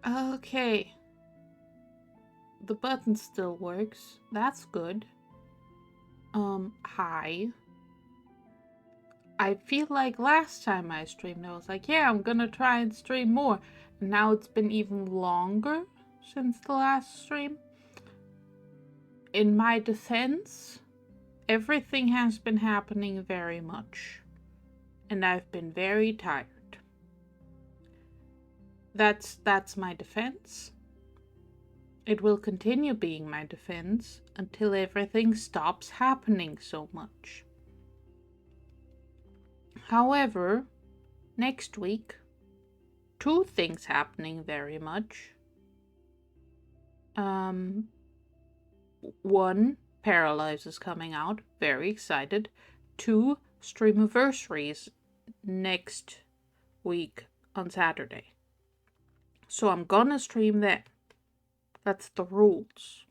Okay. The button still works. That's good. Hi. I feel like last time I streamed, I was like, yeah, I'm gonna try and stream more. And now it's been even longer since the last stream. In my defense, everything has been happening very much. And I've been very tired. That's my defense. It will continue being my defense until everything stops happening so much. However, next week, two things happening very much. One, Paralyze is coming out. Very excited. Two, Streamiversary next week on Saturday. So I'm gonna stream then. That's the rules.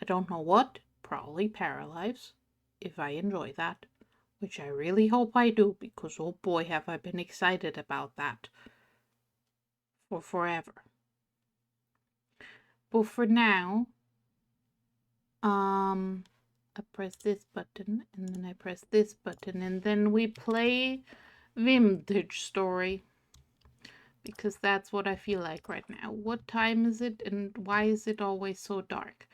I don't know what, probably Paralyze, if I enjoy that. Which I really hope I do, because oh boy have I been excited about that for forever. But for now, I press this button, and then I press this button, and then we play Vimtage story. Because that's what I feel like right now. What time is it, and why is it always so dark?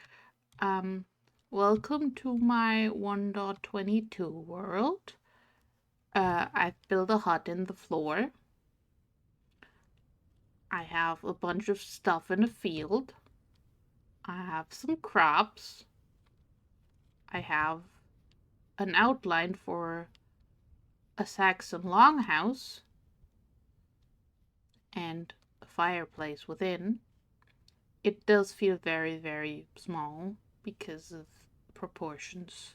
Welcome to my 1.22 world. I've built a hut in the floor. I have a bunch of stuff in a field. I have some crops. I have an outline for a Saxon longhouse and a fireplace within. It does feel very, very small because of proportions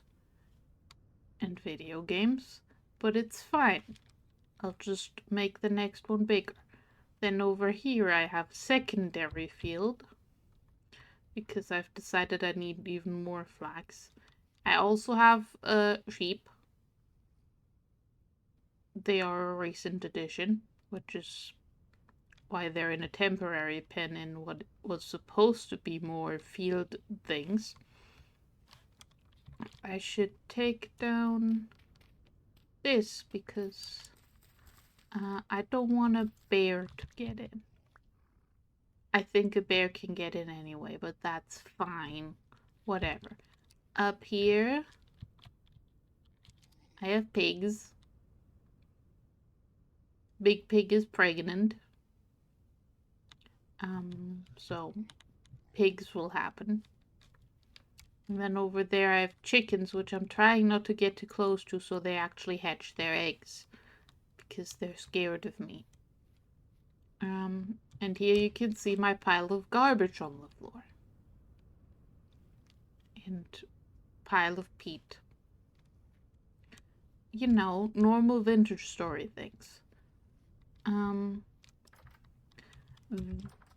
and video games, but it's fine. I'll just make the next one bigger. Then over here I have a secondary field because I've decided I need even more flax. I also have sheep. They are a recent addition, which is why they're in a temporary pen in what was supposed to be more field things. I should take down this because I don't want a bear to get in. I think a bear can get in anyway, but that's fine. Whatever. Up here, I have pigs. Big Pig is pregnant. So pigs will happen. And then over there I have chickens, which I'm trying not to get too close to so they actually hatch their eggs. Because they're scared of me. And here you can see my pile of garbage on the floor. And pile of peat. You know, normal vintage story things.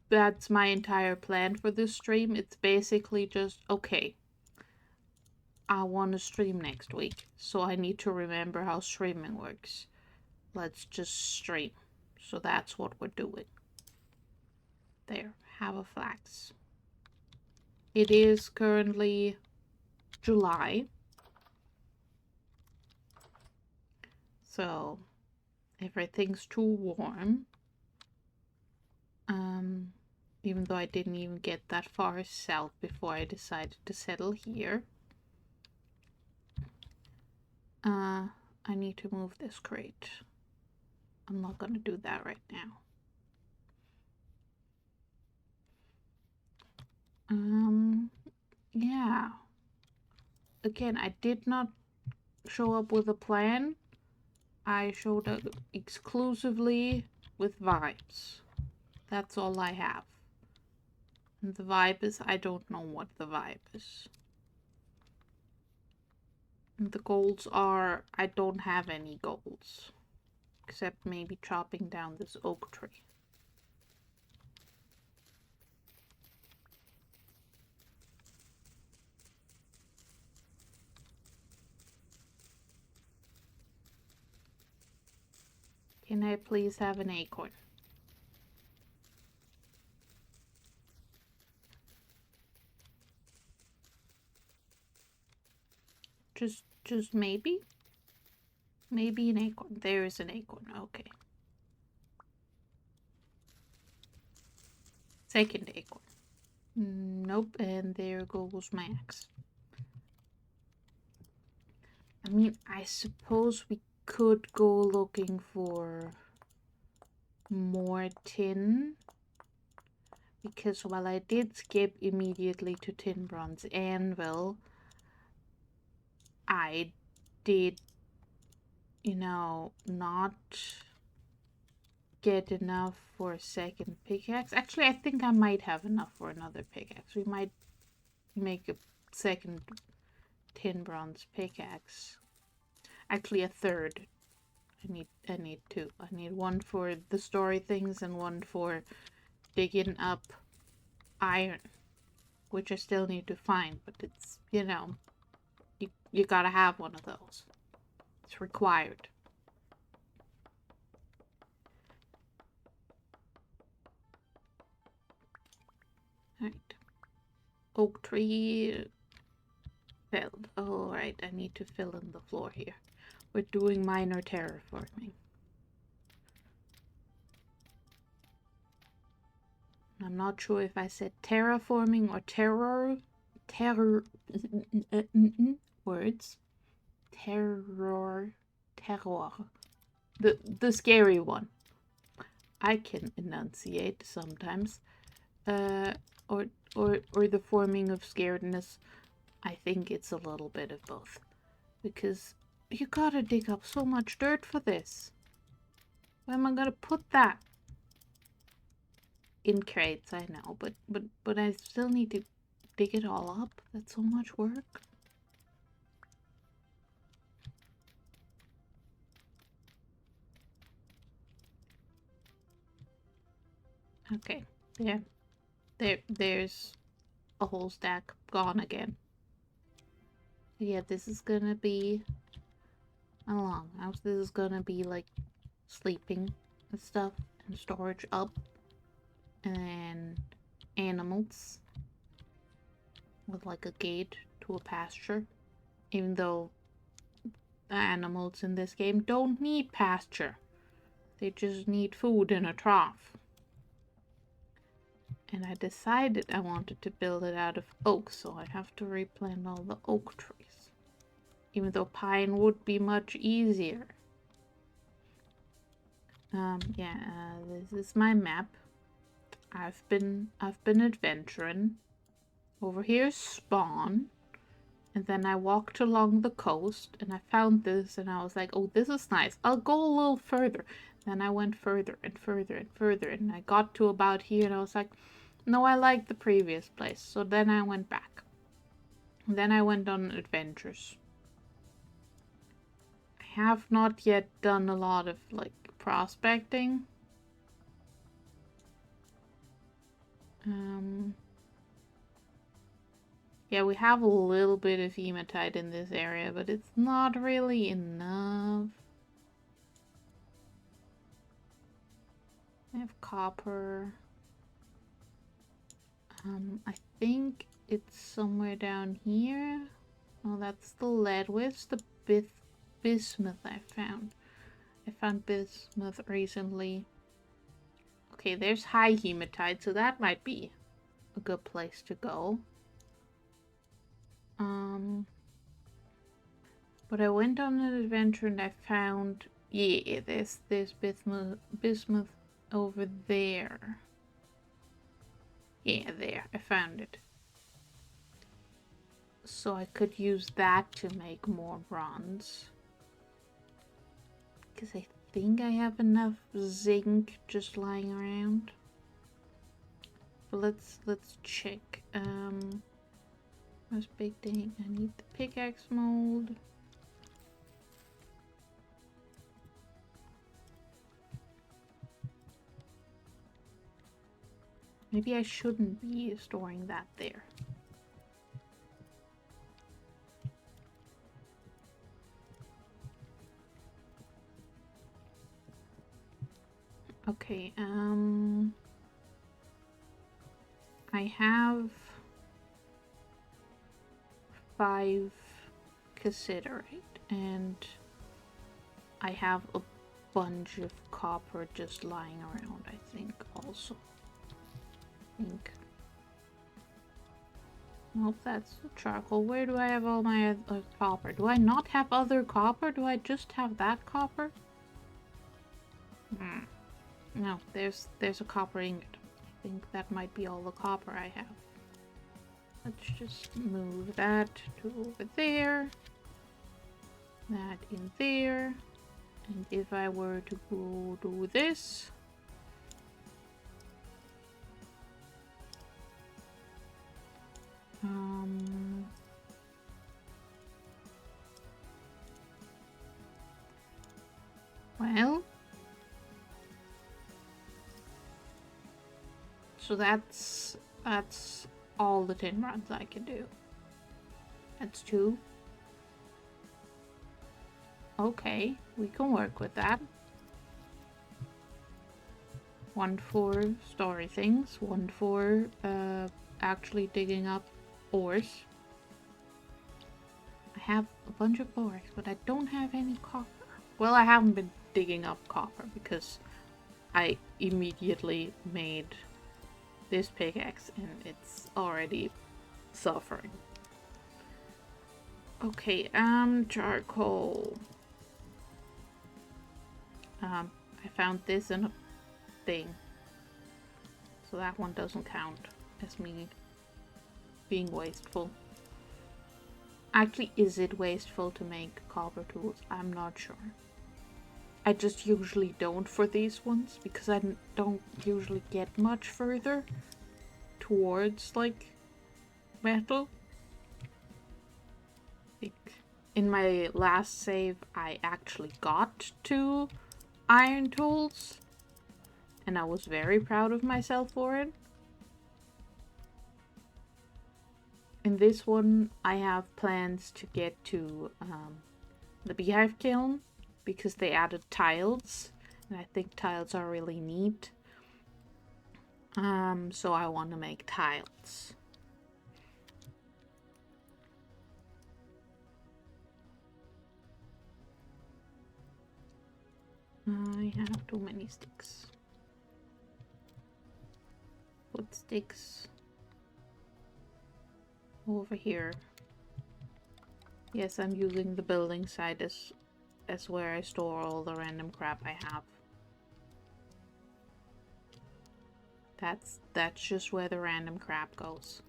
That's my entire plan for this stream. It's basically just, okay, I want to stream next week, so I need to remember how streaming works. Let's just stream. So that's what we're doing. There, have a flax. It is currently July. So everything's too warm. Even though I didn't even get that far south before I decided to settle here. I need to move this crate. I'm not gonna do that right now. Yeah. Again, I did not show up with a plan. I showed up exclusively with vibes. That's all I have. And the vibe is, I don't know what the vibe is. And the goals are, I don't have any goals. Except maybe chopping down this oak tree. Can I please have an acorn? Just maybe? Maybe an acorn. There is an acorn. Okay. Second acorn. Nope, and there goes my axe. I mean, I suppose we could go looking for more tin. Because while I did skip immediately to tin, bronze, anvil, I did, you know, not get enough for a second pickaxe. Actually, I think I might have enough for another pickaxe. We might make a second tin bronze pickaxe. Actually, a third. I need two. I need one for the story things and one for digging up iron, which I still need to find, but it's, you know, you gotta have one of those. It's required. Alright. Oak tree felled. Alright, I need to fill in the floor here. We're doing minor terraforming. I'm not sure if I said terraforming or terror. Words. Terror. The scary one. I can enunciate sometimes. Or the forming of scaredness. I think it's a little bit of both. Because you gotta dig up so much dirt for this. Where am I gonna put that? In crates, I know, but I still need to dig it all up. That's so much work. Okay, there's a whole stack gone again. Yeah, this is gonna be a long house. This is gonna be like sleeping and stuff and storage up, and animals with like a gate to a pasture, even though the animals in this game don't need pasture. They just need food in a trough. And I decided I wanted to build it out of oak, so I have to replant all the oak trees. Even though pine would be much easier. This is my map. I've been adventuring. Over here is spawn. And then I walked along the coast and I found this and I was like, oh, this is nice. I'll go a little further. Then I went further and further and further and I got to about here and I was like, no, I like the previous place. So then I went back. And then I went on adventures. I have not yet done a lot of like prospecting. Yeah, we have a little bit of hematite in this area, but it's not really enough. I have copper. I think it's somewhere down here. Oh, that's the lead. Where's the bismuth I found? I found bismuth recently. Okay, there's high hematite, so that might be a good place to go. But I went on an adventure and I found, yeah, there's bismuth over there. Yeah, there, I found it. So I could use that to make more bronze. Because I think I have enough zinc just lying around. But let's check. Where's big thing? I need the pickaxe mold. Maybe I shouldn't be storing that there. Okay, I have 5 cassiterite, and I have a bunch of copper just lying around, I think, also. Nope, that's charcoal. Where do I have all my other copper? Do I not have other copper? Do I just have that copper? No, there's a copper ingot. I think that might be all the copper I have. Let's just move that to over there. That in there. And if I were to go do this... well... so that's all the tin rods I can do. That's 2. Okay, we can work with that. 1 for story things, 1 for actually digging up ores. I have a bunch of ores, but I don't have any copper. Well, I haven't been digging up copper because I immediately made this pickaxe and it's already suffering. Okay, charcoal. I found this in a thing, so that one doesn't count as me being wasteful. Actually, is it wasteful to make copper tools? I'm not sure. I just usually don't for these ones because I don't usually get much further towards like metal. Like, in my last save I actually got 2 iron tools and I was very proud of myself for it. In this one I have plans to get to the beehive kiln because they added tiles and I think tiles are really neat. So I want to make tiles. I have too many sticks. Put sticks over here. Yes, I'm using the building site as where I store all the random crap I have. That's just where the random crap goes.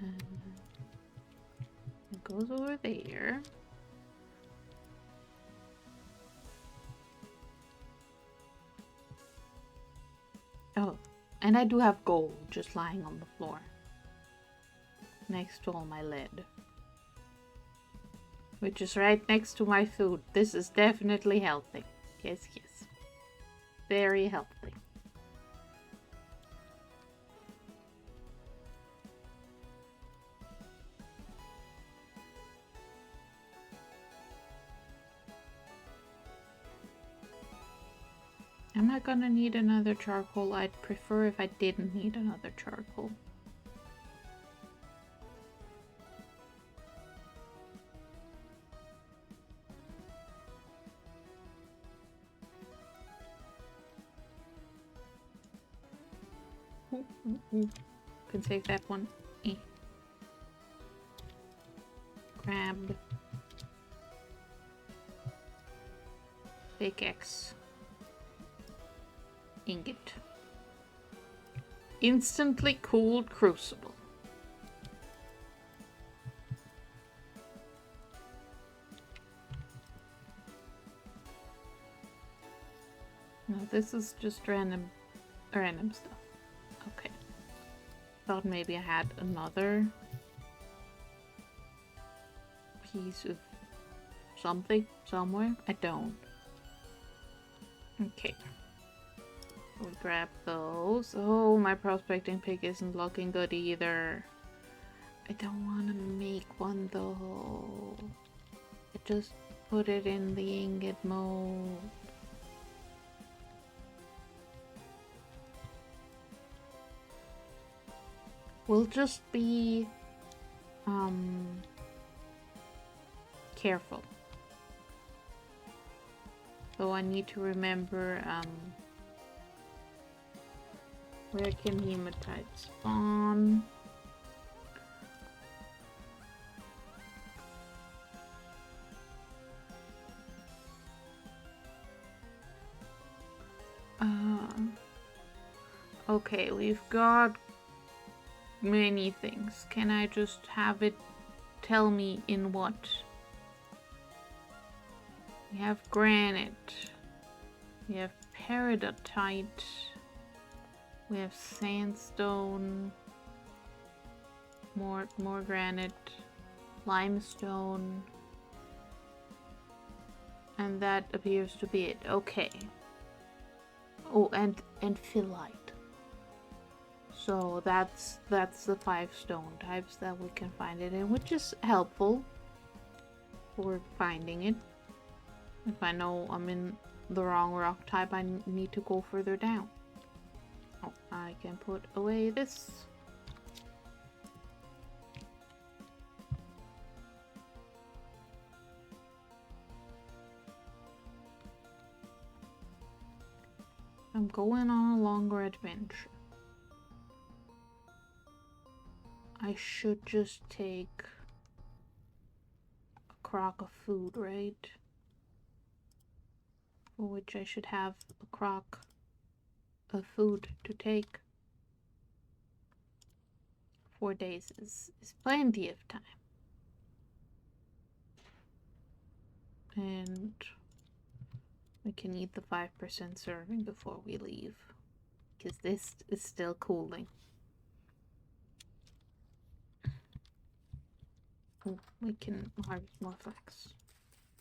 And it goes over there. Oh, and I do have gold just lying on the floor next to all my lead, which is right next to my food. This is definitely healthy. Yes, yes. Very healthy. Am I gonna need another charcoal? I'd prefer if I didn't need another charcoal. Can save that one. Grab pickaxe. Ingot. Instantly cooled crucible. No, this is just random stuff. Okay. Thought maybe I had another piece of something somewhere. I don't. Okay. We'll grab those. Oh, my prospecting pick isn't looking good either. I don't want to make one though. I just put it in the ingot mode. We'll just be careful. So I need to remember where can hematite spawn? Okay, we've got many things. Can I just have it tell me in what? We have granite. We have peridotite. We have sandstone. More granite. Limestone. And that appears to be it. Okay. Oh, and phyllite. So that's the 5 stone types that we can find it in, which is helpful for finding it. If I know I'm in the wrong rock type, I need to go further down. Oh, I can put away this. I'm going on a longer adventure. I should just take a crock of food, right? For which I should have a crock of food to take. 4 days is plenty of time. And we can eat the 5% serving before we leave, because this is still cooling. Oh, we can harvest more flax.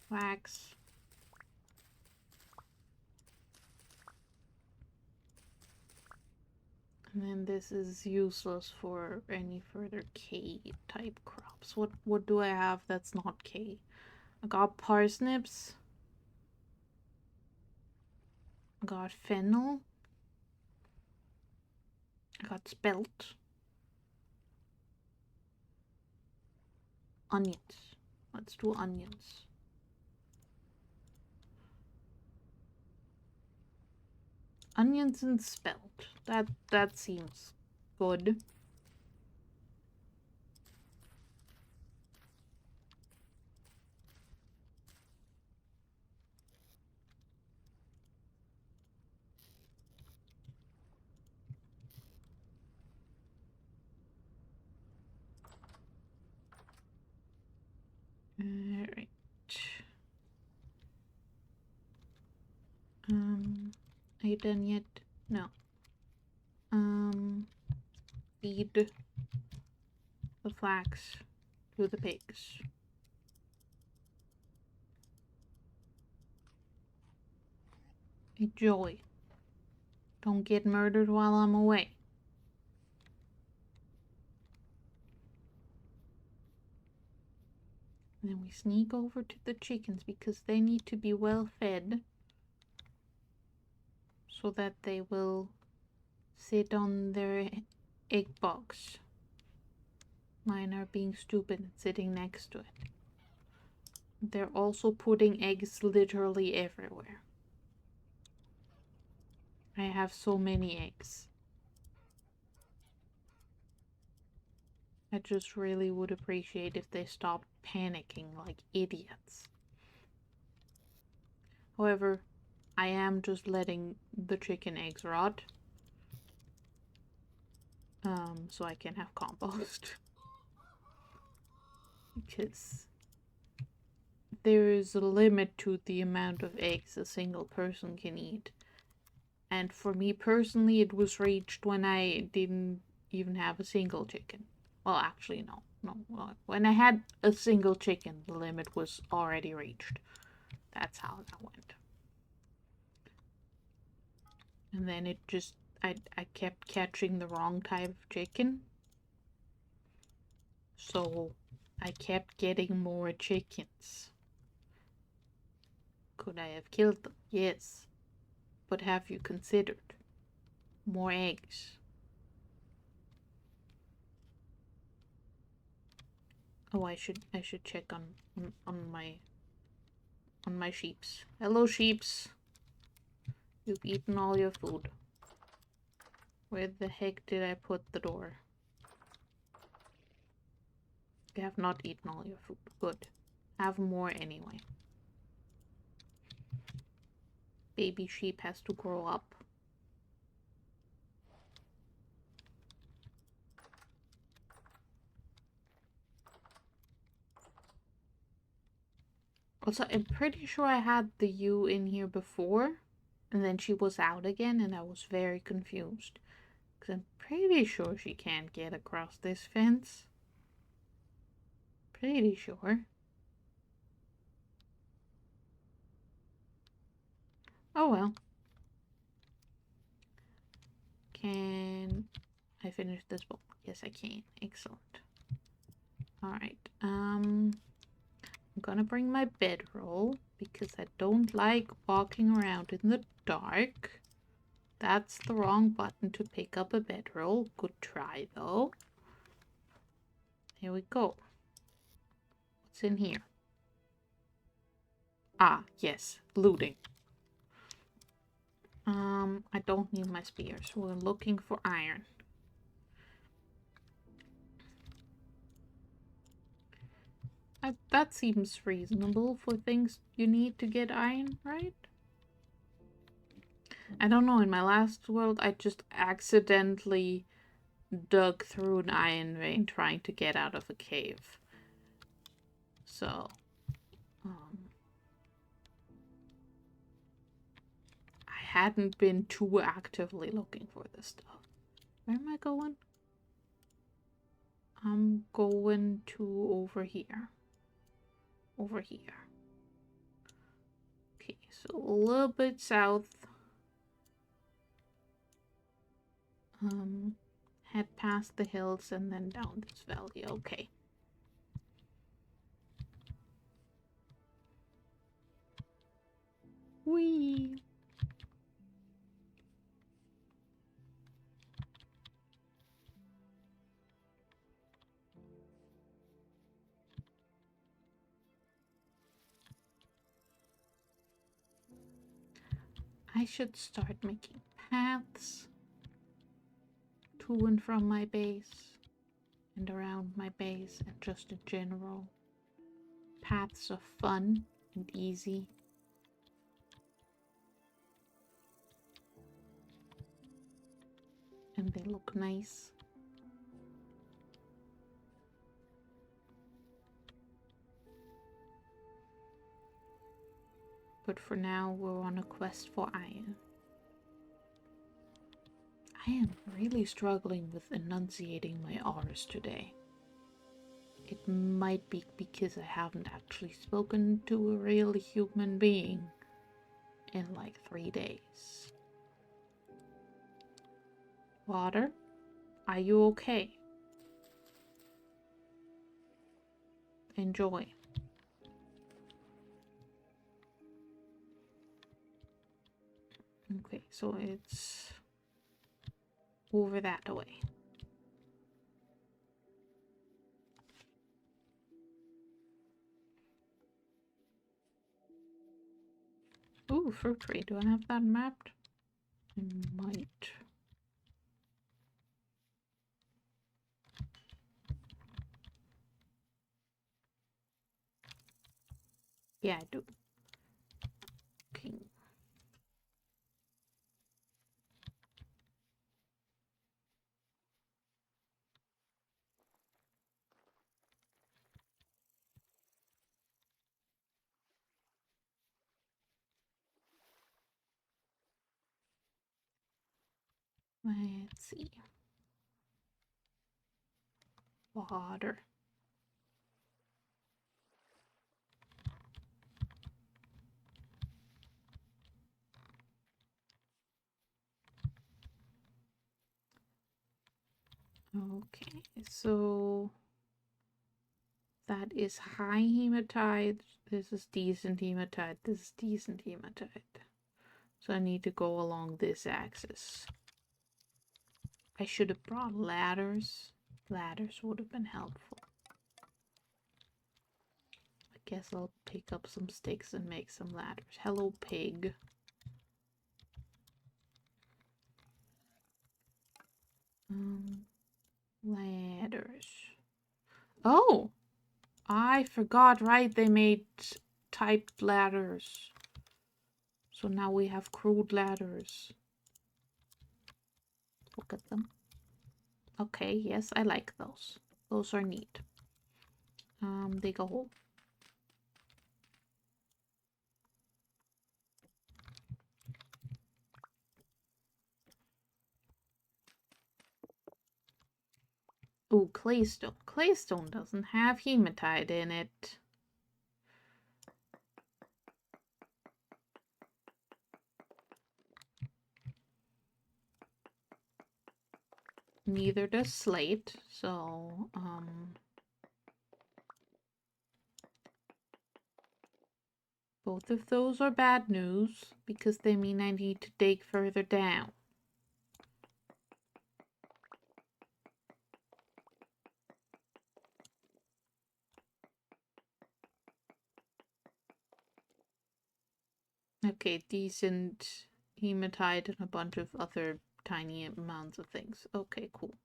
Flax. And then this is useless for any further K type crops. What do I have that's not K? I got parsnips. I got fennel. I got spelt. Onions. Let's do onions. Onions and spelt. That seems good. Alright. Are you done yet? No. Feed the flax to the pigs. Enjoy. Don't get murdered while I'm away. And then we sneak over to the chickens because they need to be well fed so that they will sit on their egg box. Mine are being stupid and sitting next to it. They're also putting eggs literally everywhere. I have so many eggs. I just really would appreciate if they stopped panicking like idiots. However, I am just letting the chicken eggs rot. So I can have compost. Because there is a limit to the amount of eggs a single person can eat. And for me personally, it was reached when I didn't even have a single chicken. Well, actually, no. When I had a single chicken, the limit was already reached. That's how that went. And then it just, I kept catching the wrong type of chicken. So I kept getting more chickens. Could I have killed them? Yes. But have you considered more eggs? Oh, I should check on my sheeps. Hello, sheeps. You've eaten all your food. Where the heck did I put the door? You have not eaten all your food. Good. Have more anyway. Baby sheep has to grow up. Also, I'm pretty sure I had the ewe in here before, and then she was out again, and I was very confused. Because I'm pretty sure she can't get across this fence. Pretty sure. Oh well. Can I finish this book? Yes, I can. Excellent. Alright. I'm gonna bring my bedroll because I don't like walking around in the dark. That's the wrong button to pick up a bedroll. Good try though. Here we go. What's in here? Ah, yes, looting. I don't need my spears. We're looking for iron. That seems reasonable for things you need to get iron, right? I don't know, in my last world I just accidentally dug through an iron vein trying to get out of a cave. So, I hadn't been too actively looking for this stuff. Where am I going? I'm going to over here. Over here. Okay, so a little bit south. Head past the hills and then down this valley. Okay. Whee! I should start making paths to and from my base and around my base and just in general. Paths are fun and easy. And they look nice. But for now, we're on a quest for iron. I am really struggling with enunciating my R's today. It might be because I haven't actually spoken to a real human being in like 3 days. Water, are you okay? Enjoy. Okay, so it's over that way. Ooh, fruit tree. Do I have that mapped? I might. Yeah, I do. Okay. Let's see. Water. Okay, so that is high hematite. This is decent hematite. This is decent hematite. So I need to go along this axis. I should have brought ladders. Ladders would have been helpful. Guess I'll pick up some sticks and make some ladders. Hello, pig. Ladders. Oh! I forgot, right? They made typed ladders. So now we have crude ladders. Look at them. Okay, yes, I like those. Those are neat. Dig a hole. Ooh, claystone. Claystone doesn't have hematite in it. Neither does slate, so, both of those are bad news, because they mean I need to dig further down. Okay, decent hematite and a bunch of other tiny amounts of things. Okay, cool.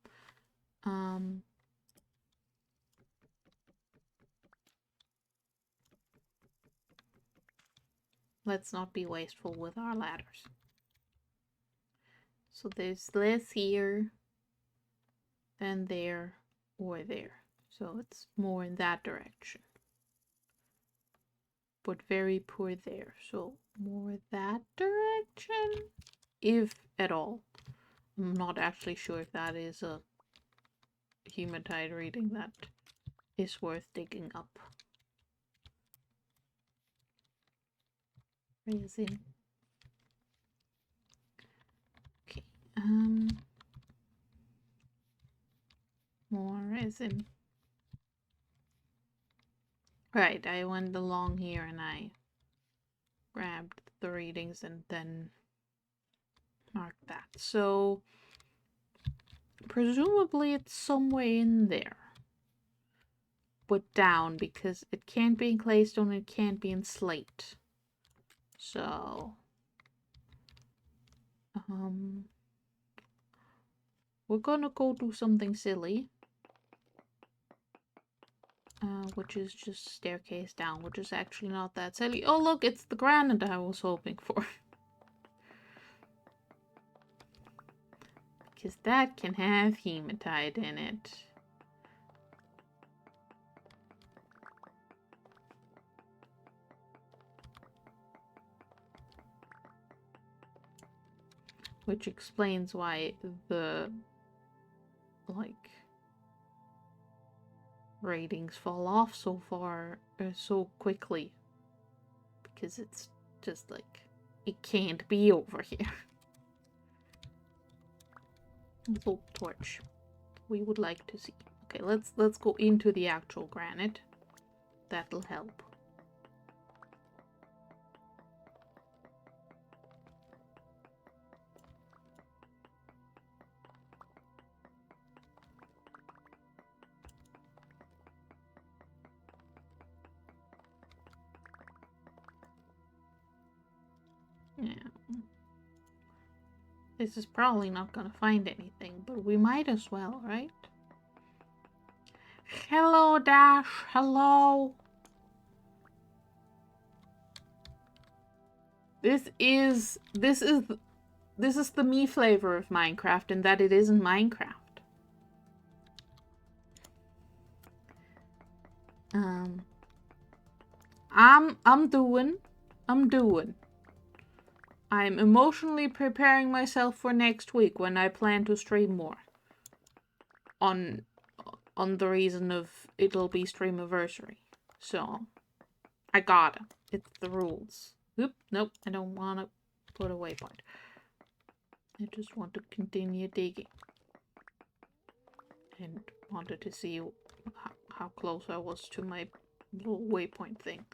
Let's not be wasteful with our ladders. So there's less here than there or there. So it's more in that direction. But very poor there. So more that direction, if at all. I'm not actually sure if that is a hematite reading that is worth digging up. Resin. Okay. More resin. Right, I went along here and I grabbed the readings and then marked that. So presumably it's somewhere in there. But down, because it can't be in claystone, it can't be in slate. So we're gonna go do something silly. Which is just staircase down, which is actually not that silly. Oh look, it's the granite I was hoping for. Because that can have hematite in it. Which explains why the, like, ratings fall off so far, so quickly. Because it's just like, it can't be over here. Little torch. We would like to see. Okay, let's go into the actual granite. That'll help. Yeah. This is probably not gonna find anything, but we might as well, right? Hello, Dash. Hello. This is the me flavor of Minecraft, and that it isn't Minecraft. I'm doing. I'm emotionally preparing myself for next week when I plan to stream more. On the reason of it'll be streamiversary. So I gotta. It's the rules. Oop, nope, I don't wanna put a waypoint. I just want to continue digging. And wanted to see how close I was to my little waypoint thing.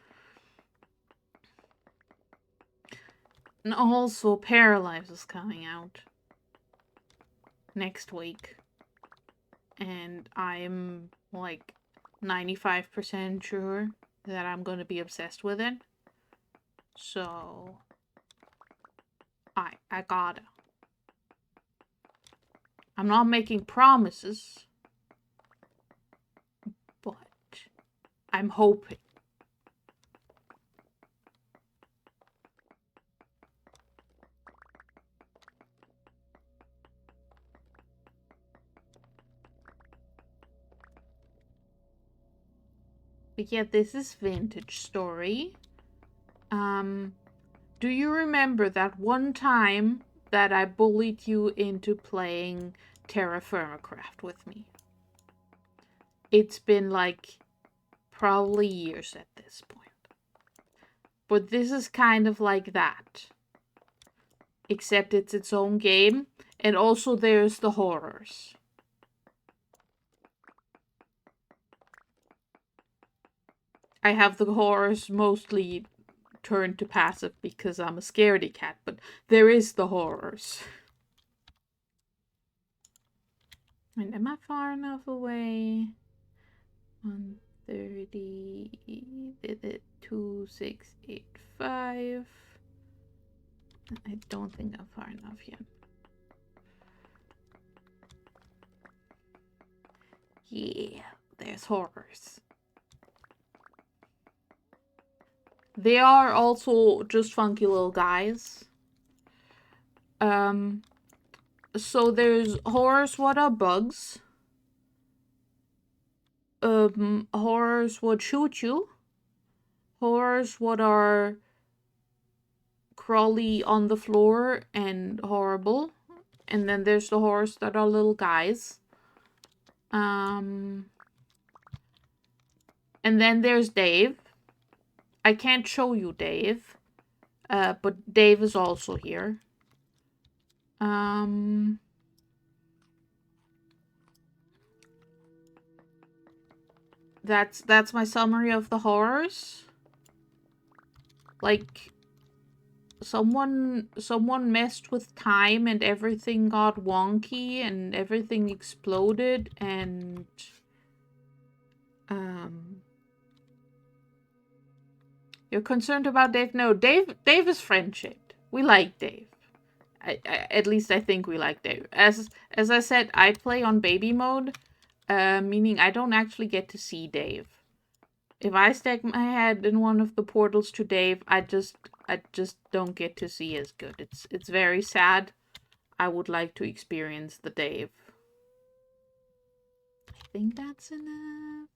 And also Paralyze is coming out next week. And I'm like 95% sure that I'm gonna be obsessed with it. So I gotta. I'm not making promises, but I'm hoping. But yeah, this is Vintage Story. Do you remember that one time that I bullied you into playing Terra Firmacraft with me? It's been like probably years at this point. But this is kind of like that. Except it's its own game. And also there's the horrors. I have the horrors mostly turned to passive because I'm a scaredy cat, but there is the horrors. And am I far enough away? 130, 2685. I don't think I'm far enough yet. Yeah, there's horrors. They are also just funky little guys. So there's horrors what are bugs. Horrors what shoot you. Horrors what are crawly on the floor and horrible. And then there's the horrors that are little guys. And then there's Dave. I can't show you Dave. But Dave is also here. That's my summary of the horrors. Like, someone messed with time and everything got wonky and everything exploded and you're concerned about Dave? No, Dave is friend-shaped. We like Dave. At least I think we like Dave. As I said, I play on baby mode, meaning I don't actually get to see Dave. If I stick my head in one of the portals to Dave, I just don't get to see as good. It's very sad. I would like to experience the Dave. I think that's enough.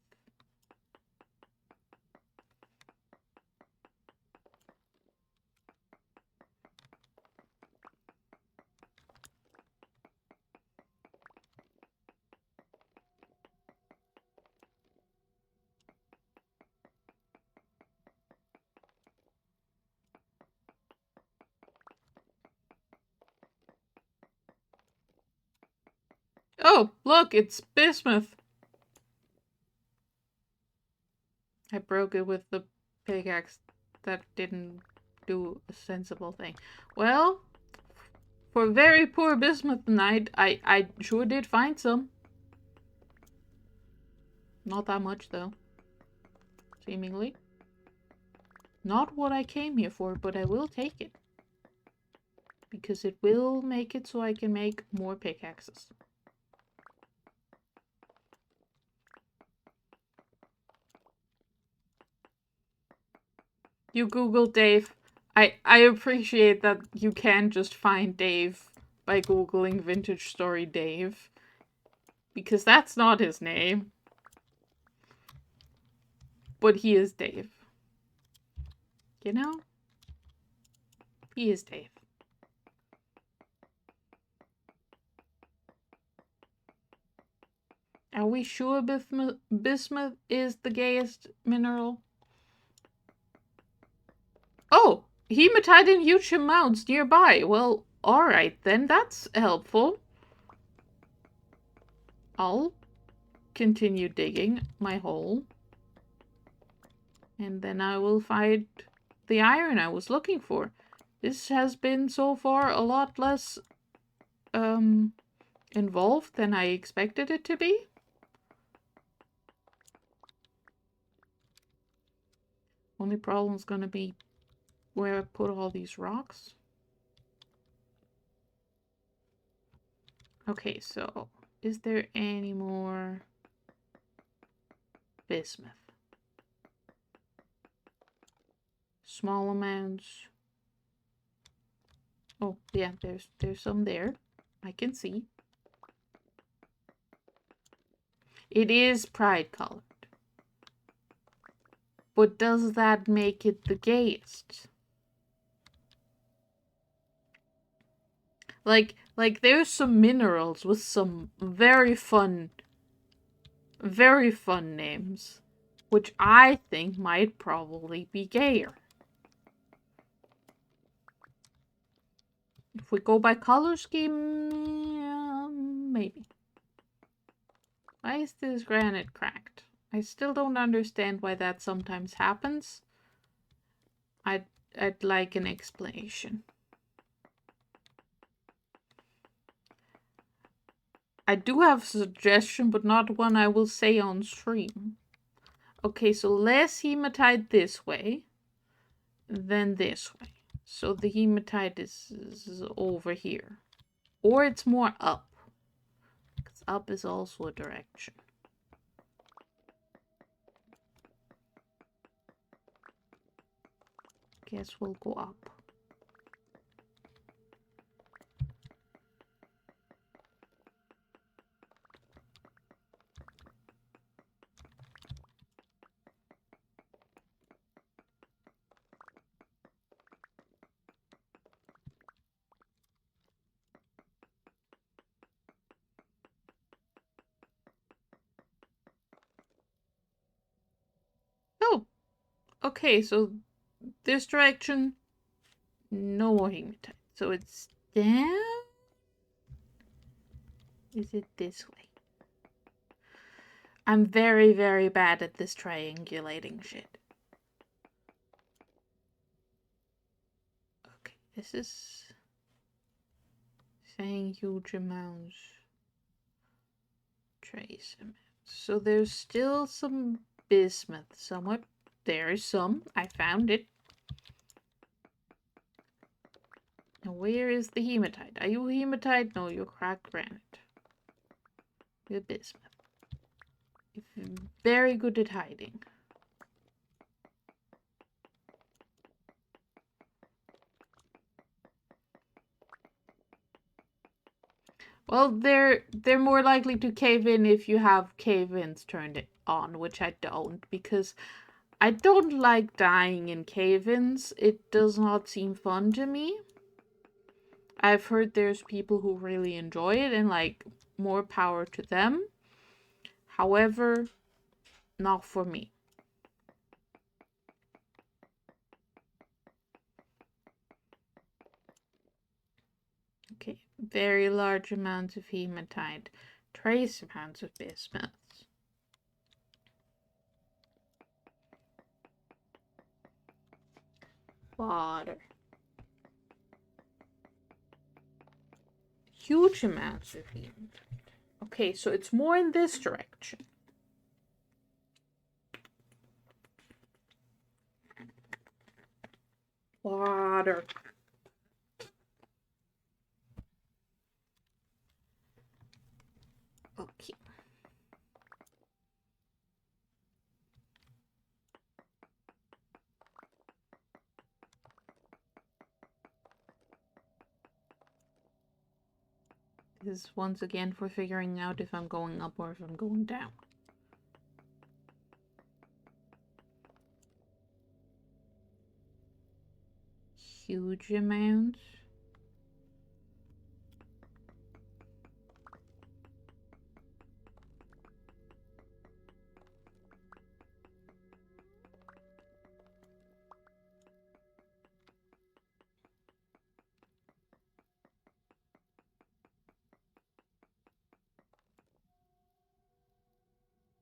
Oh, look, it's bismuth. I broke it with the pickaxe. That didn't do a sensible thing. Well, for very poor bismuth tonight, I sure did find some. Not that much, though. Seemingly. Not what I came here for, but I will take it. Because it will make it so I can make more pickaxes. You Googled Dave. I appreciate that you can just find Dave by Googling Vintage Story Dave. Because that's not his name. But he is Dave. You know? He is Dave. Are we sure bismuth is the gayest mineral? Oh! Hematite in huge amounts nearby. Well, alright then, that's helpful. I'll continue digging my hole. And then I will find the iron I was looking for. This has been so far a lot less involved than I expected it to be. Only problem is gonna be where I put all these rocks. Okay, so is there any more bismuth? Small amounts. Oh, yeah, there's some there. I can see. It is pride colored. But does that make it the gayest? Like there's some minerals with some very fun names, which I think might probably be gayer. If we go by color scheme, maybe. Why is this granite cracked? I still don't understand why that sometimes happens. I'd like an explanation. I do have a suggestion, but not one I will say on stream. Okay, so less hematite this way than this way. So the hematite is over here. Or it's more up. Because up is also a direction. Guess we'll go up. Oh, okay, so this direction, no more hematite. So it's down? Is it this way? I'm very, very bad at this triangulating shit. Okay, this is saying huge amounts. Trace amounts. So there's still some bismuth somewhat. There is some. I found it. Now where is the hematite? Are you hematite? No, you're cracked granite. You're bismuth. You're very good at hiding. Well, they're more likely to cave in if you have cave-ins turned on, which I don't, because I don't like dying in cave-ins. It does not seem fun to me. I've heard there's people who really enjoy it, and like, more power to them. However, not for me. Okay, very large amounts of hematite, trace amounts of bismuth. Water. Huge amounts of hematite. Okay, so it's more in this direction. Water. Okay. This is once again for figuring out if I'm going up or if I'm going down. Huge amounts.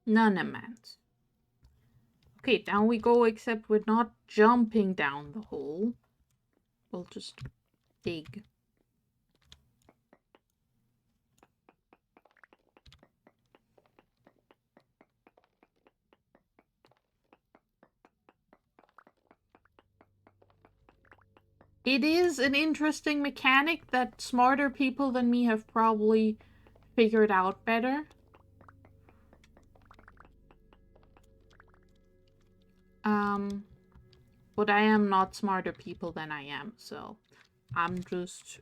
None amounts. Okay, down we go, except we're not jumping down the hole. We'll just dig. It is an interesting mechanic that smarter people than me have probably figured out better. But I am not smarter people than I am, so I'm just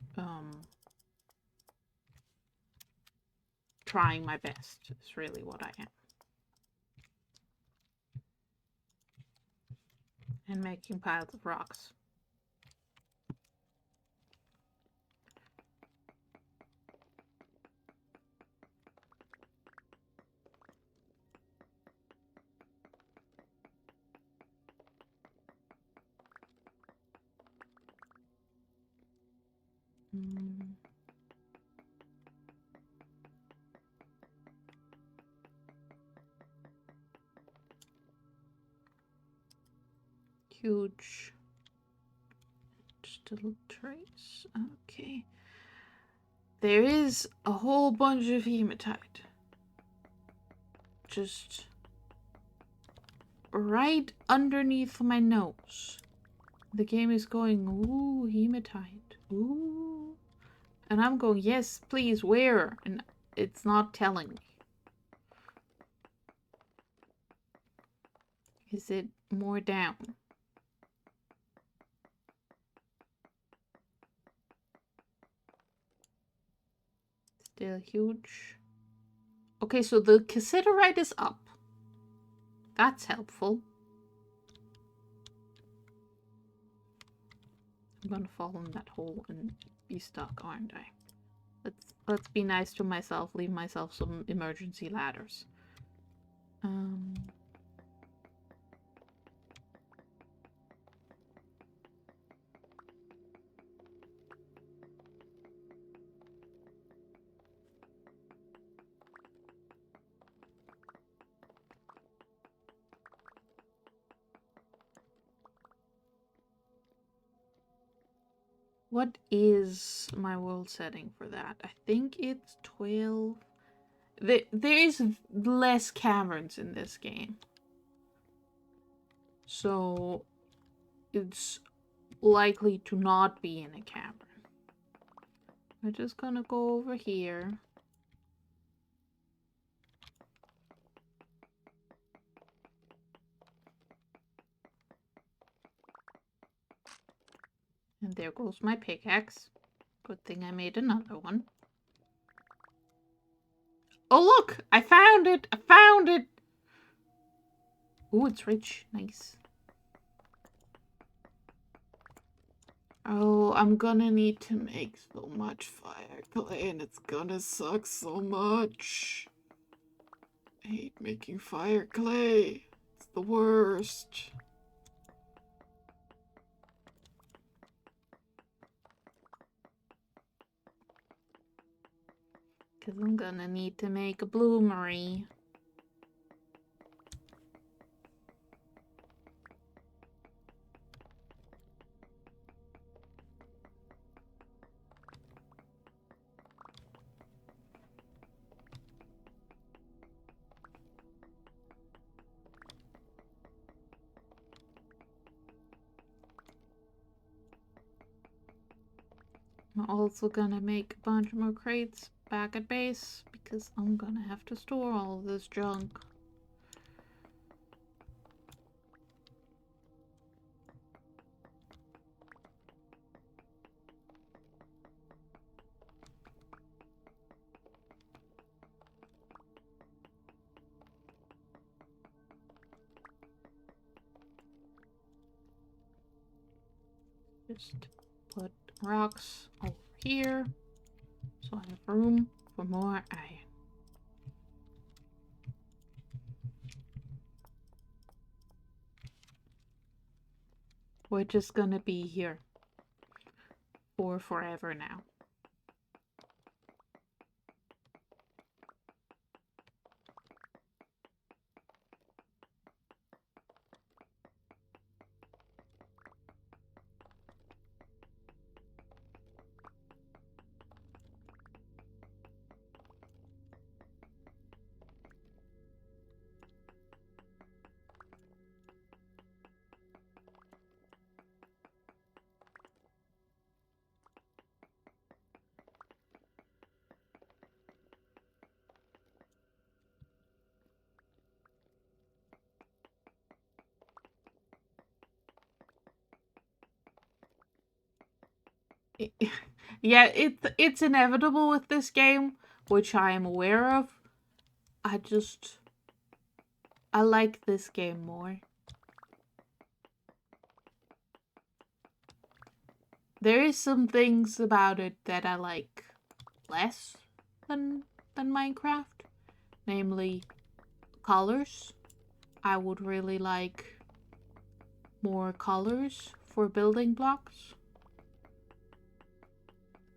trying my best. Is really what I am. And making piles of rocks. Huge. Just a little trace. Okay. There is a whole bunch of hematite. Just right underneath my nose. The game is going, ooh, hematite. Ooh. And I'm going, yes, please, where? And it's not telling me. Is it more down? Still huge. Okay, so the cassiterite is up. That's helpful. I'm gonna fall in that hole and be stuck, aren't I? Let's be nice to myself, leave myself some emergency ladders. What is my world setting for that? I think it's 12. There is less caverns in this game. So it's likely to not be in a cavern. We're just gonna go over here. And there goes my pickaxe. Good thing I made another one. Oh, look! I found it! I found it! Ooh, it's rich. Nice. Oh, I'm gonna need to make so much fire clay, and it's gonna suck so much. I hate making fire clay. It's the worst. Because I'm gonna need to make a bloomery. I'm also gonna make a bunch more crates back at base because I'm gonna have to store all of this junk. Just put rocks over here so I have room for more iron. We're just gonna be here for forever now. Yeah, it's inevitable with this game, which I am aware of. I like this game more. There is some things about it that I like less than Minecraft, namely colors. I would really like more colors for building blocks.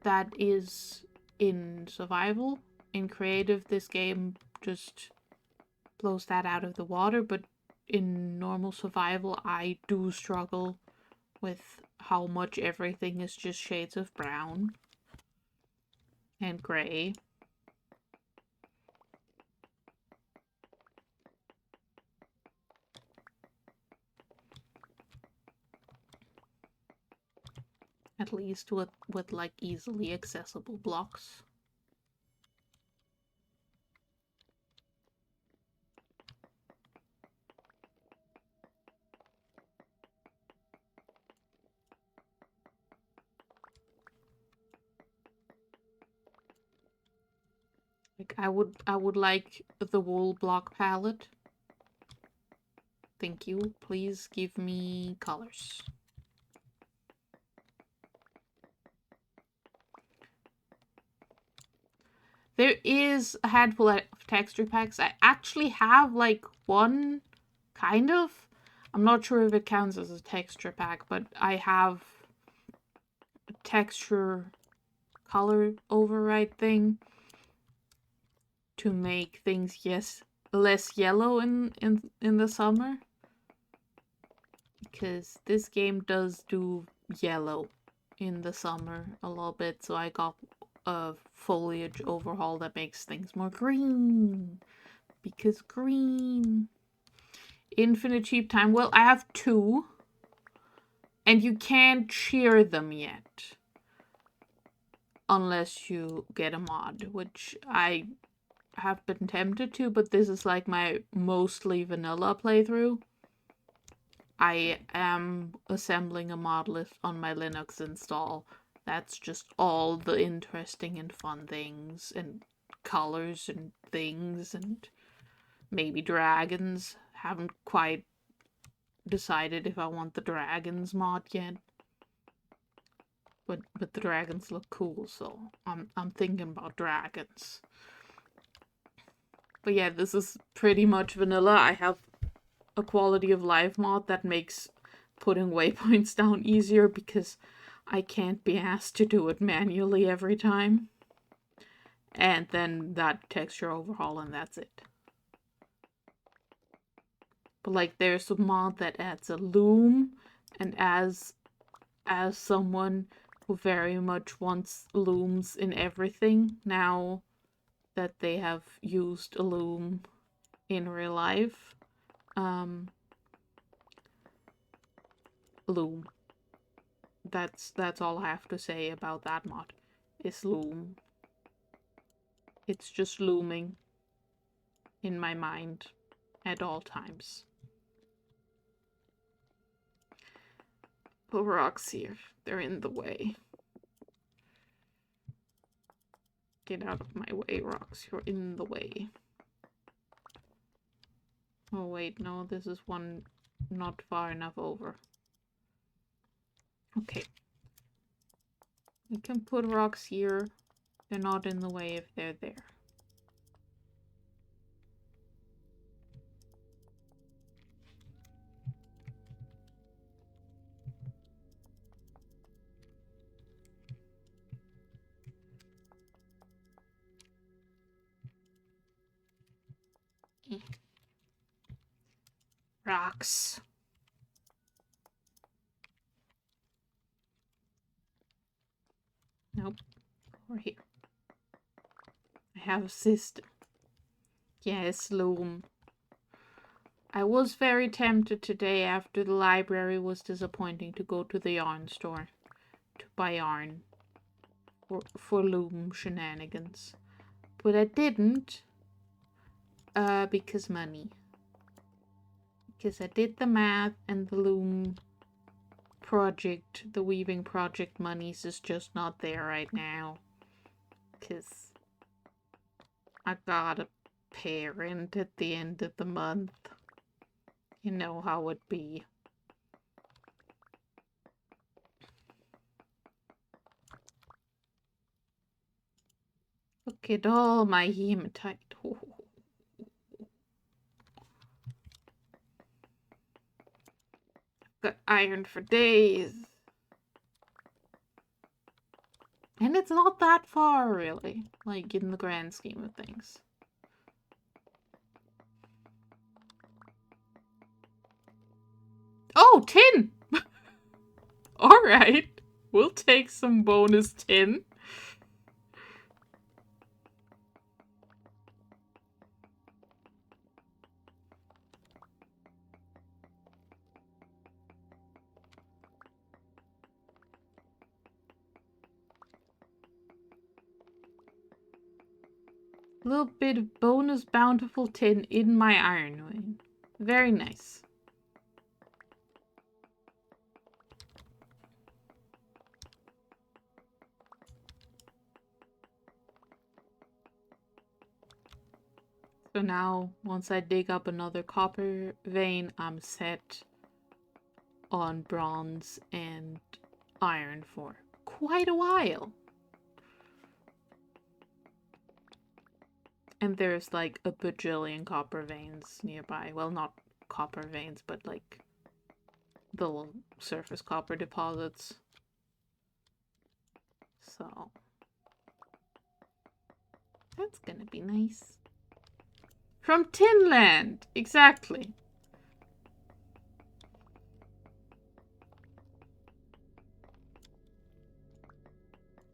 That is in survival. In creative, this game just blows that out of the water, but in normal survival, I do struggle with how much everything is just shades of brown and gray. At least with like easily accessible blocks. Like I would like the wool block palette. Thank you. Please give me colors. There is a handful of texture packs. I actually have like one, kind of. I'm not sure if it counts as a texture pack, but I have a texture color override thing to make things, yes, less yellow in the summer. Because this game does do yellow in the summer a little bit, so I got a foliage overhaul that makes things more green. Because green. Infinite cheap time. Well, I have 2. And you can't shear them yet. Unless you get a mod, which I have been tempted to, but this is like my mostly vanilla playthrough. I am assembling a mod list on my Linux install. That's just all the interesting and fun things and colors and things and maybe dragons. Haven't quite decided if I want the dragons mod yet. But the dragons look cool, so I'm thinking about dragons. But yeah, this is pretty much vanilla. I have a quality of life mod that makes putting waypoints down easier because I can't be asked to do it manually every time. And then that texture overhaul and that's it. But like there's a mod that adds a loom, and as someone who very much wants looms in everything now that they have used a loom in real life, loom. That's all I have to say about that mod. Is loom. It's just looming in my mind at all times. The rocks here, they're in the way. Get out of my way, rocks, you're in the way. Oh wait, no, this is one not far enough over. Okay. We can put rocks here. They're not in the way if they're there. Rocks. Nope. Over here. I have a system. Yes, loom. I was very tempted today after the library was disappointing to go to the yarn store to buy yarn for loom shenanigans. But I didn't because money. Because I did the math and the loom project, the weaving project monies is just not there right now. 'Cause I got a parent at the end of the month. You know how it be. Look at all my hematite. Oh. I've got iron for days. And it's not that far, really. Like, in the grand scheme of things. Oh, tin! Alright. We'll take some bonus tin. A little bit of bonus bountiful tin in my iron vein. Very nice. So now, once I dig up another copper vein, I'm set on bronze and iron for quite a while. And there's like a bajillion copper veins nearby. Well, not copper veins, but like the surface copper deposits. So that's gonna be nice. From Tinland! Exactly.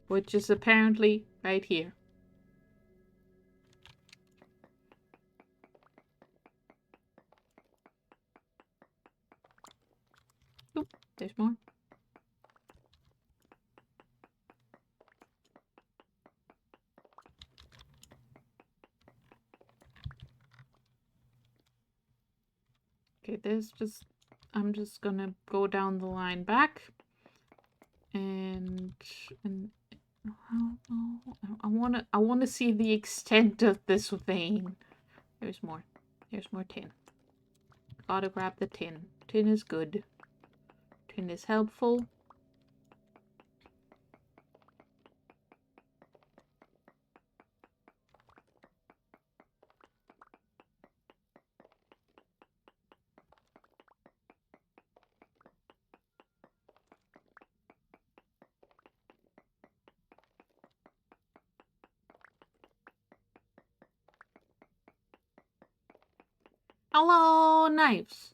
Which is apparently right here. Oop, there's more. Okay, there's just... I'm just gonna go down the line back. And I wanna see the extent of this vein. There's more. There's more tin. Gotta grab the tin. Tin is good. Tin is helpful. Hello, knives.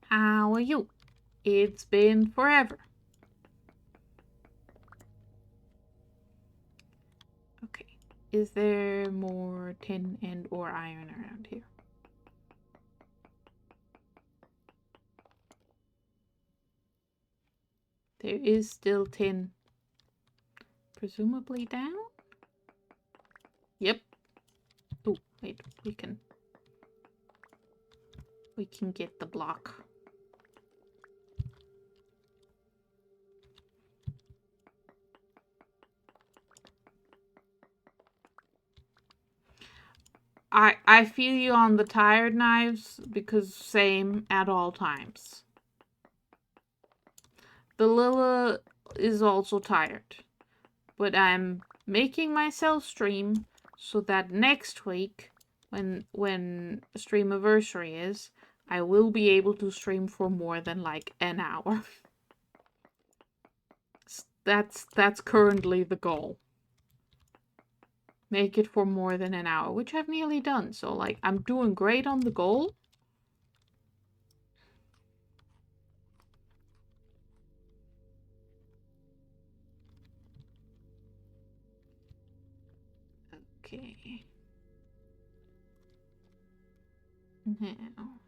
How are you? It's been forever. Okay. Is there more tin and or iron around here? There is still tin. Presumably down? Yep. Oh, wait. We can get the block. I feel you on the tired knives because same at all times. The Lilla is also tired, but I'm making myself stream so that next week, when Streamiversary is, I will be able to stream for more than like an hour. That's currently the goal. Make it for more than an hour, which I've nearly done. So like I'm doing great on the goal. Okay. Now,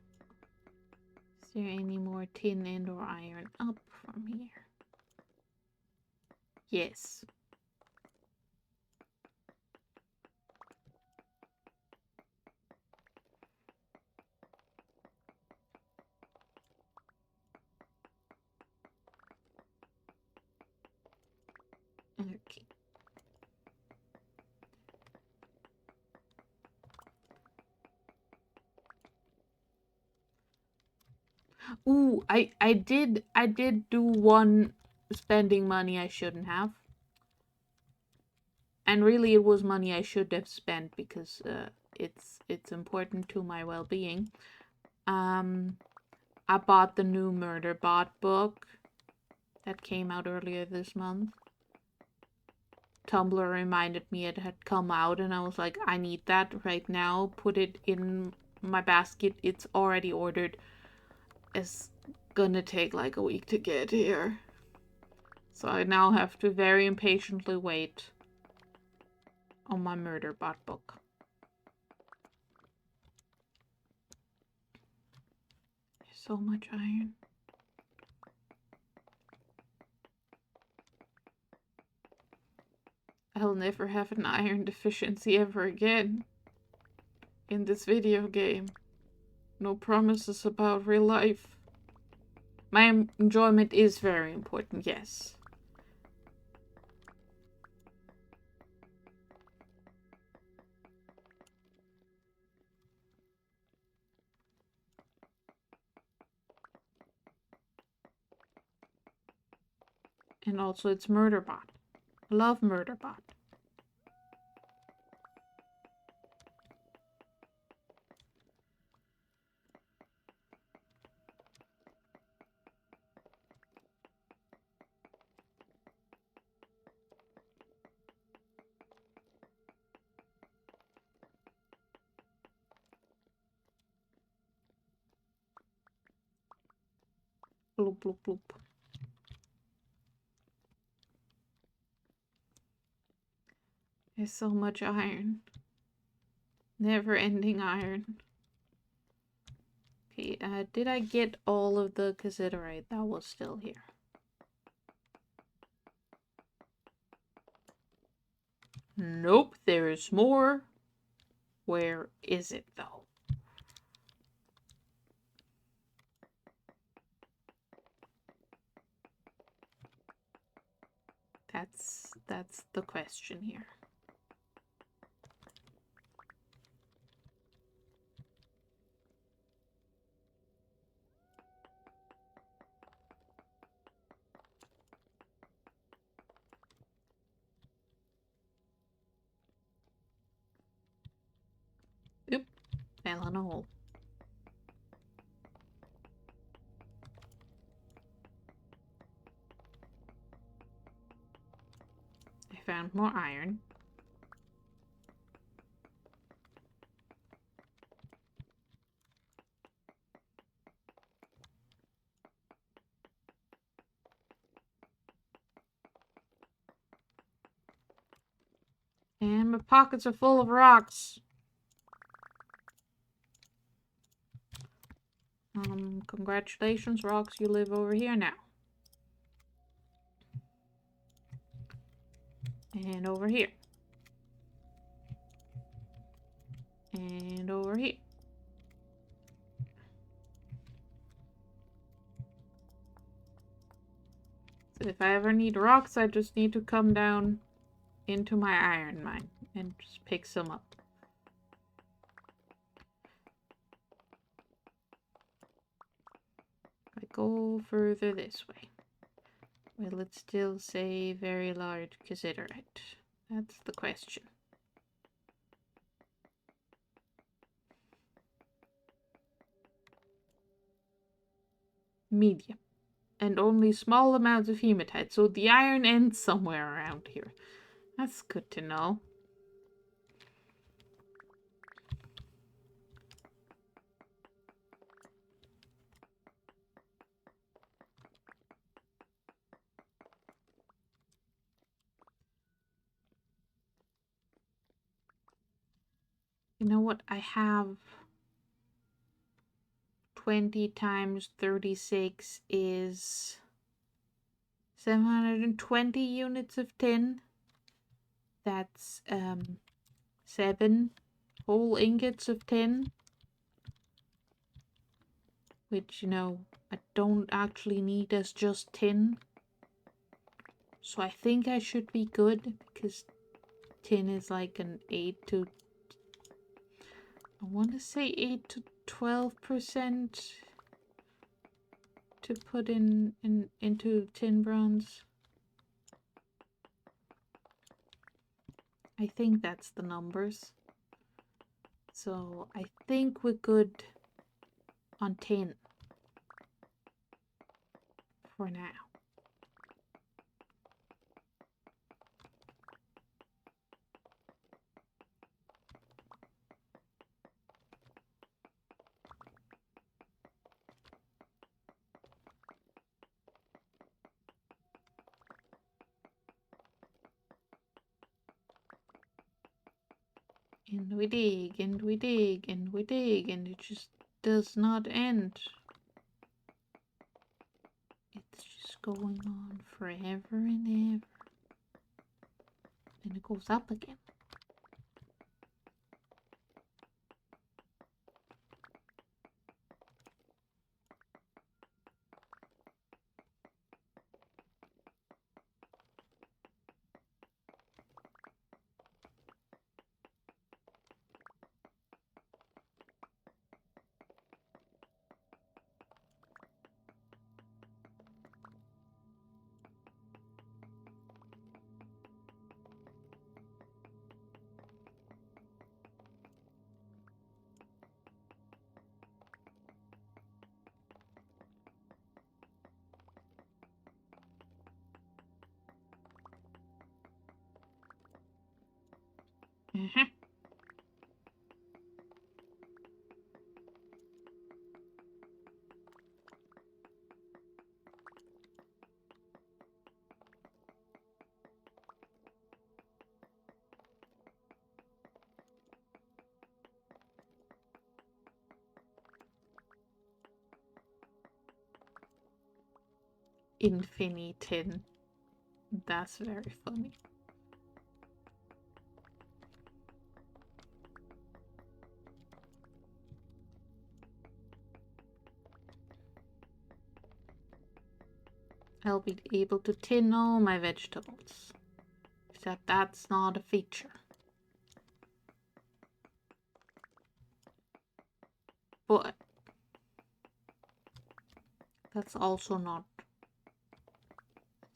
is there any more tin and or iron up from here? Yes. Okay. Ooh, I did do one spending money I shouldn't have. And really it was money I should have spent because it's important to my well-being. I bought the new Murderbot book that came out earlier this month. Tumblr reminded me it had come out and I was like, I need that right now. Put it in my basket. It's already ordered. It's gonna take like a week to get here. So I now have to very impatiently wait on my Murderbot book. There's so much iron. I'll never have an iron deficiency ever again in this video game. No promises about real life. My enjoyment is very important, yes. And also it's Murderbot. I love Murderbot. Bloop, bloop, bloop. There's so much iron. Never-ending iron. Okay, did I get all of the cassiterite that was still here? Nope, there is more. Where is it, though? That's the question here. Oop, fell in a hole. I found more iron. And my pockets are full of rocks. Congratulations, rocks, you live over here now. And over here. And over here. So if I ever need rocks, I just need to come down into my iron mine and just pick some up. I go further this way. Will it still say very large cassiterite? That's the question. Medium. And only small amounts of hematite, so the iron ends somewhere around here. That's good to know. You know what? I have 20 times 36 is 720 units of tin. That's 7 whole ingots of tin. Which, you know, I don't actually need as just tin. So I think I should be good because tin is like an 8 to, I want to say 8 to 12% to put into tin bronze. I think that's the numbers. So I think we're good on tin for now. And we dig, and we dig, and we dig, and it just does not end. It's just going on forever and ever. Then it goes up again. Uh-huh. Infinitin. That's very funny. I'll be able to tin all my vegetables. Except that's not a feature. But that's also not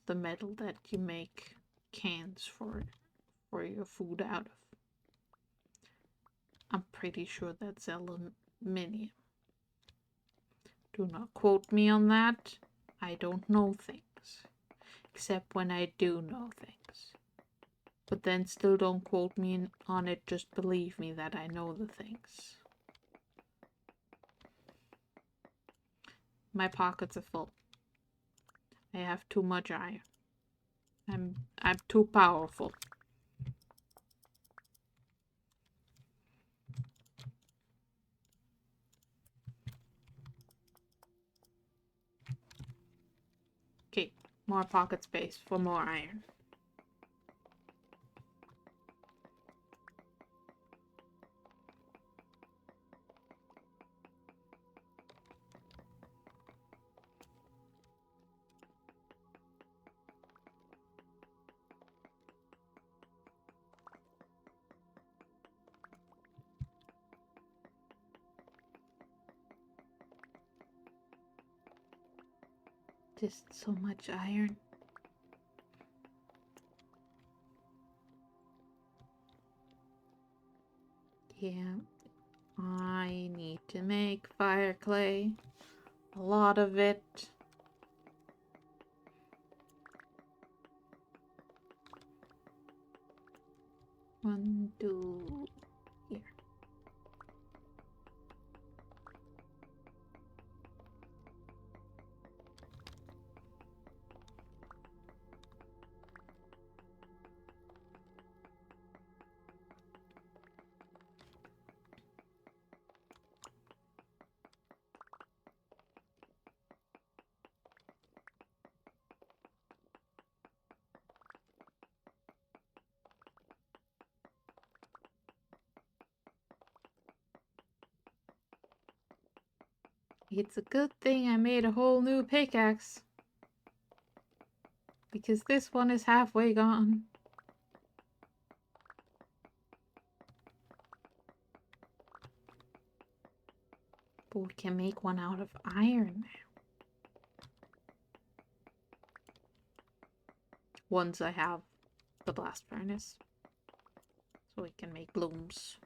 the metal that you make cans for your food out of. I'm pretty sure that's aluminium. Do not quote me on that. I don't know things. Except when I do know things. But then still don't quote me on it, just believe me that I know the things. My pockets are full. I have too much iron. I'm too powerful. Okay, more pocket space for more iron. Just so much iron. Yeah, I need to make fire clay. A lot of it. One, two, here. It's a good thing I made a whole new pickaxe. because this one is halfway gone. But we can make one out of iron now. Once I have the blast furnace. So we can make blooms.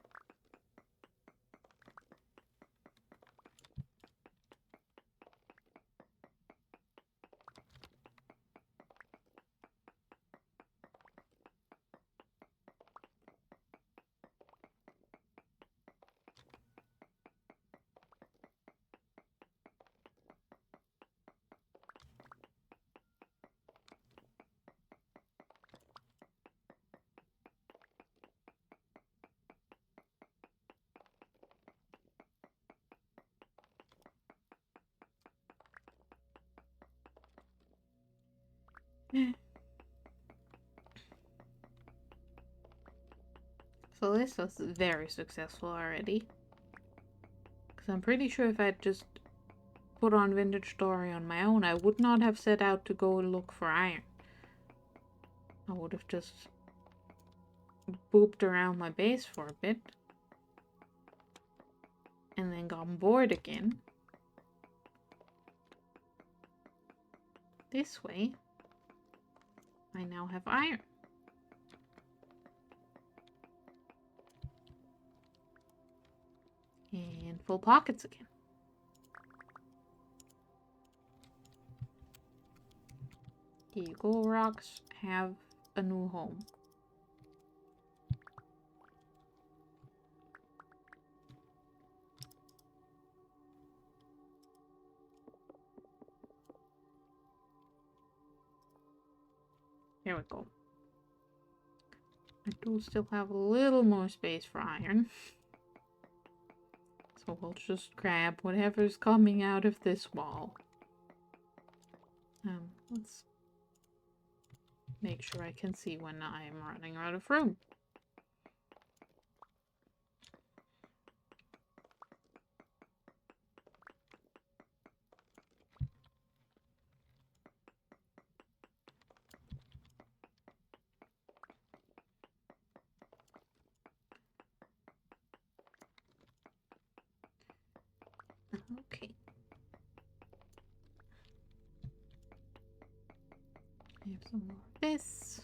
So this was very successful already. Because I'm pretty sure if I'd just put on Vintage Story on my own, I would not have set out to go look for iron. I would have just booped around my base for a bit. And then gotten bored again. This way, I now have iron. And full pockets again. Here you go, rocks. Have a new home. There we go. I do still have a little more space for iron. So we'll just grab whatever's coming out of this wall. Let's make sure I can see when I am running out of room. Okay. I have some more of this.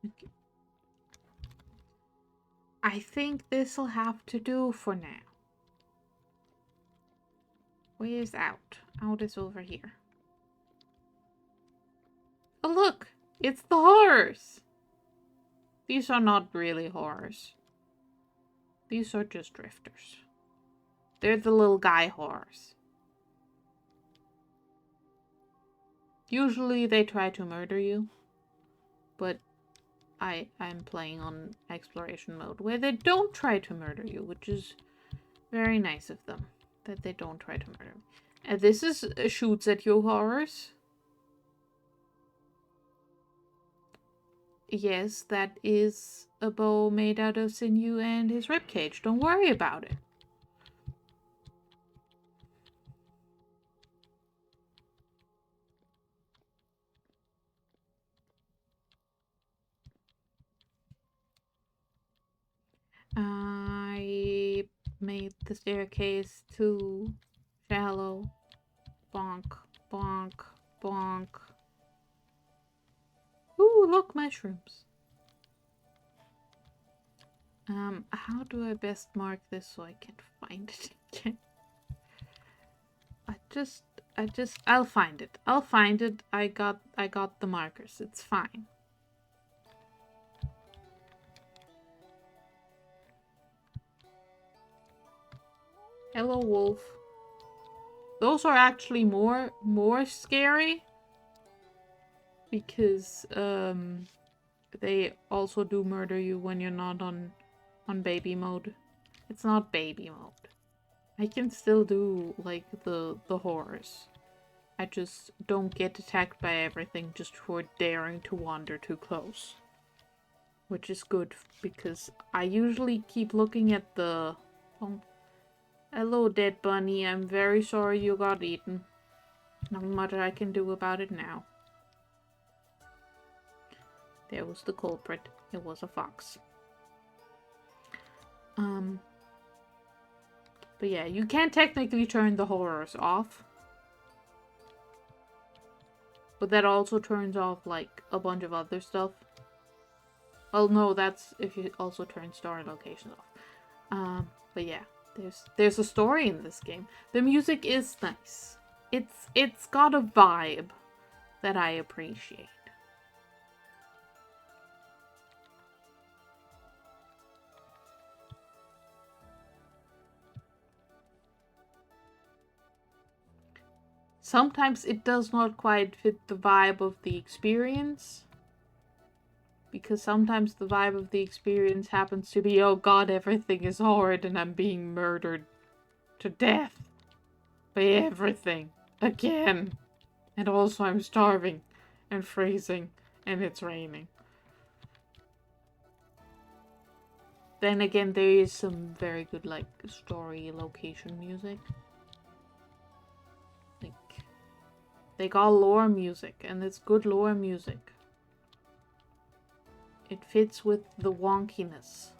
Okay. I think this'll have to do for now. Where's out? Out is over here. Oh look! It's the horrors! These are not really horrors. These are just drifters. They're the little guy horrors. Usually they try to murder you. But I'm playing on exploration mode where they don't try to murder you, which is very nice of them. That they don't try to murder me. This is shoots at you horrors. Yes, that is a bow made out of sinew and his ribcage. Don't worry about it. I made the staircase too shallow. Bonk, bonk, bonk. Ooh, look, mushrooms. How do I best mark this so I can find it again? I'll find it. I'll find it. I got the markers. It's fine. Hello, wolf. Those are actually more scary. Because, they also do murder you when you're not on baby mode. It's not baby mode. I can still do, like, the horrors. I just don't get attacked by everything just for daring to wander too close. Which is good, because I usually keep looking at the... Oh, hello, dead bunny. I'm very sorry you got eaten. Not much I can do about it now. There was the culprit. It was a fox. But yeah, you can technically turn the horrors off. But that also turns off, like, a bunch of other stuff. Well, no, that's if you also turn story locations off. But yeah, there's a story in this game. The music is nice. It's got a vibe that I appreciate. Sometimes it does not quite fit the vibe of the experience. Because sometimes the vibe of the experience happens to be, oh god, everything is horrid and I'm being murdered to death by everything again. And also I'm starving and freezing and it's raining. Then again, there is some very good, like, story location music. Like, they got lore music, and it's good lore music. It fits with the wonkiness.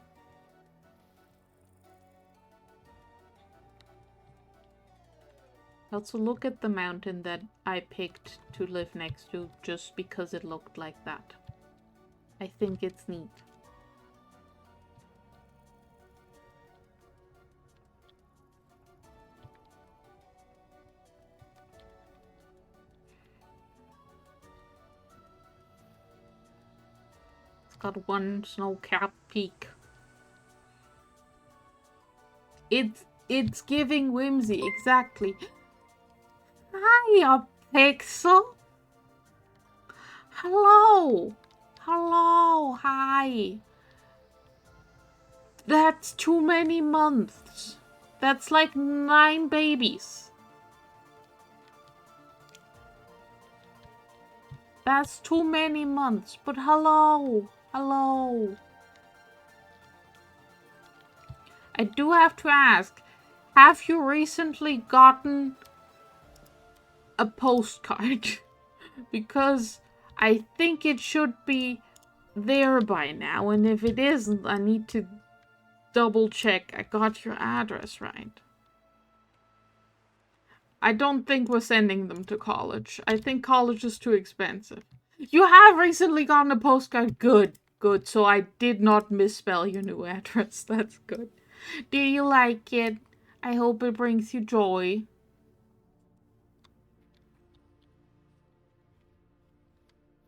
Also, look at the mountain that I picked to live next to just because it looked like that. I think it's neat. It's got one snow-capped peak. It's giving whimsy, exactly. Hiya, Pixel. Hello. Hello, hi. That's too many months. That's like 9 babies. That's too many months, but hello. Hello. I do have to ask, have you recently gotten a postcard? Because I think it should be there by now, and if it isn't, I need to double check I got your address right. I don't think we're sending them to college. I think college is too expensive. You have recently gotten a postcard. Good, good. So I did not misspell your new address. That's good. Do you like it? I hope it brings you joy.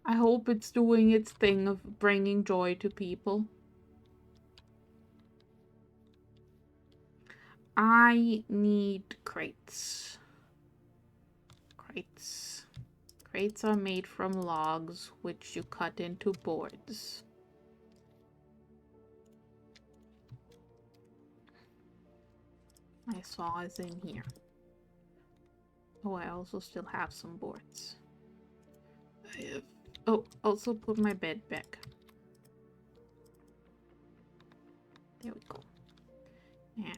I hope it's doing its thing of bringing joy to people. I need crates. Crates. Crates are made from logs, which you cut into boards. My saw is in here. Oh, I also still have some boards. I have... Oh, also put my bed back. There we go. Now,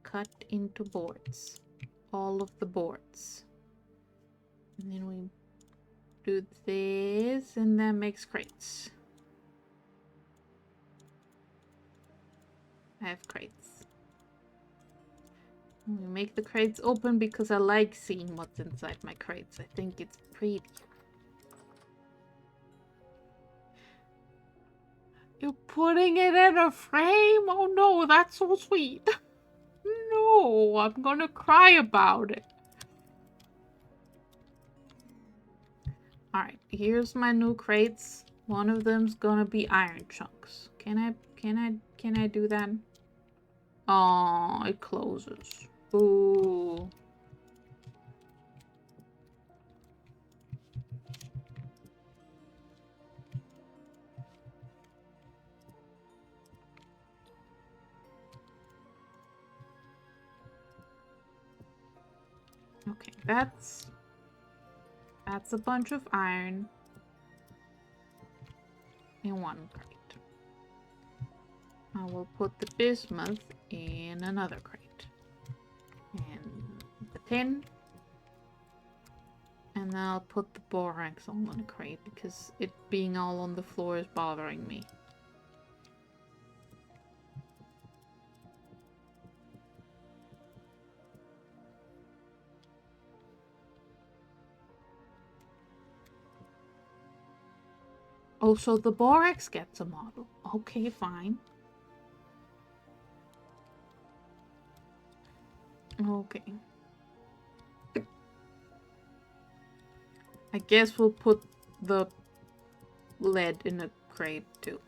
cut into boards. All of the boards. And then we do this, and that makes crates. I have crates. We make the crates open because I like seeing what's inside my crates. I think it's pretty. You're putting it in a frame? Oh no, that's so sweet. No, I'm gonna cry about it. Alright, here's my new crates. One of them's gonna be iron chunks. Can I do that? Oh, it closes. Ooh. Okay, that's a bunch of iron in one crate. I will put the bismuth in another crate. And the tin. And then I'll put the borax all in a crate because it being all on the floor is bothering me. Oh, so the borax gets a model. Okay, fine. Okay. I guess we'll put the lead in a crate too.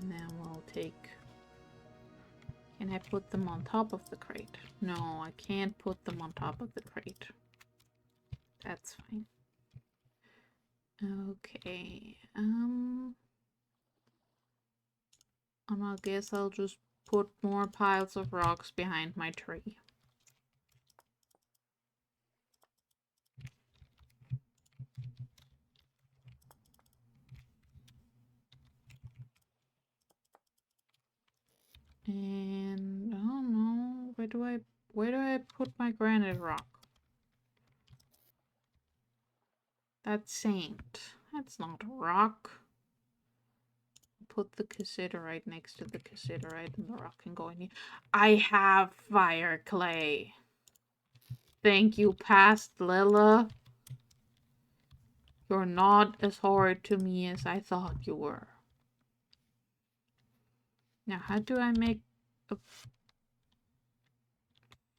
And then we'll take... Can I put them on top of the crate? No, I can't put them on top of the crate. That's fine. Okay. And I guess I'll just put more piles of rocks behind my tree. And I don't know, where do I put my granite rock? That's sand. That's not a rock. Put the cassiterite next to the cassiterite and the rock can go in here. I have fire clay. Thank you, past Lilla. You're not as horrid to me as I thought you were. Now, how do I make a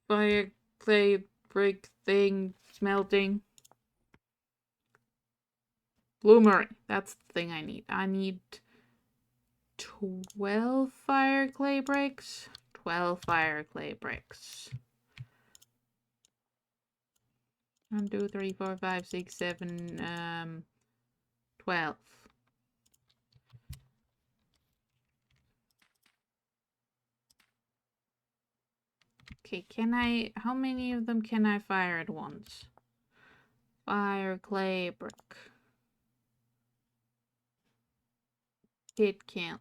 fire clay brick thing smelting? Bloomery. That's the thing I need. I need 12 fire clay bricks. 12 fire clay bricks. 1, 2, 3, 4, 5, 6, 7, 12. Okay, how many of them can I fire at once? Fire clay brick. Hit kill.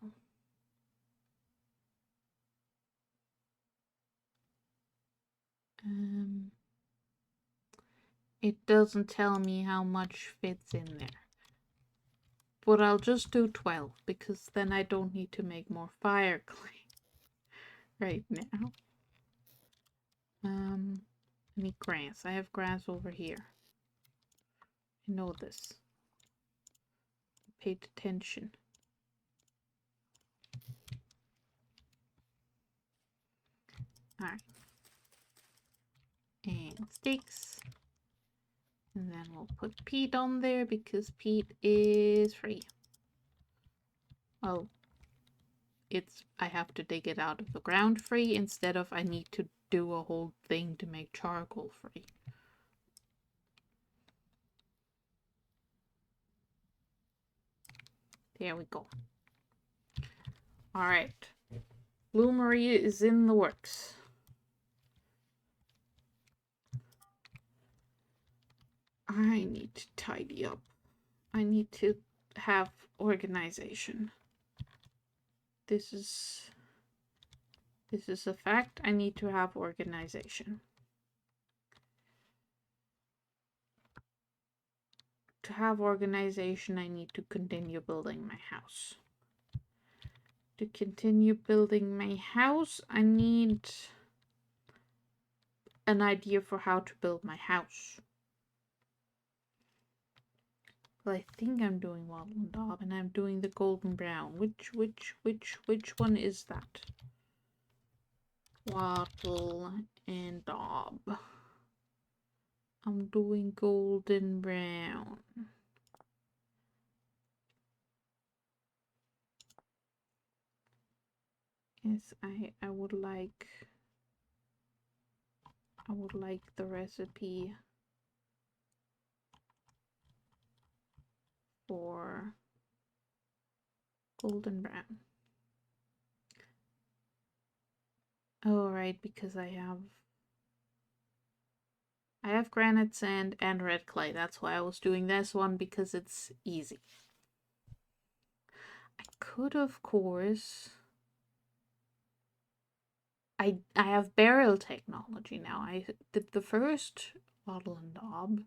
It doesn't tell me how much fits in there. But I'll just do 12 because then I don't need to make more fire clay right now. I need grass. I have grass over here. I know this. I paid attention. Alright. And sticks. And then we'll put peat on there because peat is free. Well, I have to dig it out of the ground free instead of I need to do a whole thing to make charcoal free. There we go. Alright. Bloomery is in the works. I need to tidy up. I need to have organization. This is a fact. I need to have organization. To have organization, I need to continue building my house. To continue building my house, I need an idea for how to build my house. Well, I think I'm doing wattle and daub, and I'm doing the golden brown. Which one is that? Wattle and daub. I'm doing golden brown. is I would like the recipe for golden brown. Oh, right, because I have granite sand and red clay. That's why I was doing this one, because it's easy. I could, of course... I have barrel technology now. I did the first bottle and knob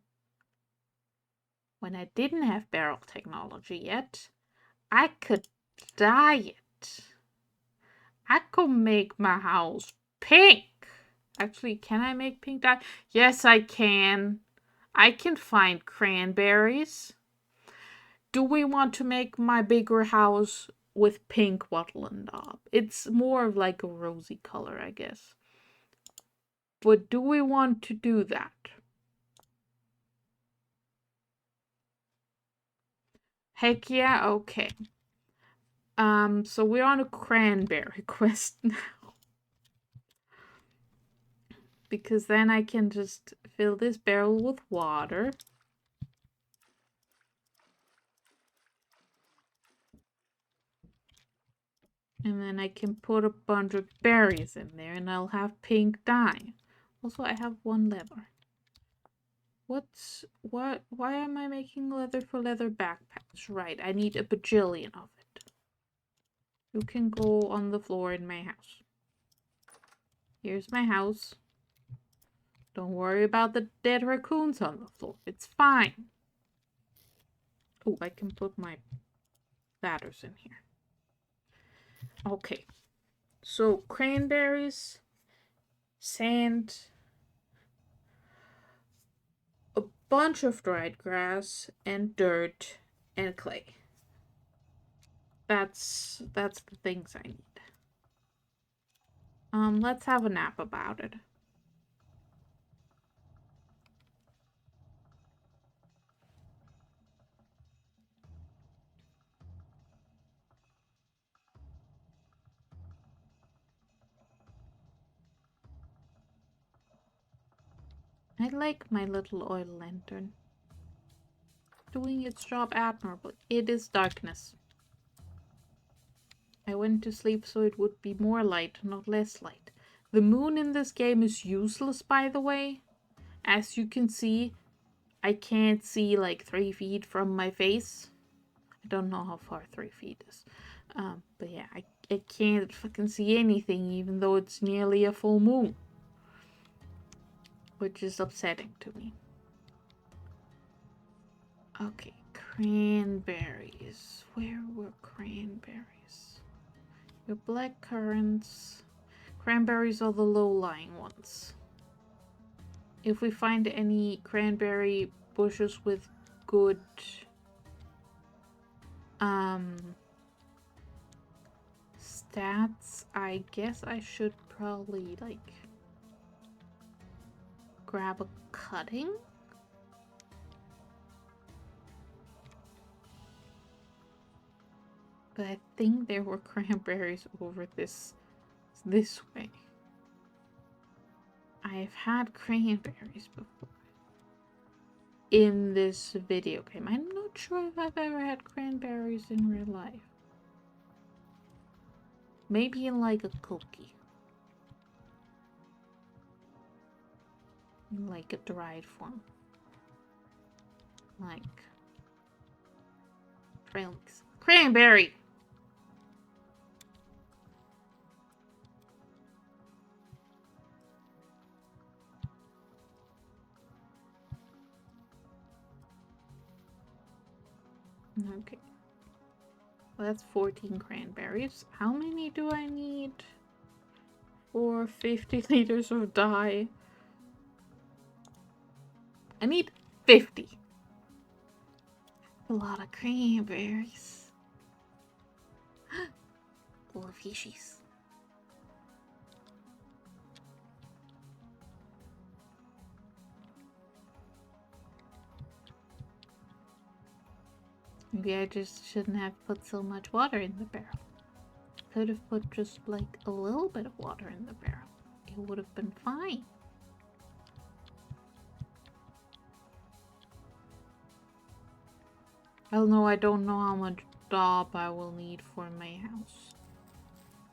when I didn't have barrel technology yet. I could dye it. I could make my house pink. Actually, can I make pink dye? Yes, I can. I can find cranberries. Do we want to make my bigger house with pink wattle and knob? It's more of like a rosy color, I guess. But do we want to do that? Heck yeah, okay. So we're on a cranberry quest now. Because then I can just fill this barrel with water. And then I can put a bunch of berries in there and I'll have pink dye. Also, I have one leather. Why am I making leather for leather backpacks? Right, I need a bajillion of it. You can go on the floor in my house. Here's my house. Don't worry about the dead raccoons on the floor. It's fine. Oh, I can put my ladders in here. Okay. So, cranberries, sand, a bunch of dried grass, and dirt, and clay. That's the things I need. Let's have a nap about it. I like my little oil lantern. Doing its job admirably. It is darkness. I went to sleep so it would be more light, not less light. The moon in this game is useless, by the way. As you can see, I can't see like 3 feet from my face. I don't know how far 3 feet is. But yeah, I can't fucking see anything, even though it's nearly a full moon. Which is upsetting to me. Okay, cranberries. Where were cranberries? Your black currants. Cranberries are the low-lying ones. If we find any cranberry bushes with good stats, I guess I should probably like grab a cutting. But I think there were cranberries over this way. I've had cranberries before in this video game. I'm not sure if I've ever had cranberries in real life. Maybe in like a cookie. In like a dried form. Like trail mix. Cranberry! Okay. Well, that's 14 cranberries. How many do I need for 50 liters of dye? I need 50. A lot of cranberries. Or fishies. Maybe I just shouldn't have put so much water in the barrel. could have put just like a little bit of water in the barrel. It would have been fine. Well, no, I don't know how much daub I will need for my house.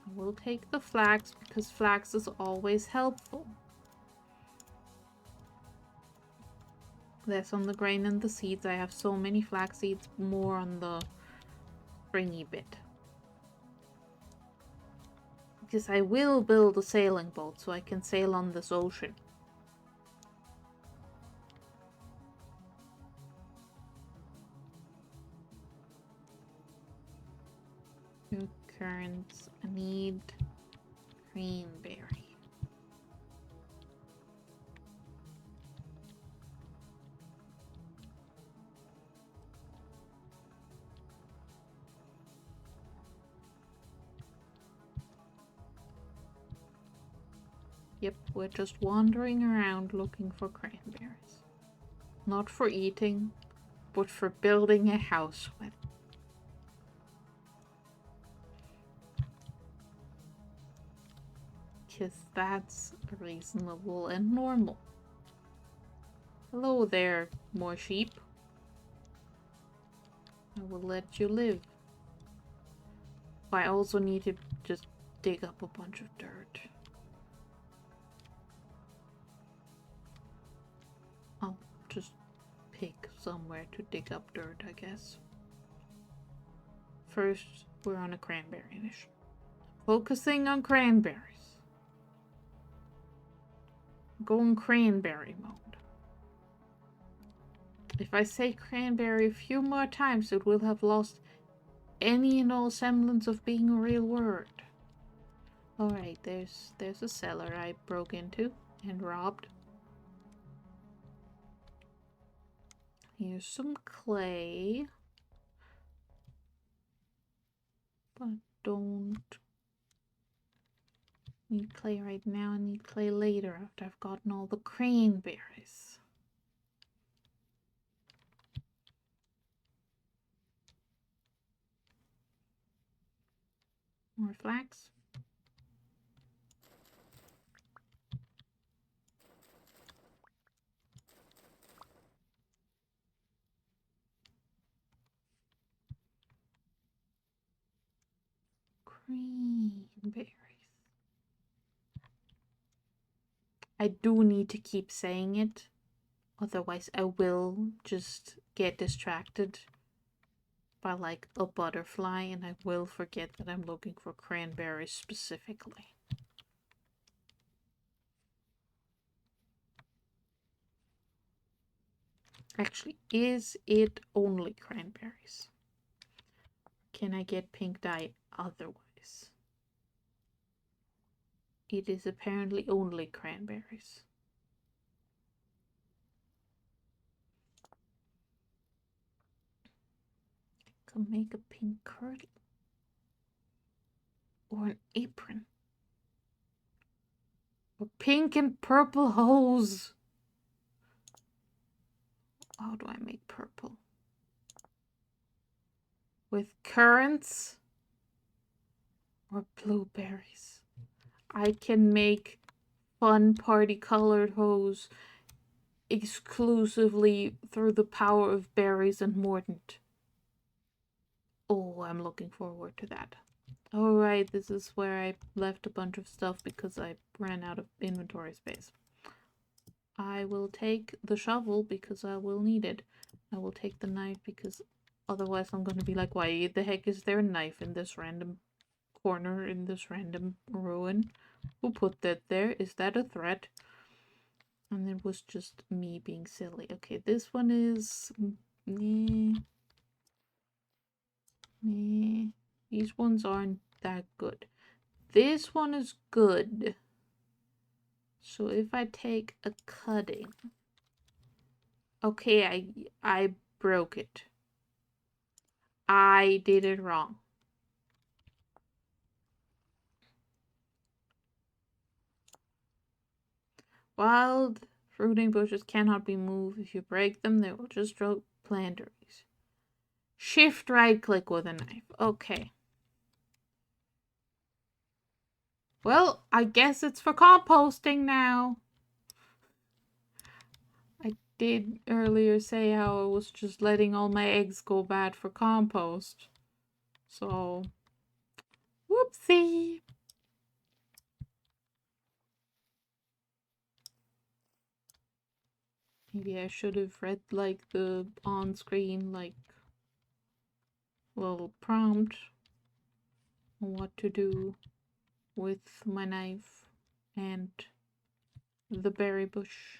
I will take the flax because flax is always helpful. Less on the grain and the seeds. I have so many flax seeds, more on the stringy bit. Because I will build a sailing boat so I can sail on this ocean. Two currants. I need cranberry. Yep, we're just wandering around looking for cranberries. Not for eating, but for building a house with. Because that's reasonable and normal. Hello there, more sheep. I will let you live. I also need to just dig up a bunch of dirt. I'll just pick somewhere to dig up dirt, I guess. First, we're on a cranberry mission. Focusing on cranberries. Going cranberry mode. If I say cranberry a few more times, it will have lost any and all semblance of being a real word. Alright, there's a cellar I broke into and robbed. Here's some clay. But don't need clay right now. I need clay later after I've gotten all the cranberries. More flax. Cranberries. I do need to keep saying it, otherwise I will just get distracted by like a butterfly and I will forget that I'm looking for cranberries specifically. Actually, is it only cranberries? Can I get pink dye otherwise? It is apparently only cranberries. I can make a pink kirtle. Or an apron. Or pink and purple hose. How do I make purple? With currants or blueberries. I can make fun party colored hose exclusively through the power of berries and mordant. Oh, I'm looking forward to that. Alright, this is where I left a bunch of stuff because I ran out of inventory space. I will take the shovel because I will need it. I will take the knife because otherwise I'm going to be like, why the heck is there a knife in this random corner, in this random ruin? Who put that there? Is that a threat? And it was just me being silly. Okay, this one is... These ones aren't that good. This one is good. So if I take a cutting... Okay, I broke it. I did it wrong. Wild fruiting bushes cannot be moved. If you break them, they will just drop plantaries. Shift right click with a knife. Okay. Well, I guess it's for composting now. I did earlier say how I was just letting all my eggs go bad for compost. So, whoopsie. Maybe I should have read like the on-screen like little prompt on what to do with my knife and the berry bush.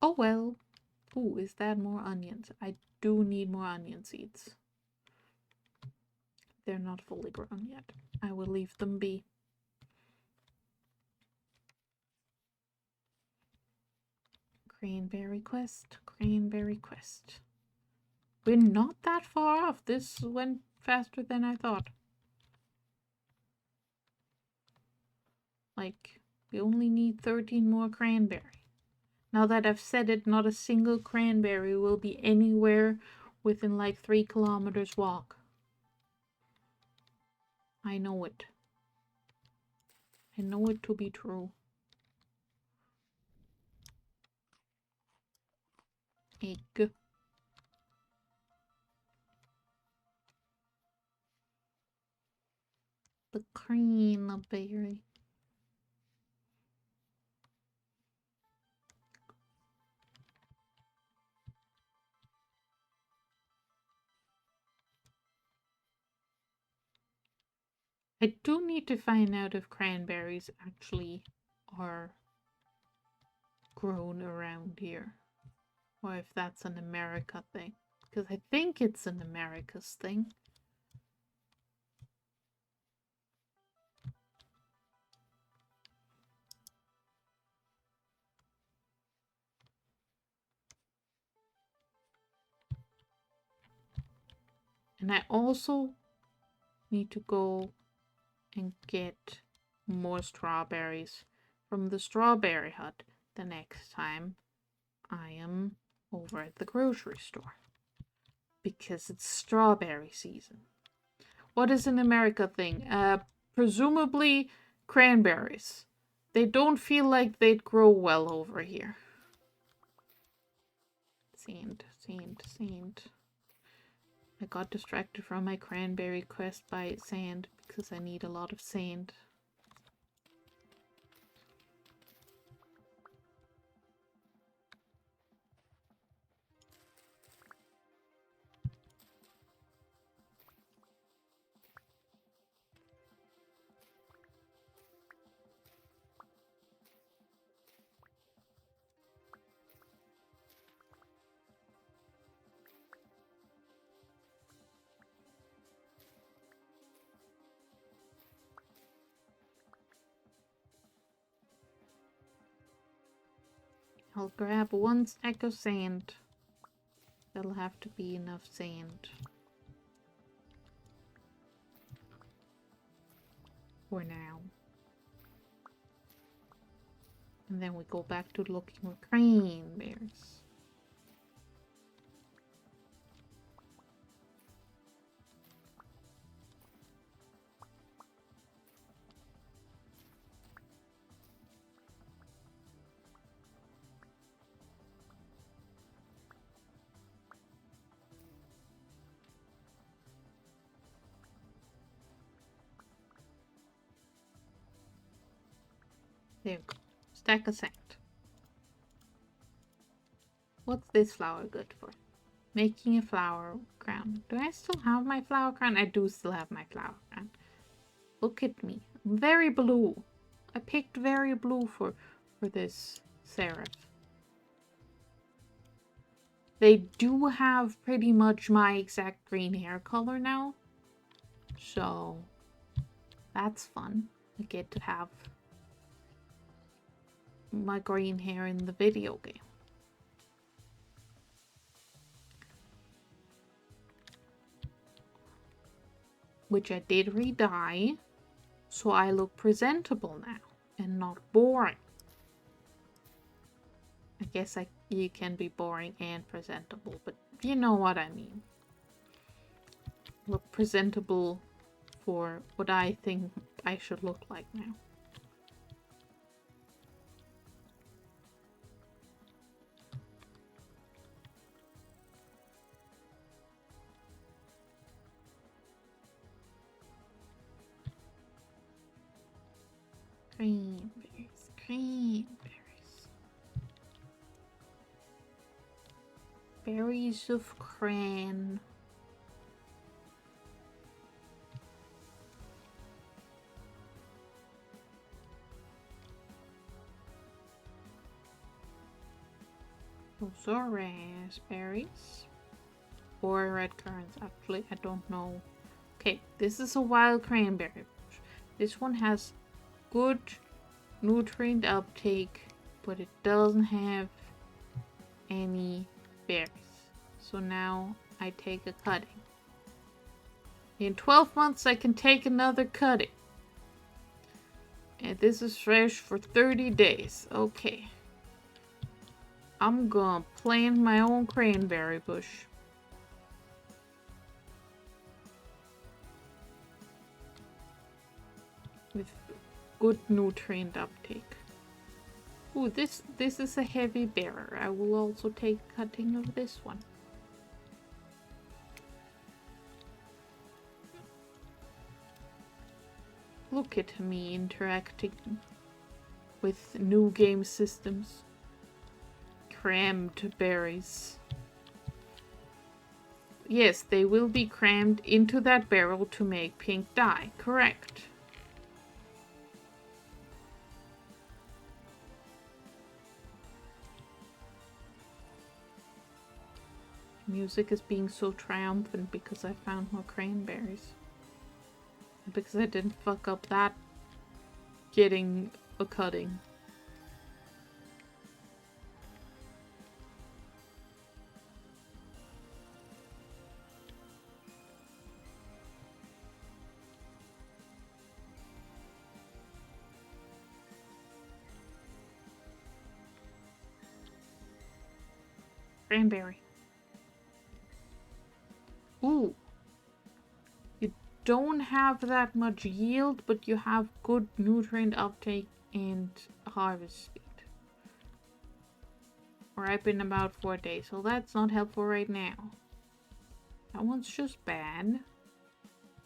Oh well. Ooh, is that more onions? I do need more onion seeds. They're not fully grown yet. I will leave them be. Cranberry quest, cranberry quest. We're not that far off. This went faster than I thought. Like, we only need 13 more cranberry. Now that I've said it, not a single cranberry will be anywhere within like 3 kilometers walk. I know it. I know it to be true. Egg. The cranberry. I do need to find out if cranberries actually are grown around here. Or if that's an America thing. Because I think it's an America's thing. And I also need to go and get more strawberries from the strawberry hut the next time I am over at the grocery store. Because it's strawberry season. What is an America thing? Presumably cranberries. They don't feel like they'd grow well over here. Sand, sand, sand. I got distracted from my cranberry quest by sand because I need a lot of sand. I'll grab 1 stack of sand. That'll have to be enough sand. For now. And then we go back to looking for cranberries. There we go. Stack of sand. What's this flower good for? Making a flower crown. Do I still have my flower crown? I do still have my flower crown. Look at me. I'm very blue. I picked very blue for this serif. They do have pretty much my exact green hair color now. So that's fun. I get to have my green hair in the video game. Which I did re-dye, so I look presentable now and not boring. I guess you can be boring and presentable, but you know what I mean. Look presentable for what I think I should look like now. Cranberries, cranberries. Berries of cran. Those are raspberries. Or red currants, actually, I don't know. Okay, this is a wild cranberry bush. This one has good nutrient uptake, but it doesn't have any berries. So now I take a cutting. In 12 months I can take another cutting. And this is fresh for 30 days. Okay. I'm gonna plant my own cranberry bush. With good nutrient uptake. Ooh, this is a heavy bearer. I will also take cutting of this one. Look at me interacting with new game systems. Crammed berries. Yes, they will be crammed into that barrel to make pink dye. Correct. Music is being so triumphant because I found more cranberries. Because I didn't fuck up that getting a cutting. Cranberry. Ooh. You don't have that much yield, but you have good nutrient uptake and harvest speed. Ripen about 4 days, so that's not helpful right now. That one's just bad.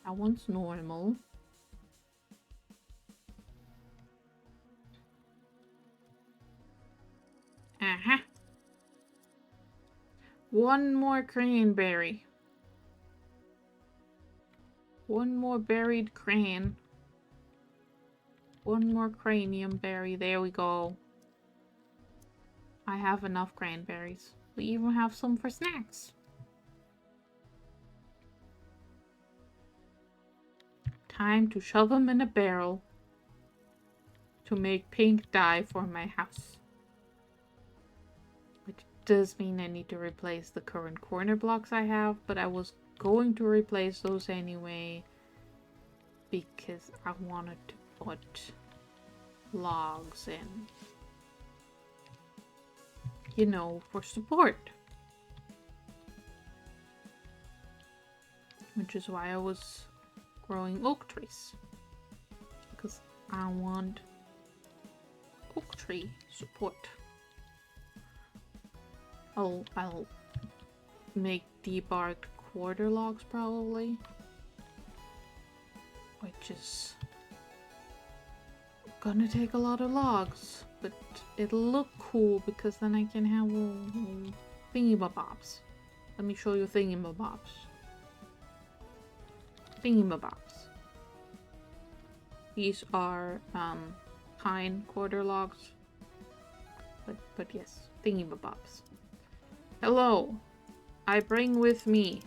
That one's normal. Uh-huh. One more cranberry. One more buried cran. One more cranium berry. There we go. I have enough cranberries. We even have some for snacks. Time to shove them in a barrel to make pink dye for my house. Which does mean I need to replace the current corner blocks I have, but I was going to replace those anyway because I wanted to put logs in. You know, for support. Which is why I was growing oak trees. Because I want oak tree support. I'll make debarked quarter logs probably. Which is gonna take a lot of logs. But it'll look cool because then I can have thingamabobs. Let me show you thingamabobs. Thingamabobs. These are pine quarter logs. But yes, thingamabobs. Hello. I bring with me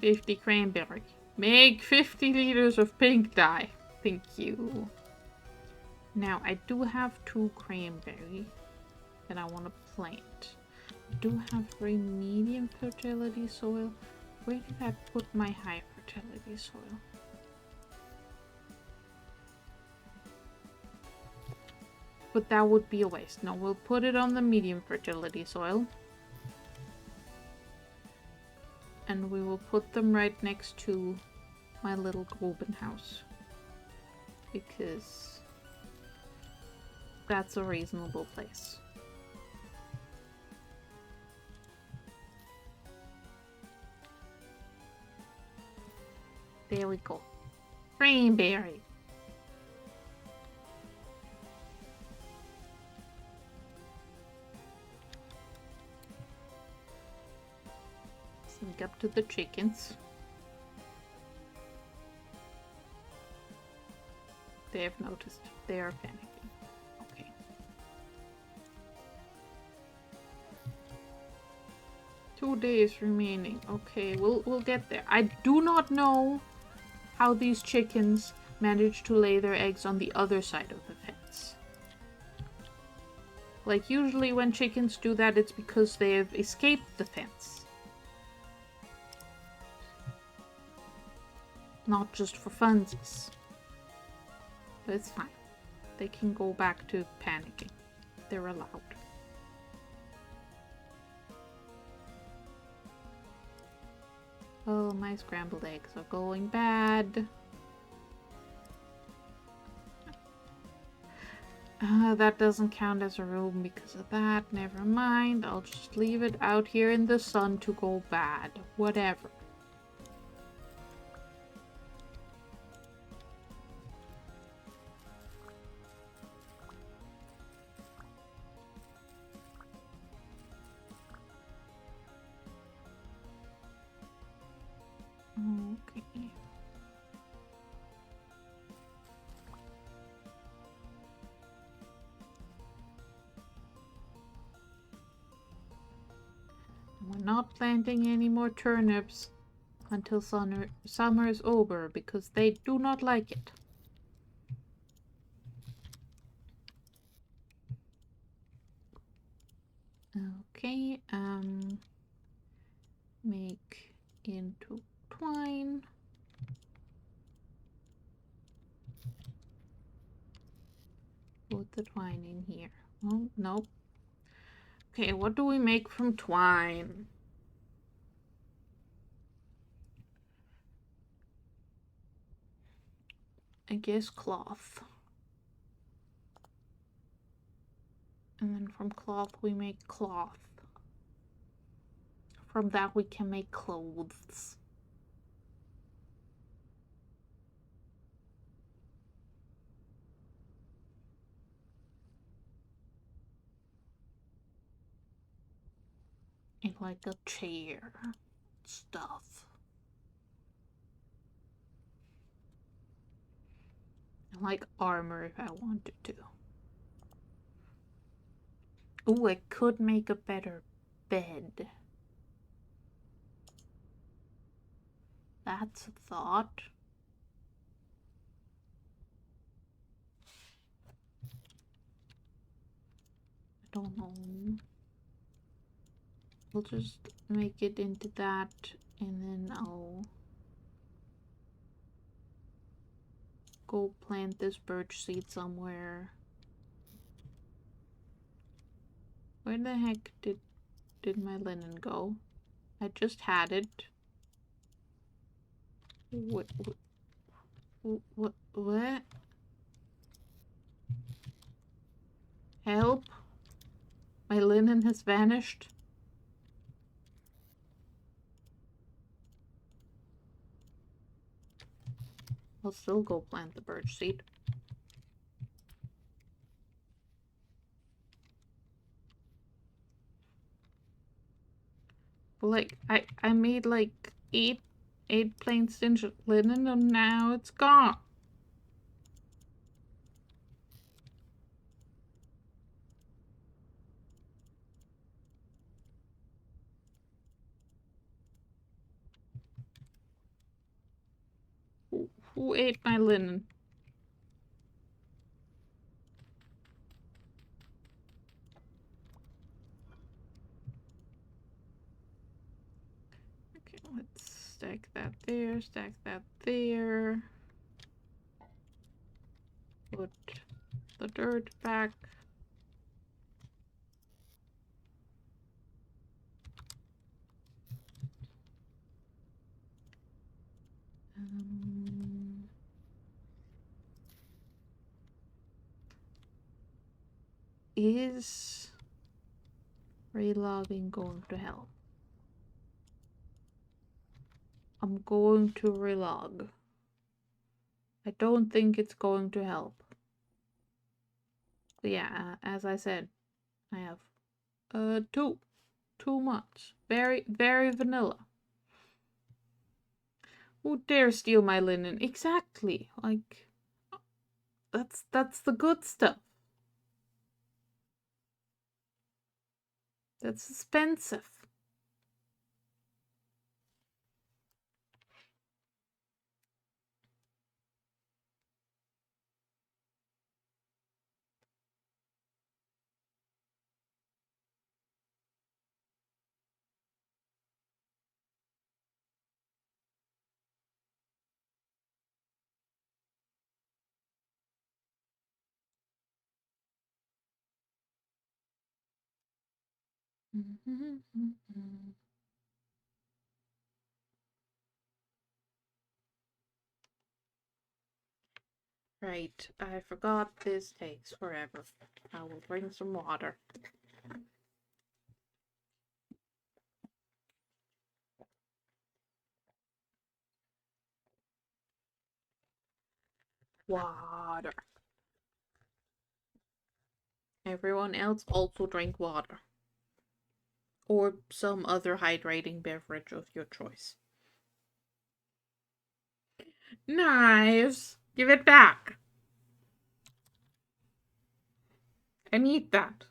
50 cranberry. Make 50 liters of pink dye. Thank you. Now, I do have 2 cranberry that I want to plant. I do have very medium fertility soil. Where did I put my high fertility soil? But that would be a waste. No, we'll put it on the medium fertility soil. And we will put them right next to my little Gruben house. because that's a reasonable place. There we go. Cranberry. Sneak up to the chickens. They have noticed. They are panicking. Okay. Two days remaining. Okay, we'll get there. I do not know how these chickens manage to lay their eggs on the other side of the fence. Like, usually when chickens do that, it's because they have escaped the fence. Not just for funsies. But it's fine. They can go back to panicking. They're allowed. Oh, my scrambled eggs are going bad. That doesn't count as a room because of that. Never mind. I'll just leave it out here in the sun to go bad. Whatever. Okay. We're not planting any more turnips until summer is over because they do not like it. Okay, make into twine. Put the twine in here. Oh, nope. Okay, what do we make from twine? I guess cloth. And then from cloth we make cloth. From that we can make clothes. And like a chair. Stuff. And like armor if I wanted to. Ooh, I could make a better bed. That's a thought. I don't know. We'll just make it into that and then I'll go plant this birch seed somewhere. Where the heck did my linen go? I just had it. What? Help! My linen has vanished. I'll still go plant the birch seed. But like, I made like eight plain stitch linen and now it's gone. Who ate my linen? Okay, let's stack that there, stack that there. Put the dirt back. is relogging going to help? I'm going to relog. I don't think it's going to help. But yeah, as I said, I have too much. Very, very vanilla. Who dare steal my linen? Exactly. Like, that's the good stuff. That's expensive. Right, I forgot this takes forever. I will bring some water. Water. Everyone else also drink water. Or some other hydrating beverage of your choice. Knives! Give it back! I need that.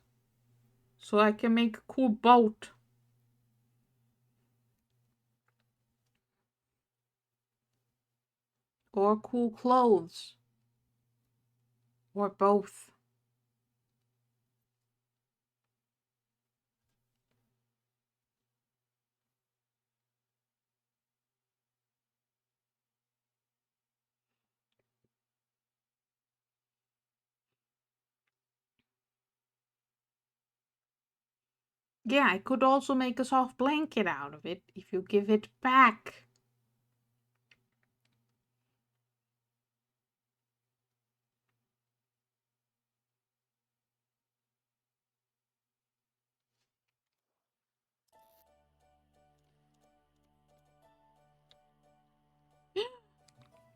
So I can make a cool boat. Or cool clothes. Or both. Yeah, I could also make a soft blanket out of it if you give it back.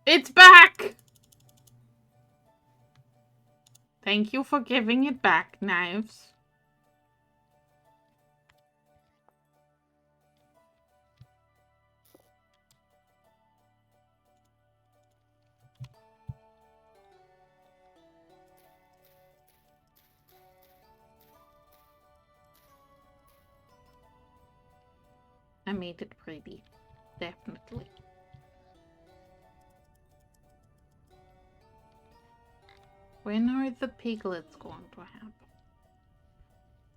It's back! Thank you for giving it back, Knives. I made it pretty. Definitely. When are the piglets going to happen?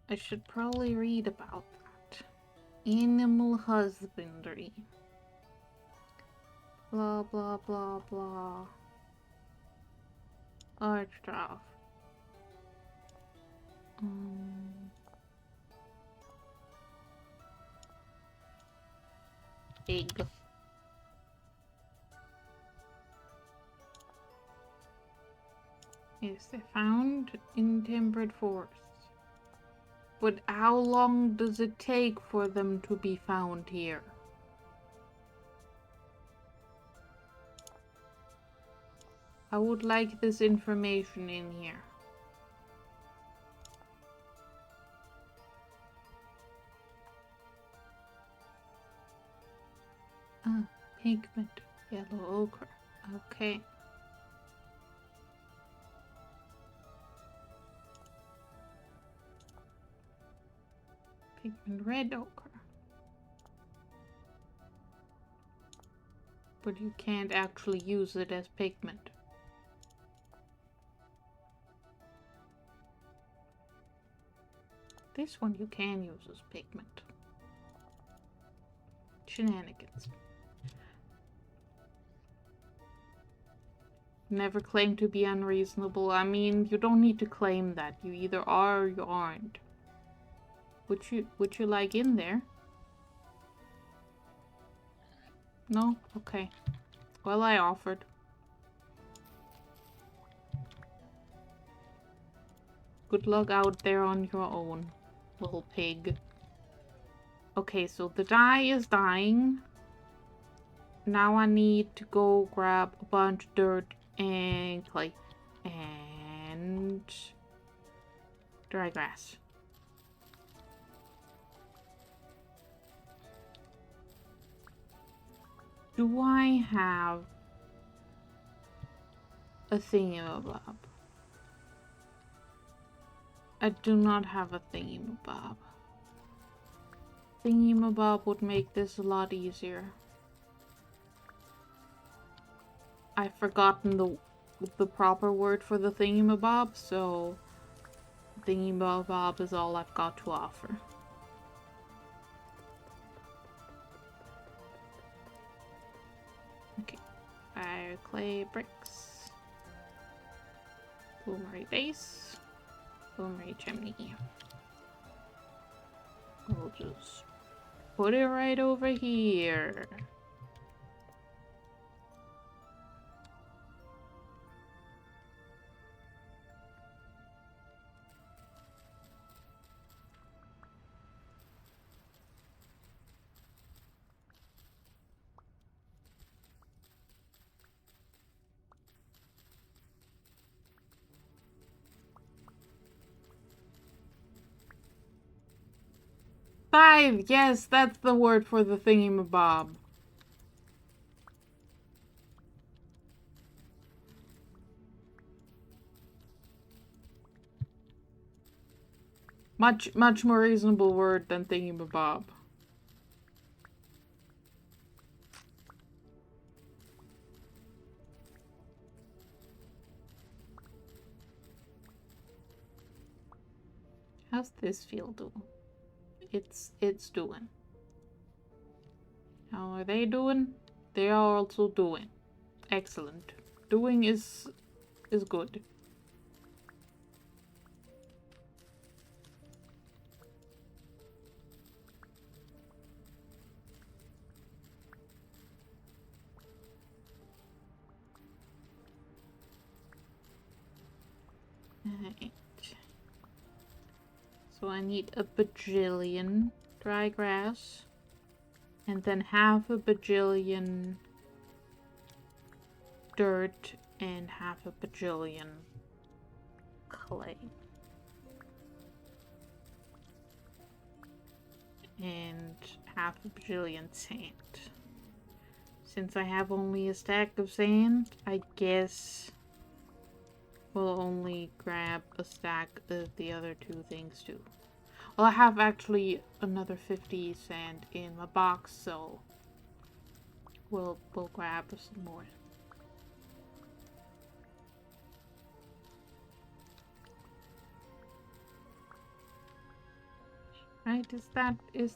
I should probably read about that. Animal husbandry. Blah, blah, blah, blah. Art stuff. Egg. Yes, they're found in temperate forests. But how long does it take for them to be found here? I would like this information in here. Ah, pigment, yellow ochre. Okay. Pigment red ochre. But you can't actually use it as pigment. This one you can use as pigment. Shenanigans. Never claim to be unreasonable. I mean, you don't need to claim that. You either are or you aren't. Would you like in there? No? Okay. Well, I offered. Good luck out there on your own, little pig. Okay, so the dye is dying. Now I need to go grab a bunch of dirt and clay. And dry grass. Do I have a thingamabob? I do not have a thingamabob. Thingamabob would make this a lot easier. I've forgotten the proper word for the thingamabob, so thingamabob is all I've got to offer. Okay, fire, clay, bricks, bloomery base, bloomery chimney. We'll just put it right over here. Five! Yes, that's the word for the thingamabob. Much more reasonable word than thingamabob. How's this field doing? It's doing. How are they doing? They are also doing. Excellent. Doing is good. Right. So I need a bajillion dry grass. And then half a bajillion dirt and half a bajillion clay. And half a bajillion sand. Since I have only a stack of sand, I guess we'll only grab a stack of the other two things too. Well, I have actually another 50 sand in my box, so we'll grab some more. Right, is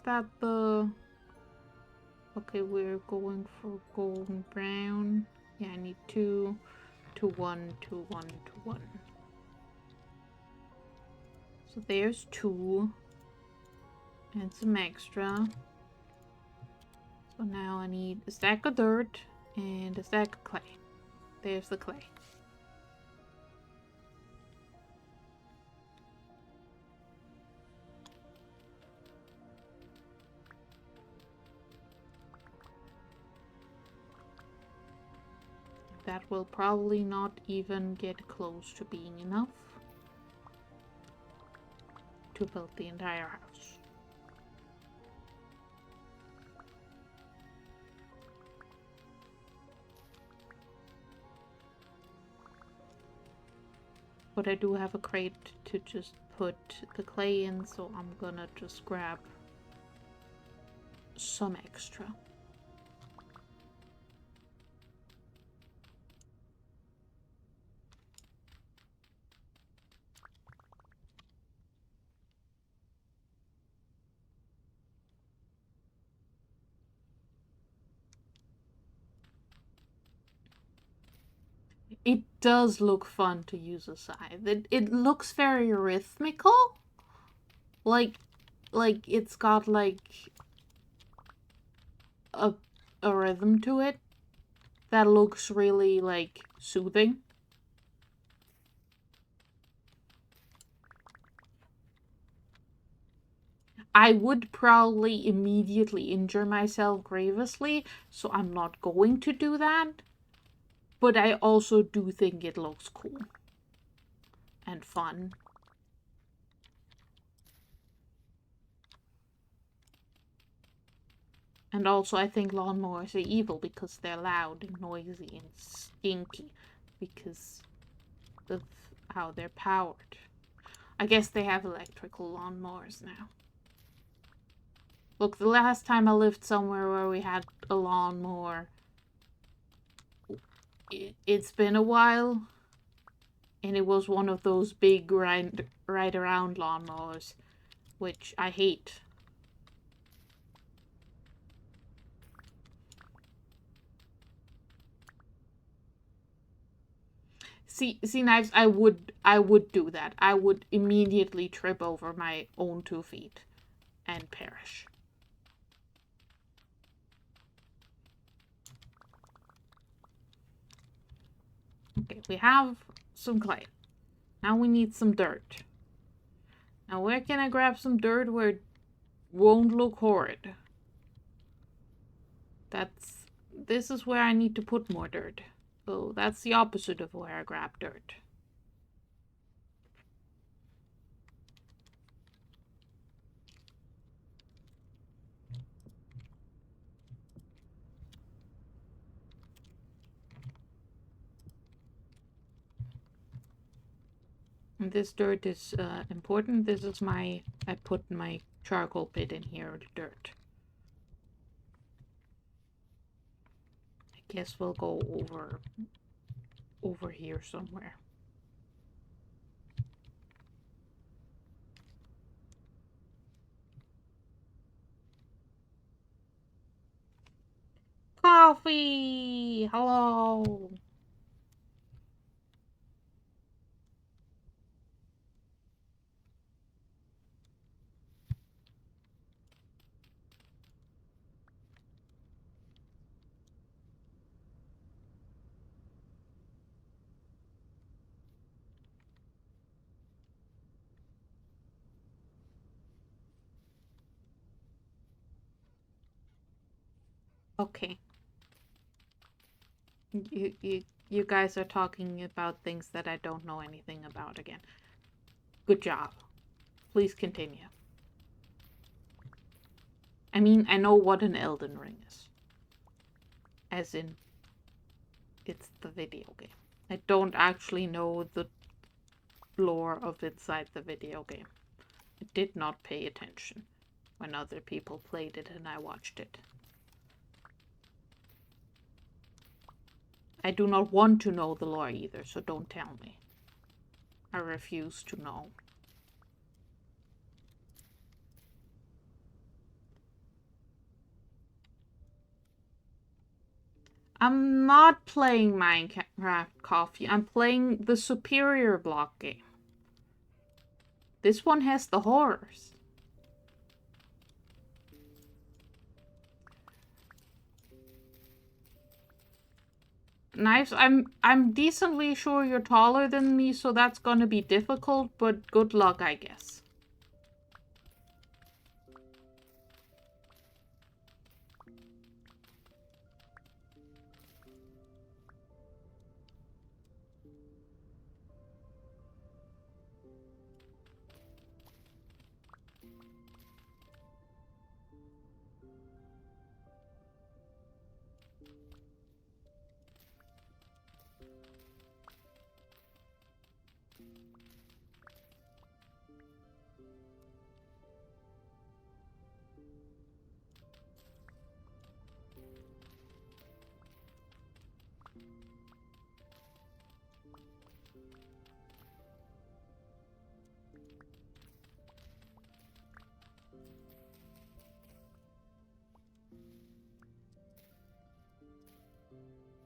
that the... Okay, we're going for golden brown. Yeah, I need 2, 2, 1, 2, 1, 2, 1. So there's 2. And some extra. So now I need a stack of dirt and a stack of clay. There's the clay. That will probably not even get close to being enough to build the entire house. But I do have a crate to just put the clay in, so I'm gonna just grab some extra. It does look fun to use a scythe. It looks very rhythmical. Like it's got like a rhythm to it that looks really like soothing. I would probably immediately injure myself grievously, so I'm not going to do that. But I also do think it looks cool and fun. And also I think lawnmowers are evil because they're loud and noisy and stinky because of how they're powered. I guess they have electrical lawnmowers now. Look, the last time I lived somewhere where we had a lawnmower, it's been a while, and it was one of those big ride around lawnmowers, which I hate. See, Knives, I would do that. I would immediately trip over my own 2 feet and perish. Okay, we have some clay. Now we need some dirt. Now where can I grab some dirt where it won't look horrid? This is where I need to put more dirt. So that's the opposite of where I grab dirt. And this dirt is important. This is I put my charcoal pit in here, the dirt. I guess we'll go over here somewhere. Coffee! Hello! Okay. You guys are talking about things that I don't know anything about again. Good job. Please continue. I mean, I know what an Elden Ring is. As in, it's the video game. I don't actually know the lore of inside the video game. I did not pay attention when other people played it and I watched it. I do not want to know the lore either, so don't tell me. I refuse to know. I'm not playing Minecraft Coffee. I'm playing the superior block game. This one has the horrors. Knives, I'm decently sure you're taller than me, so that's gonna be difficult, but good luck, I guess.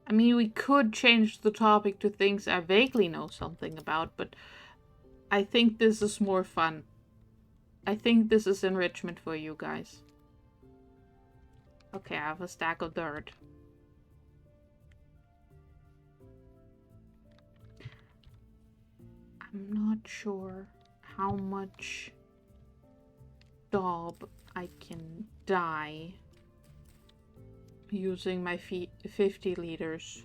I mean, we could change the topic to things I vaguely know something about, but I think this is more fun. I think this is enrichment for you guys. Okay, I have a stack of dirt. I'm not sure how much daub I can dye using my 50 liters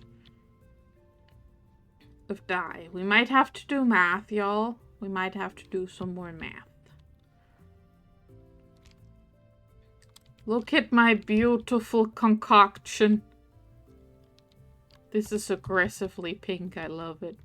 of dye. We might have to do math, y'all. We might have to do some more math. Look at my beautiful concoction. This is aggressively pink. I love it.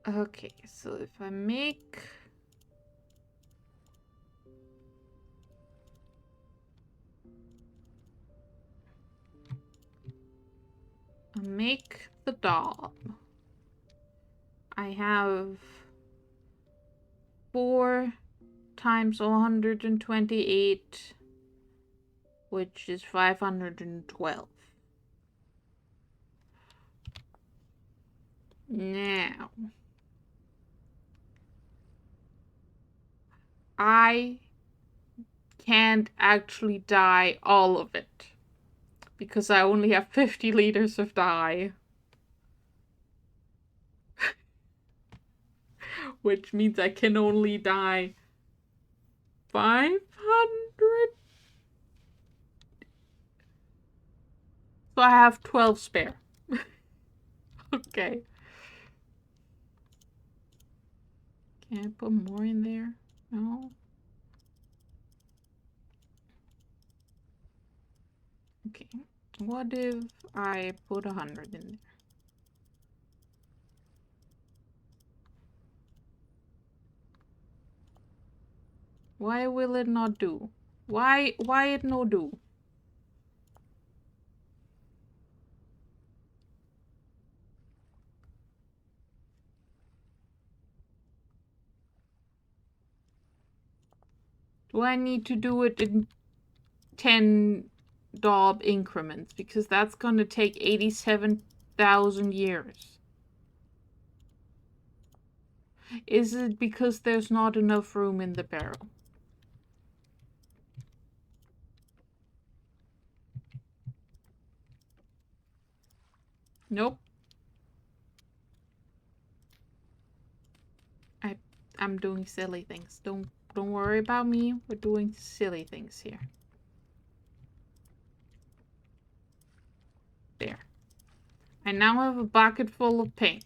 Okay, so if I make the daub, I have 4 times 128, which is 512. Now, I can't actually dye all of it because I only have 50 liters of dye. Which means I can only dye 500. So I have 12 spare. Okay. Can I put more in there? No. Okay. What if I put 100 in there? Why will it not do? Why it no do? Do I need to do it in 10 daub increments? Because that's gonna take 87,000 years. Is it because there's not enough room in the barrel? Nope. I'm doing silly things. Don't worry about me. We're doing silly things here. There. I now have a bucket full of pink.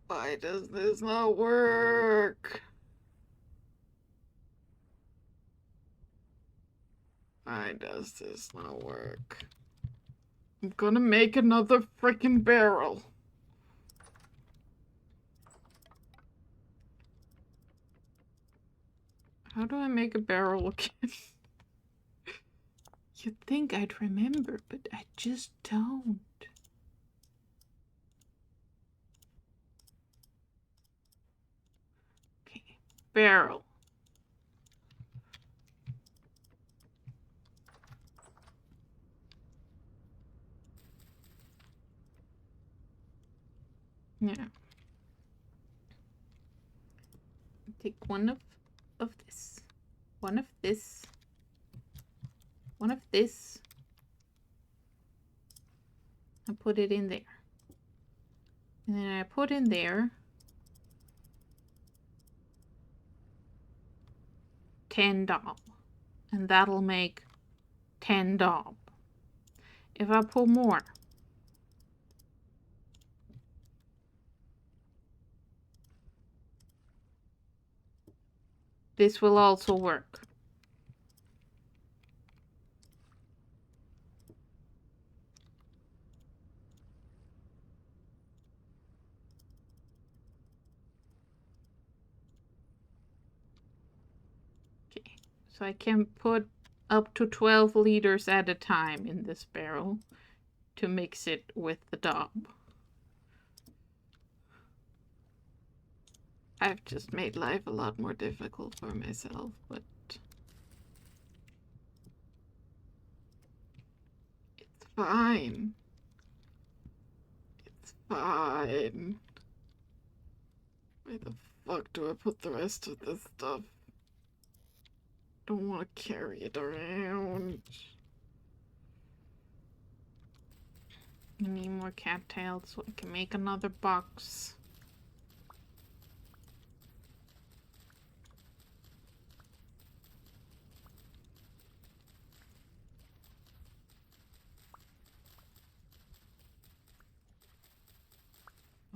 Why does this not work? Why does this not work? I'm gonna make another freaking barrel. How do I make a barrel again? You'd think I'd remember, but I just don't. Okay, barrel. Yeah. Take one of this, one of this, one of this, and put it in there. And then I put in there 10 daub, and that'll make 10 daub. If I put more, this will also work. Okay, so I can put up to 12 liters at a time in this barrel. to mix it with the dub. I've just made life a lot more difficult for myself, but it's fine. It's fine. Where the fuck do I put the rest of this stuff? Don't want to carry it around. I need more cattails so I can make another box.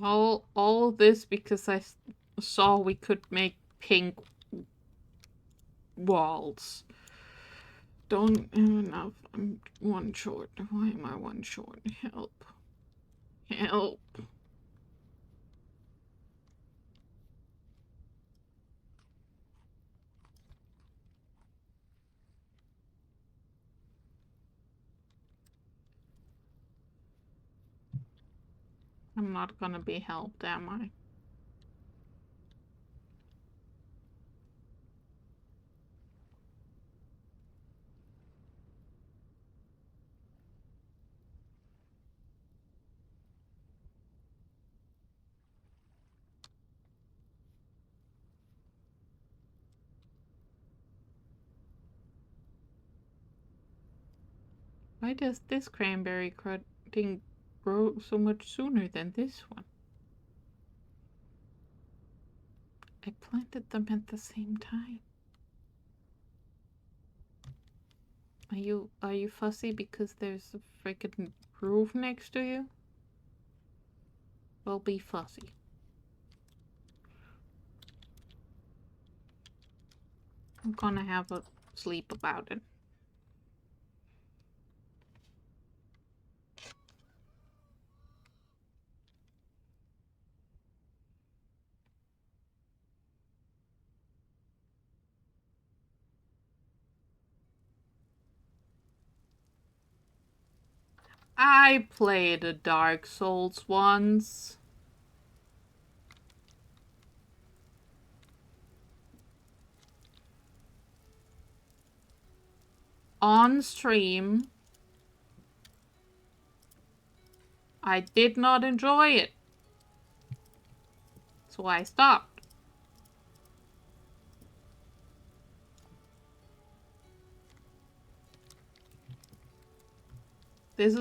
All this because I saw we could make pink walls. Don't have enough. I'm one short. Why am I one short? Help. Help. I'm not gonna be helped, am I? Why does this cranberry thing grow so much sooner than this one? I planted them at the same time. Are you fussy because there's a freaking roof next to you? Well, be fussy. I'm gonna have a sleep about it. I played a Dark Souls once. On stream. I did not enjoy it. So I stopped. This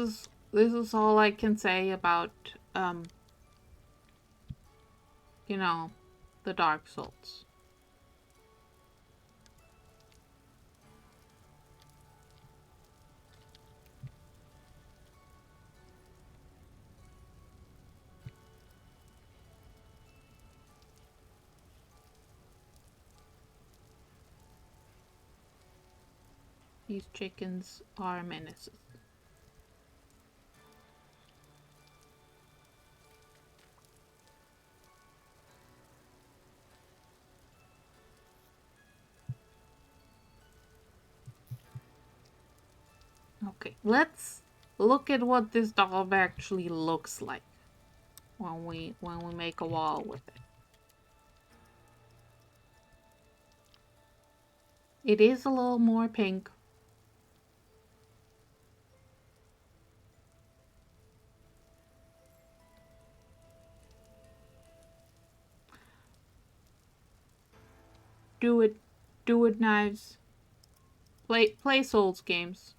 is all I can say about you know, the Dark Souls. These chickens are menaces. Okay, let's look at what this dog actually looks like when we make a wall with it. It is a little more pink. Do it, knives. Play Souls games.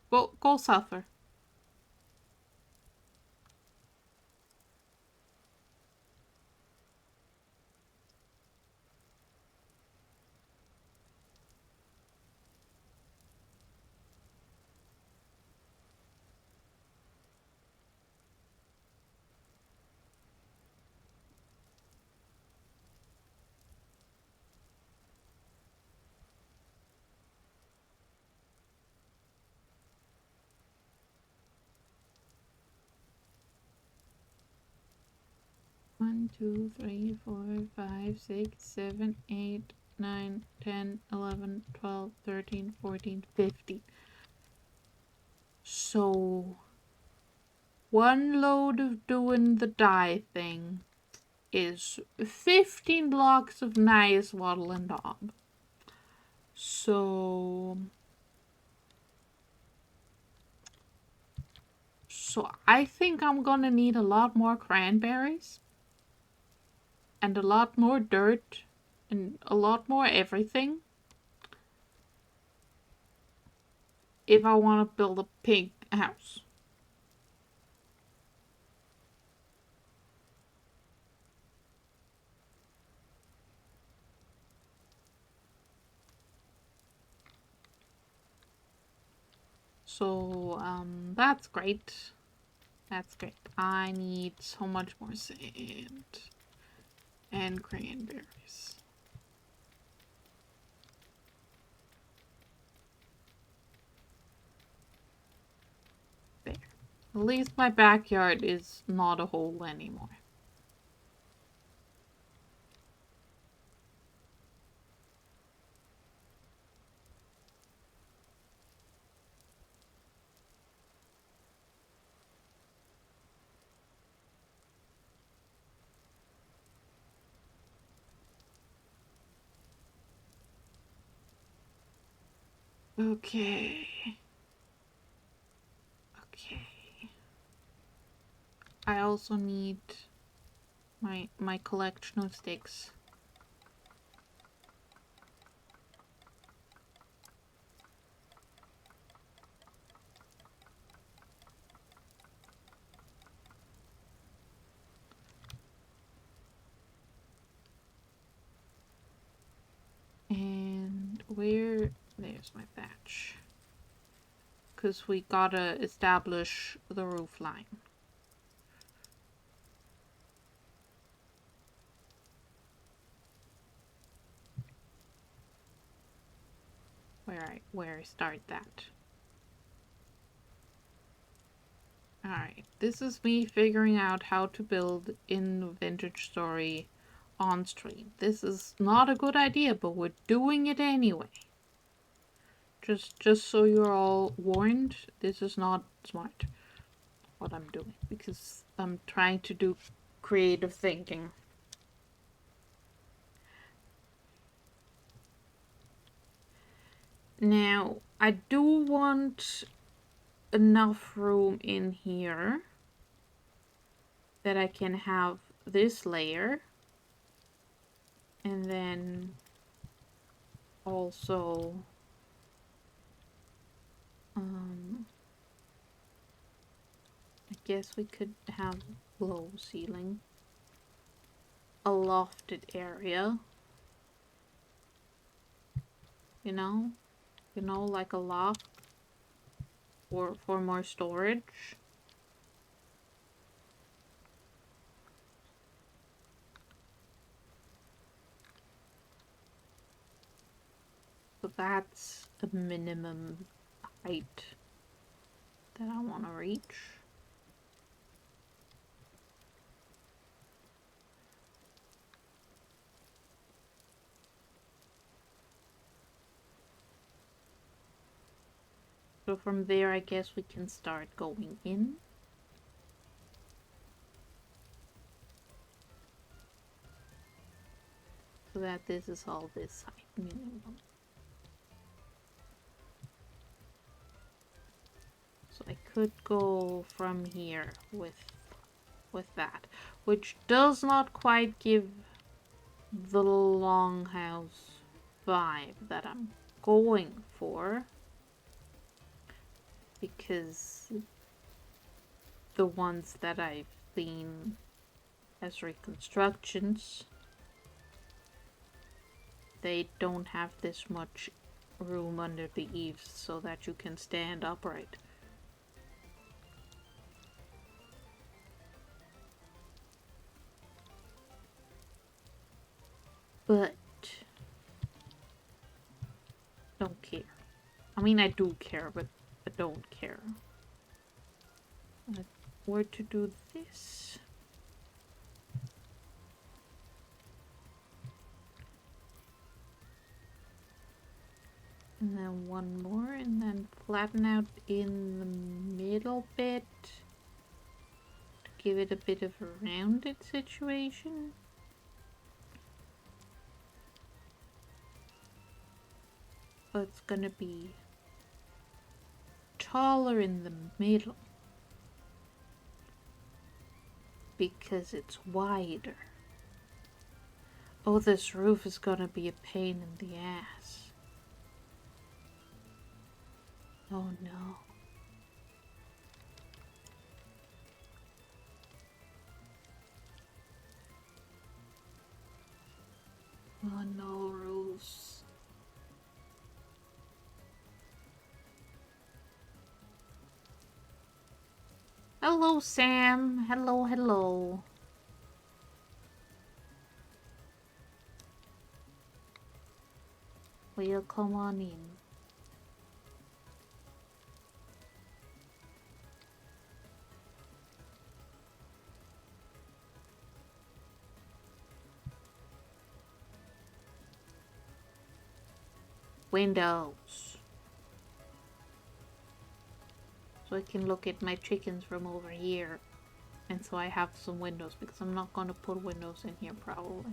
Go suffer. One, 2, 3, 4, 5, 6, 7, 8, 9, 10, 11, 12, 13, 14, 15. So one load of doing the dye thing is 15 blocks of nice wattle and daub. So I think I'm gonna need a lot more cranberries and a lot more dirt and a lot more everything if I want to build a pig house. So that's great. That's great. I need so much more sand and cranberries. There. At least my backyard is not a hole anymore. Okay. Okay. I also need my collection of sticks. And there's my thatch. Because we gotta establish the roof line. Where I start that. Alright, this is me figuring out how to build in Vintage Story on stream. This is not a good idea, but we're doing it anyway. Just so you're all warned, this is not smart what I'm doing, because I'm trying to do creative thinking. Now, I do want enough room in here that I can have this layer, and then also I guess we could have low ceiling, a lofted area, you know, like a loft for more storage. So that's a minimum height that I want to reach. So from there, I guess we can start going in. So that this is all this height minimum. So I could go from here with that, which does not quite give the longhouse vibe that I'm going for, because the ones that I've seen as reconstructions, they don't have this much room under the eaves so that you can stand upright. But don't care. I mean, I do care, but I don't care. Where to do this? And then one more, and then flatten out in the middle bit. give it a bit of a rounded situation. But it's gonna be taller in the middle because it's wider. Oh, this roof is gonna be a pain in the ass. Oh no. Oh no, roofs. Hello, Sam. Hello, hello. Will you come on in? Windows. So I can look at my chickens from over here. And so I have some windows because I'm not going to put windows in here probably.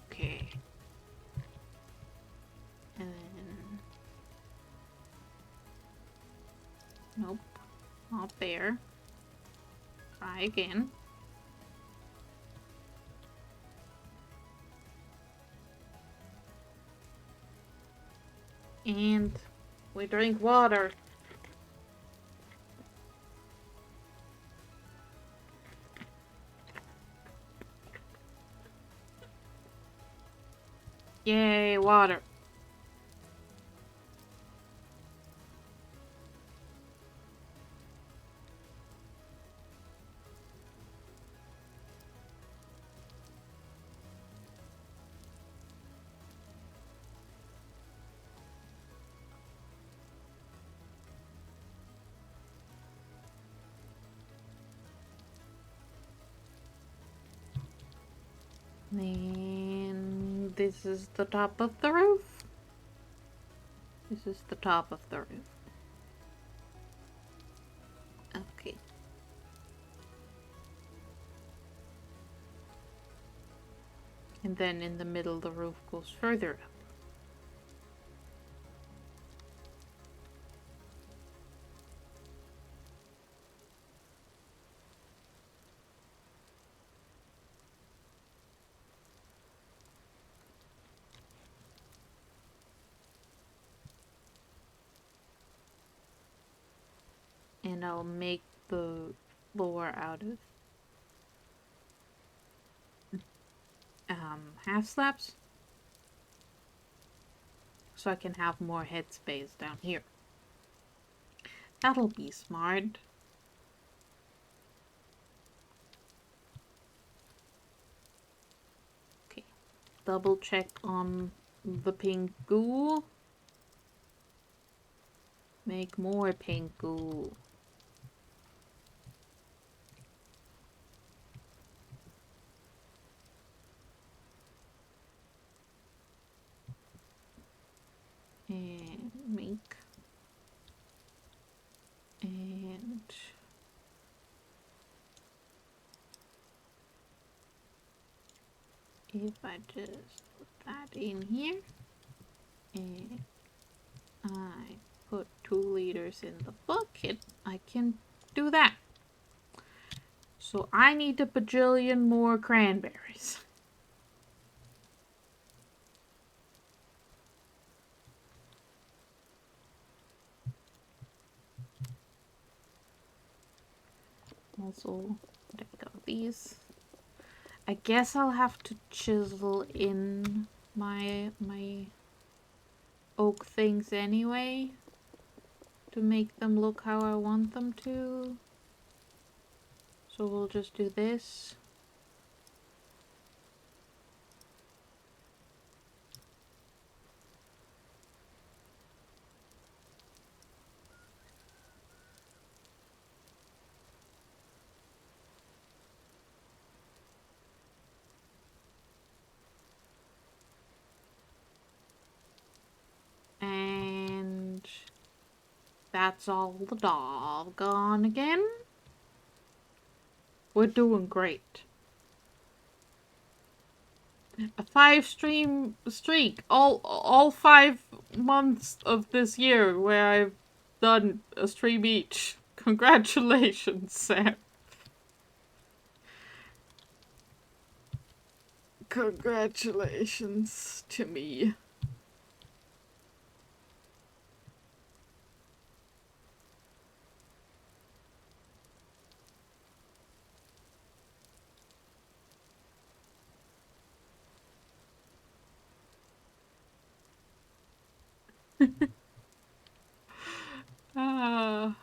Okay. And then... Nope. Not there. Try again. And we drink water. Yay, water. And this is the top of the roof. This is the top of the roof. Okay. And then in the middle the roof goes further up. And I'll make the floor out of half slabs so I can have more headspace down here. That'll be smart. Okay, double check on the pink goo. Make more pink goo. And make. And if I just put that in here and I put 2 liters in the bucket, I can do that. So I need a bajillion more cranberries. Also, take out these. I guess I'll have to chisel in my oak things anyway to make them look how I want them to. So we'll just do this. that's all the doggone again. We're doing great. A 5-stream streak. All 5 months of this year where I've done a stream each. Congratulations, Sam. Congratulations to me. Ah.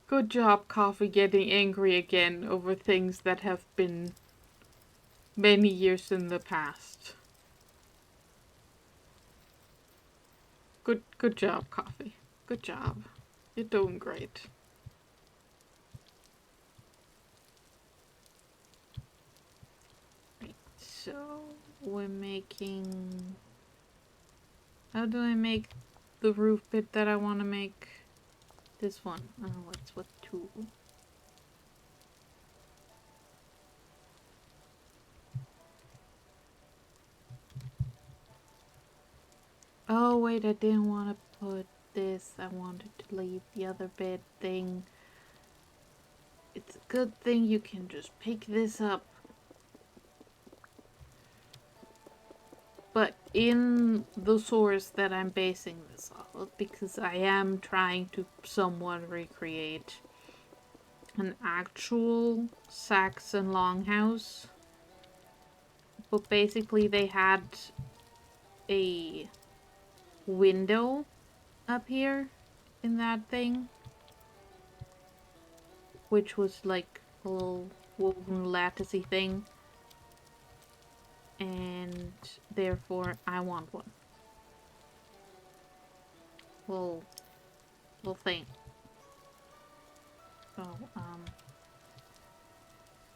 Good job, Coffee, getting angry again over things that have been many years in the past. Good job, Coffee. Good job. You're doing great. Right, so we're making... How do I make the roof bit that I want to make? This one. Oh, it's with 2. Oh, wait, I didn't want to put this. I wanted to leave the other bit thing. It's a good thing you can just pick this up. But in the source that I'm basing this off of, because I am trying to somewhat recreate an actual Saxon longhouse. But basically they had a window up here in that thing, which was like a little woven latticey thing, and therefore I want one. Little thing. So,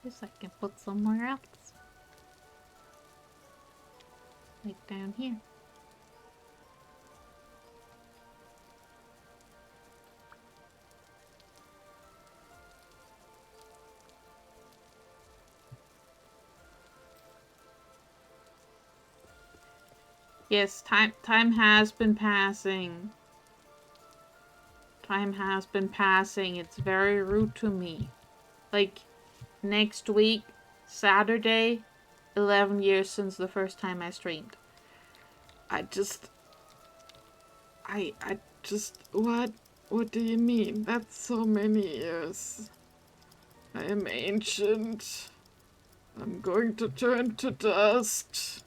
this I can put somewhere else. Like down here. Yes, time has been passing. Time has been passing. It's very rude to me. Like, next week, Saturday, 11 years since the first time I streamed. I just, what? What do you mean? That's so many years. I am ancient. I'm going to turn to dust.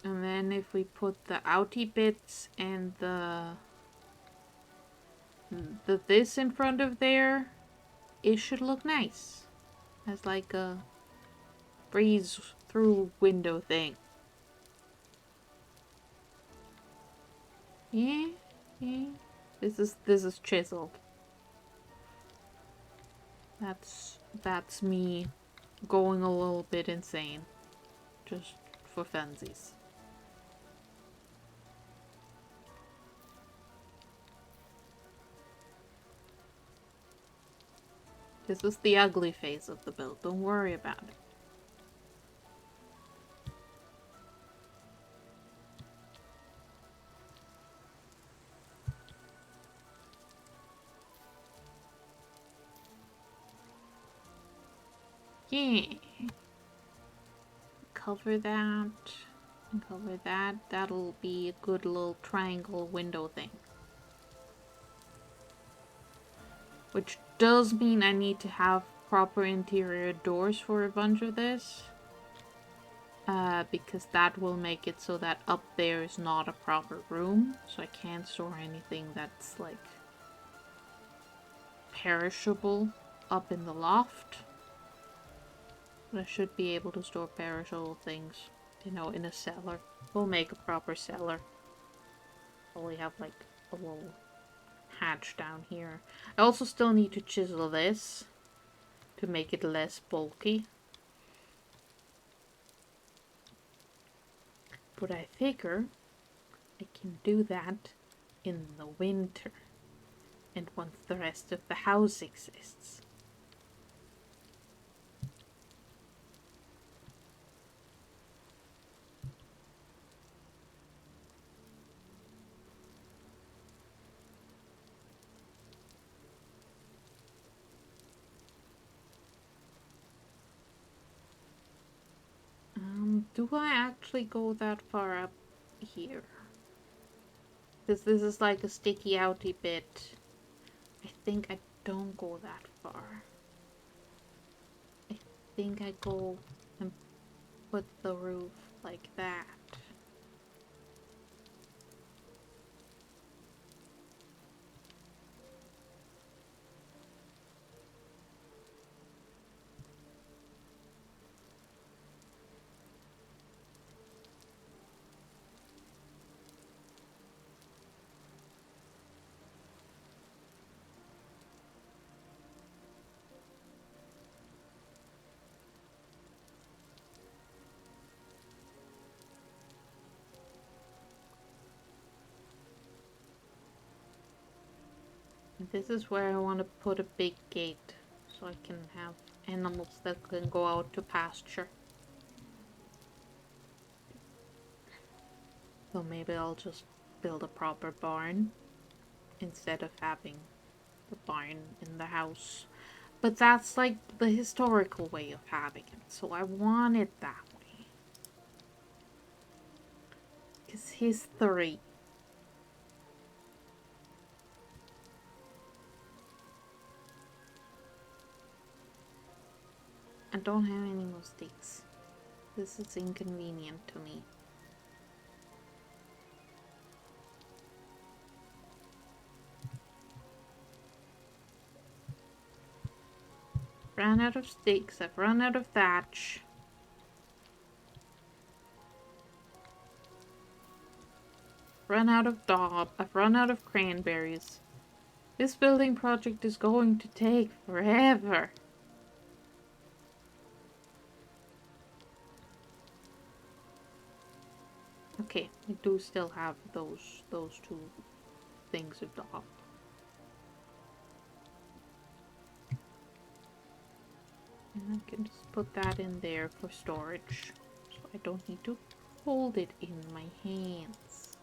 And then if we put the outie bits and the this in front of there, it should look nice. As like a breeze through window thing. Yeah, yeah. This is chiseled. That's me going a little bit insane. Just for funsies. This is the ugly phase of the build. Don't worry about it. Yeah. Cover that. And cover that. That'll be a good little triangle window thing. Which does mean I need to have proper interior doors for a bunch of this. Because that will make it so that up there is not a proper room. So I can't store anything that's like perishable up in the loft. But I should be able to store perishable things you know, in a cellar. We'll make a proper cellar. Only have like a little hatch down here. I also still need to chisel this to make it less bulky. But I figure I can do that in the winter and once the rest of the house exists. Do I actually go that far up here? Because this is like a sticky outy bit. I think I don't go that far. I think I go and put the roof like that. This is where I want to put a big gate so I can have animals that can go out to pasture. So maybe I'll just build a proper barn instead of having the barn in the house. But that's like the historical way of having it, so I want it that way. Because he's 3. I don't have any more sticks. This is inconvenient to me. Ran out of sticks, I've run out of thatch. Run out of daub, I've run out of cranberries. This building project is going to take forever. Okay, I do still have those 2 things of daub. And I can just put that in there for storage, so I don't need to hold it in my hands.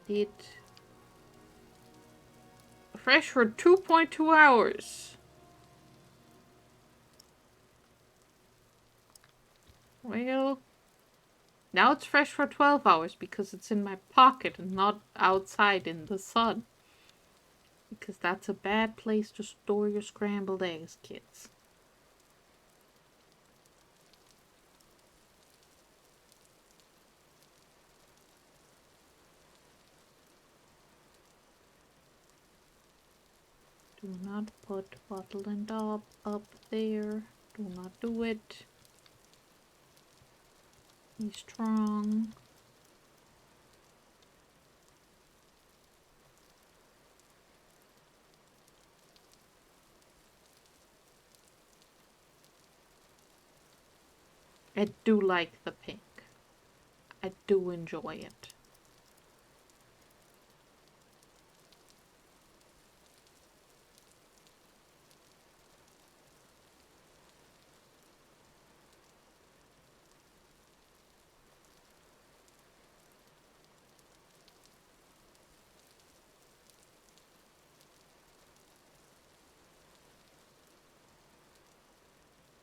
Did fresh for 2.2 hours. Well, now it's fresh for 12 hours because it's in my pocket and not outside in the sun. Because that's a bad place to store your scrambled eggs, kids. Do not put bottle and daub up there. Do not do it. Be strong. I do like the pink. I do enjoy it.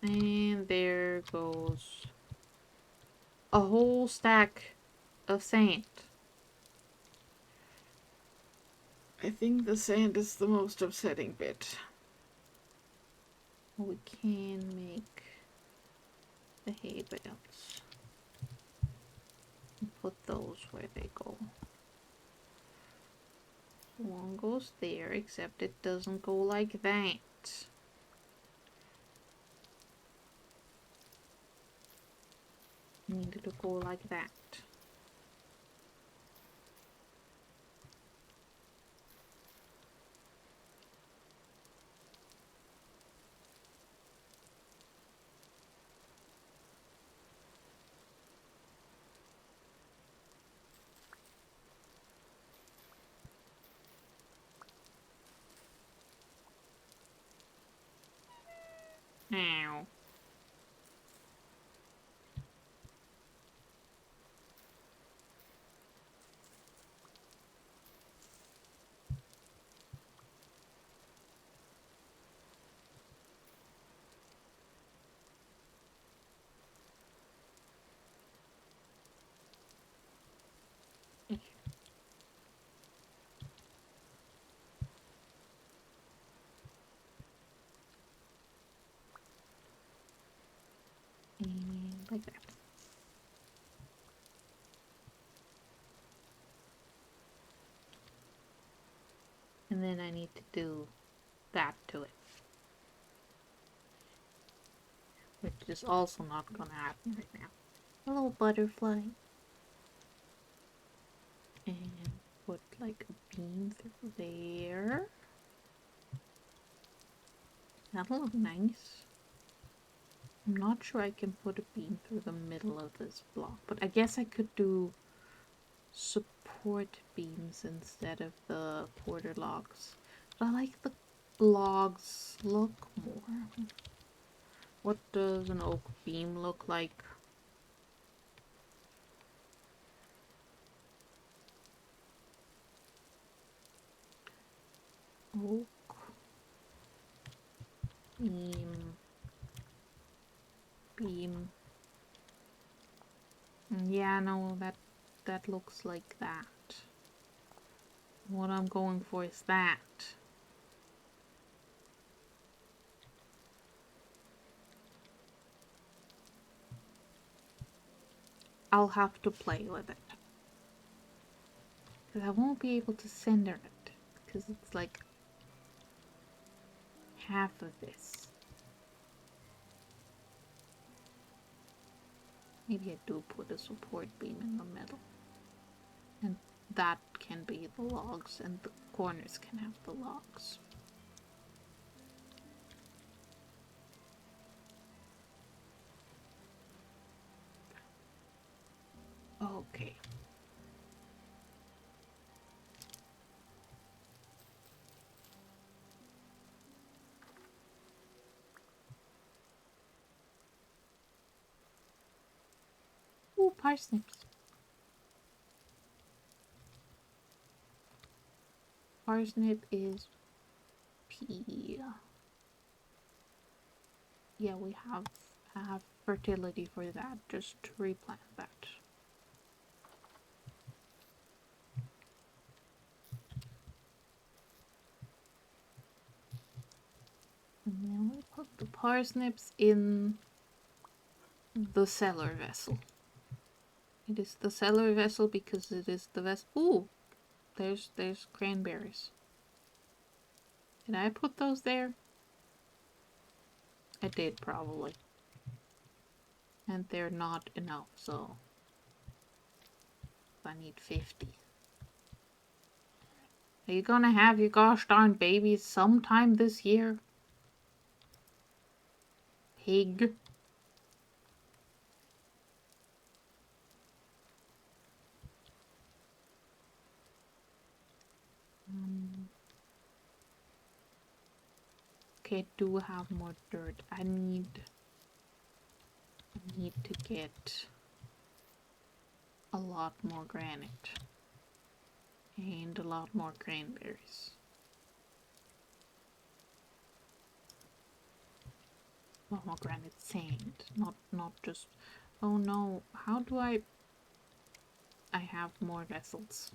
And there goes a whole stack of sand. I think the sand is the most upsetting bit. We can make the hay bales. Put those where they go. One goes there, except it doesn't go like that. needed to go like that. Ow. And like that. And then I need to do that to it. Which is also not gonna happen right now. Hello, butterfly. And put like a beam through there. That'll look nice. I'm not sure I can put a beam through the middle of this block, but I guess I could do support beams instead of the quarter logs. But I like the logs look more. What does an oak beam look like? Oak beam. Yeah, no, that looks like that. What I'm going for is that. I'll have to play with it. Because I won't be able to center it. Because it's like half of this. Maybe I do put a support beam in the middle. And that can be the logs, and the corners can have the logs. Okay. Ooh, parsnips. Parsnip is pea. Yeah, we have fertility for that. Just replant that. And then we put the parsnips in the cellar vessel. It is the cellar vessel because it is the vessel. Ooh, there's cranberries. Did I put those there? I did probably. And they're not enough, so I need 50. Are you gonna have your gosh darn babies sometime this year? Pig. Okay, I do have more dirt. I need to get a lot more granite. And a lot more cranberries. A lot more granite sand. Not just... Oh no, how do I have more vessels?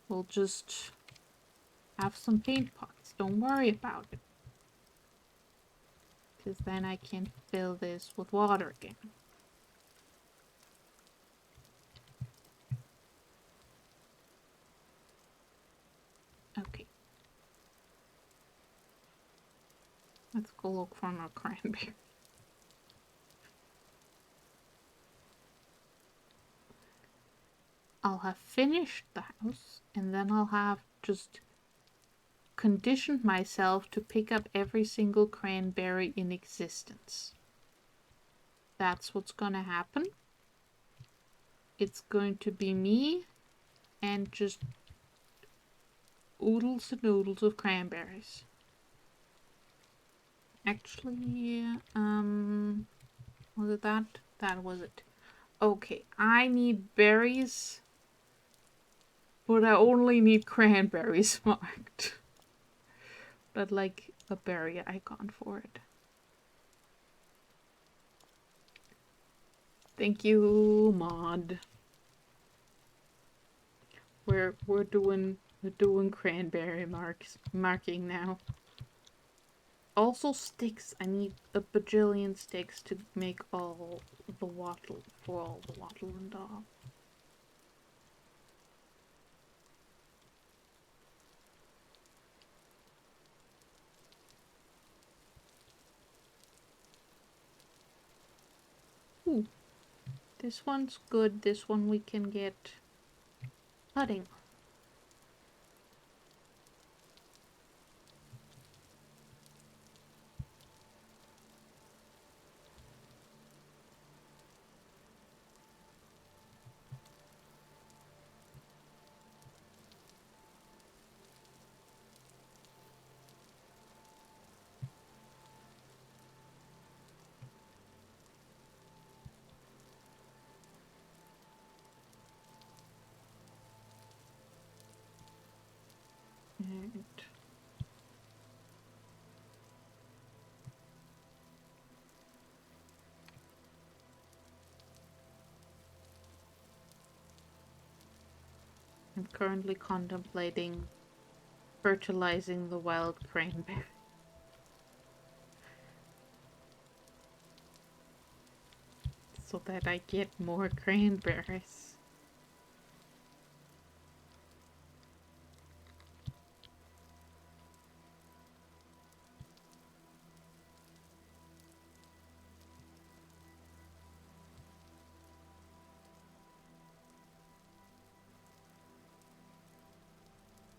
We'll just have some paint pots. Don't worry about it. Because then I can fill this with water again. Okay. Let's go look for more cranberry. I'll have finished the house, and then I'll have just conditioned myself to pick up every single cranberry in existence. That's what's gonna happen. It's going to be me and just oodles and oodles of cranberries. Actually, was it that? That was it. Okay, I need berries, but I only need cranberries marked. But like a berry icon for it. Thank you, mod. We're doing cranberry marking now. Also sticks. I need a bajillion sticks to make all the wattle and all. Ooh, this one's good. This one we can get cutting. Right. I'm currently contemplating fertilizing the wild cranberry. So that I get more cranberries.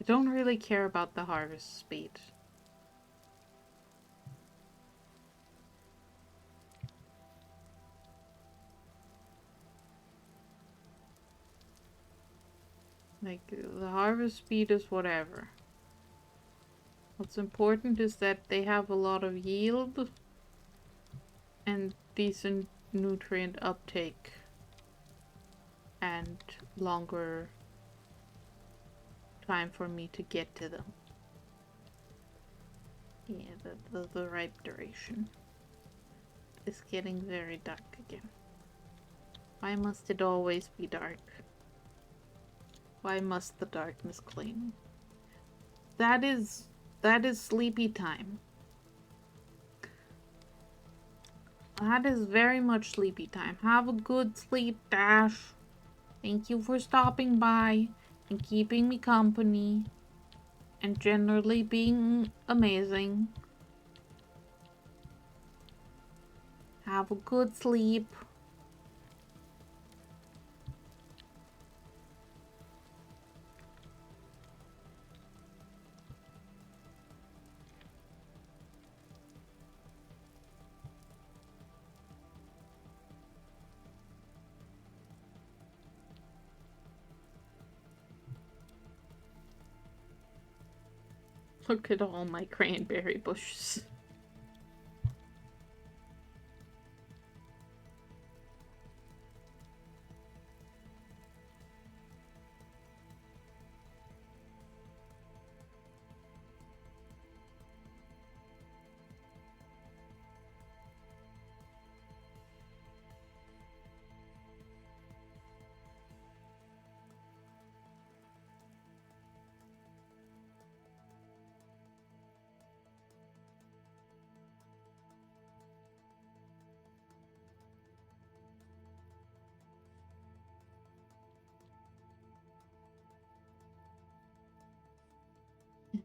I don't really care about the harvest speed. Like, the harvest speed is whatever. What's important is that they have a lot of yield and decent nutrient uptake and longer time for me to get to them. Yeah, the right duration. It's getting very dark again. Why must it always be dark? Why must the darkness claim? That is sleepy time. That is very much sleepy time. Have a good sleep, Dash. Thank you for stopping by and keeping me company and generally being amazing. Have a good sleep. Look at all my cranberry bushes.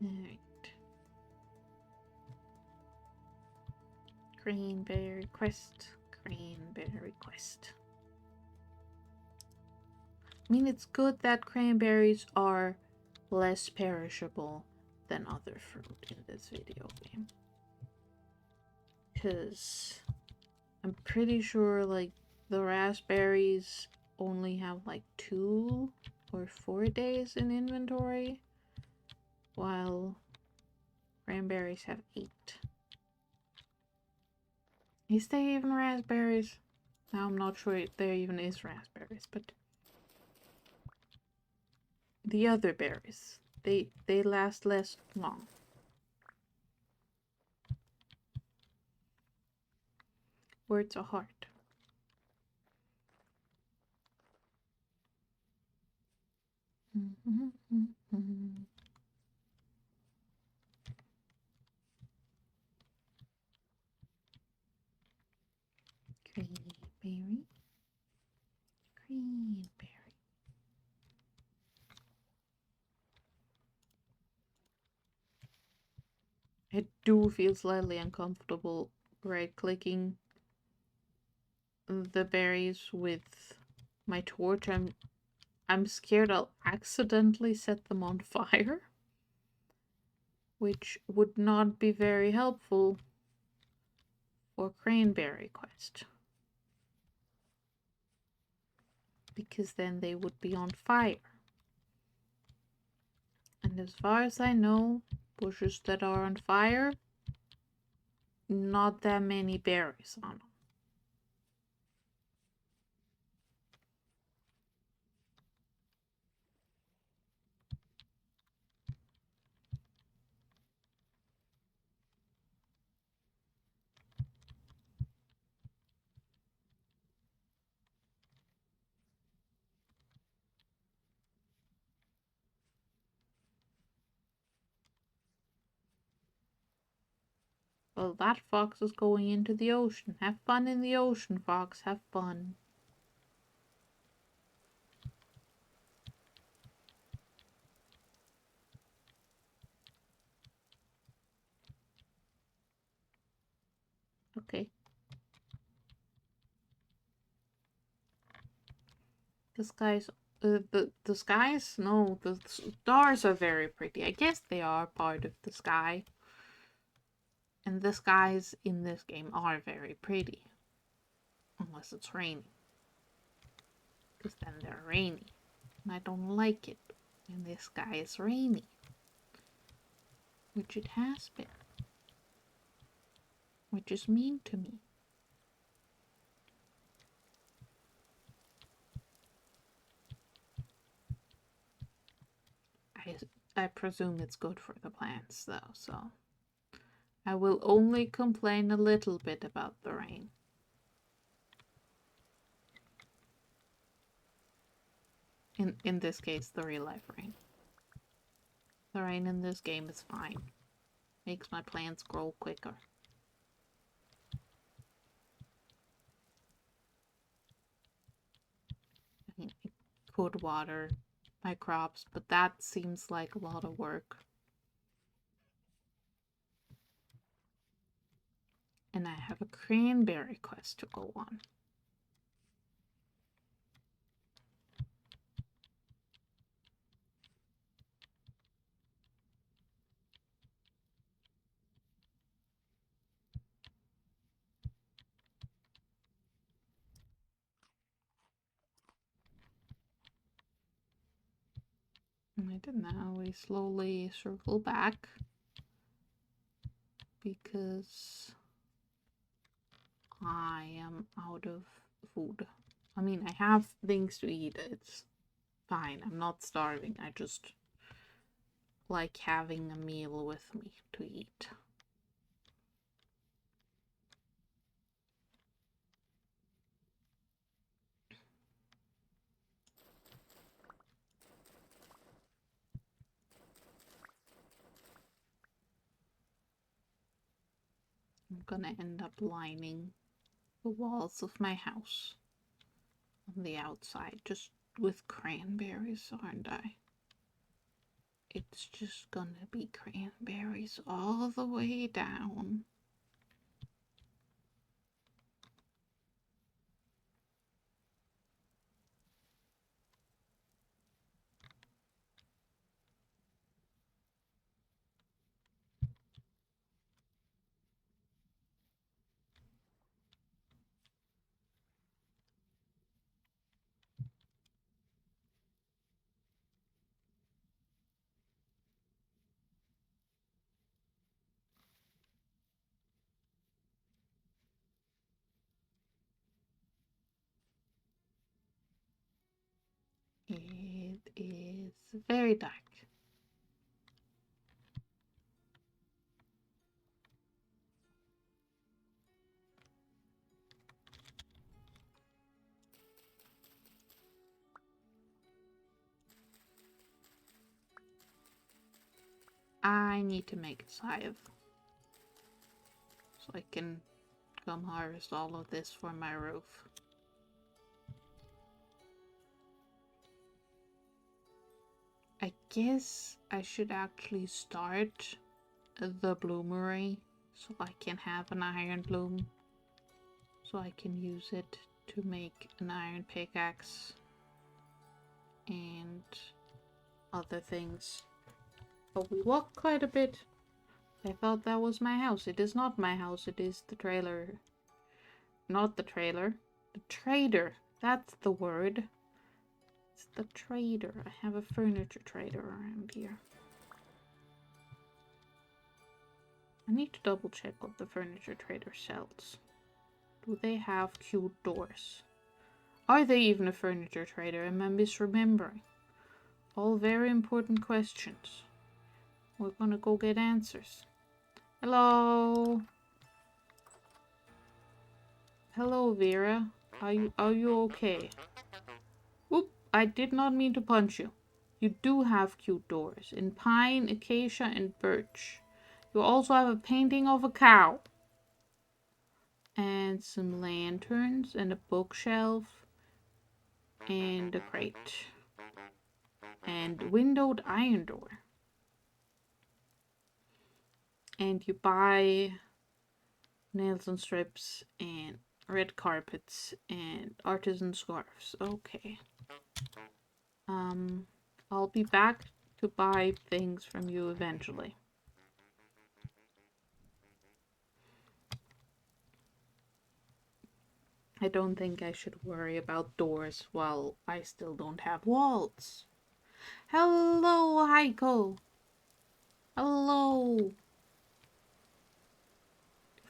Alright. Cranberry quest. Cranberry quest. I mean, it's good that cranberries are less perishable than other fruit in this video game. Because I'm pretty sure, like, the raspberries only have, like, 2 or 4 days in inventory, while cranberries have 8. Is there even raspberries? Now I'm not sure if there even is raspberries, but the other berries, they last less long. Words are hard. Cranberry, cranberry. I do feel slightly uncomfortable right-clicking the berries with my torch. I'm scared I'll accidentally set them on fire, which would not be very helpful for cranberry quest, because then they would be on fire. And as far as I know, bushes that are on fire, not that many berries on them. Well, that fox is going into the ocean. Have fun in the ocean, fox. Have fun. Okay. The skies, the skies? No, the stars are very pretty. I guess they are part of the sky. And the skies in this game are very pretty. Unless it's raining. Because then they're rainy. And I don't like it when the sky is rainy. Which it has been. Which is mean to me. I presume it's good for the plants though, so I will only complain a little bit about the rain. In this case, the real life rain. The rain in this game is fine. Makes my plants grow quicker. I mean, it could water my crops, but that seems like a lot of work. And I have a cranberry quest to go on. And now we slowly circle back because I am out of food. I mean, I have things to eat. It's fine. I'm not starving. I just like having a meal with me to eat. I'm gonna end up lining the walls of my house on the outside just with cranberries, aren't I? It's just gonna be cranberries all the way down. is very dark. I need to make a scythe so I can come harvest all of this for my roof. I guess I should actually start the bloomery so I can have an iron bloom, so I can use it to make an iron pickaxe and other things. But we walked quite a bit. I thought that was my house. It is not my house, it is the trailer. Not the trailer. The trader. That's the word. It's the trader. I have a furniture trader around here. I need to double check what the furniture trader sells. Do they have cute doors? Are they even a furniture trader? Am I misremembering? All very important questions. We're gonna go get answers. Hello? Hello, Vera. Are you okay? Oop, I did not mean to punch you. You do have cute doors in pine, acacia, and birch. You also have a painting of a cow. And some lanterns and a bookshelf and a crate. And windowed iron door. And you buy nails and strips and red carpets and artisan scarves. Okay. I'll be back to buy things from you eventually. I don't think I should worry about doors while I still don't have walls. Hello, Heiko. Hello.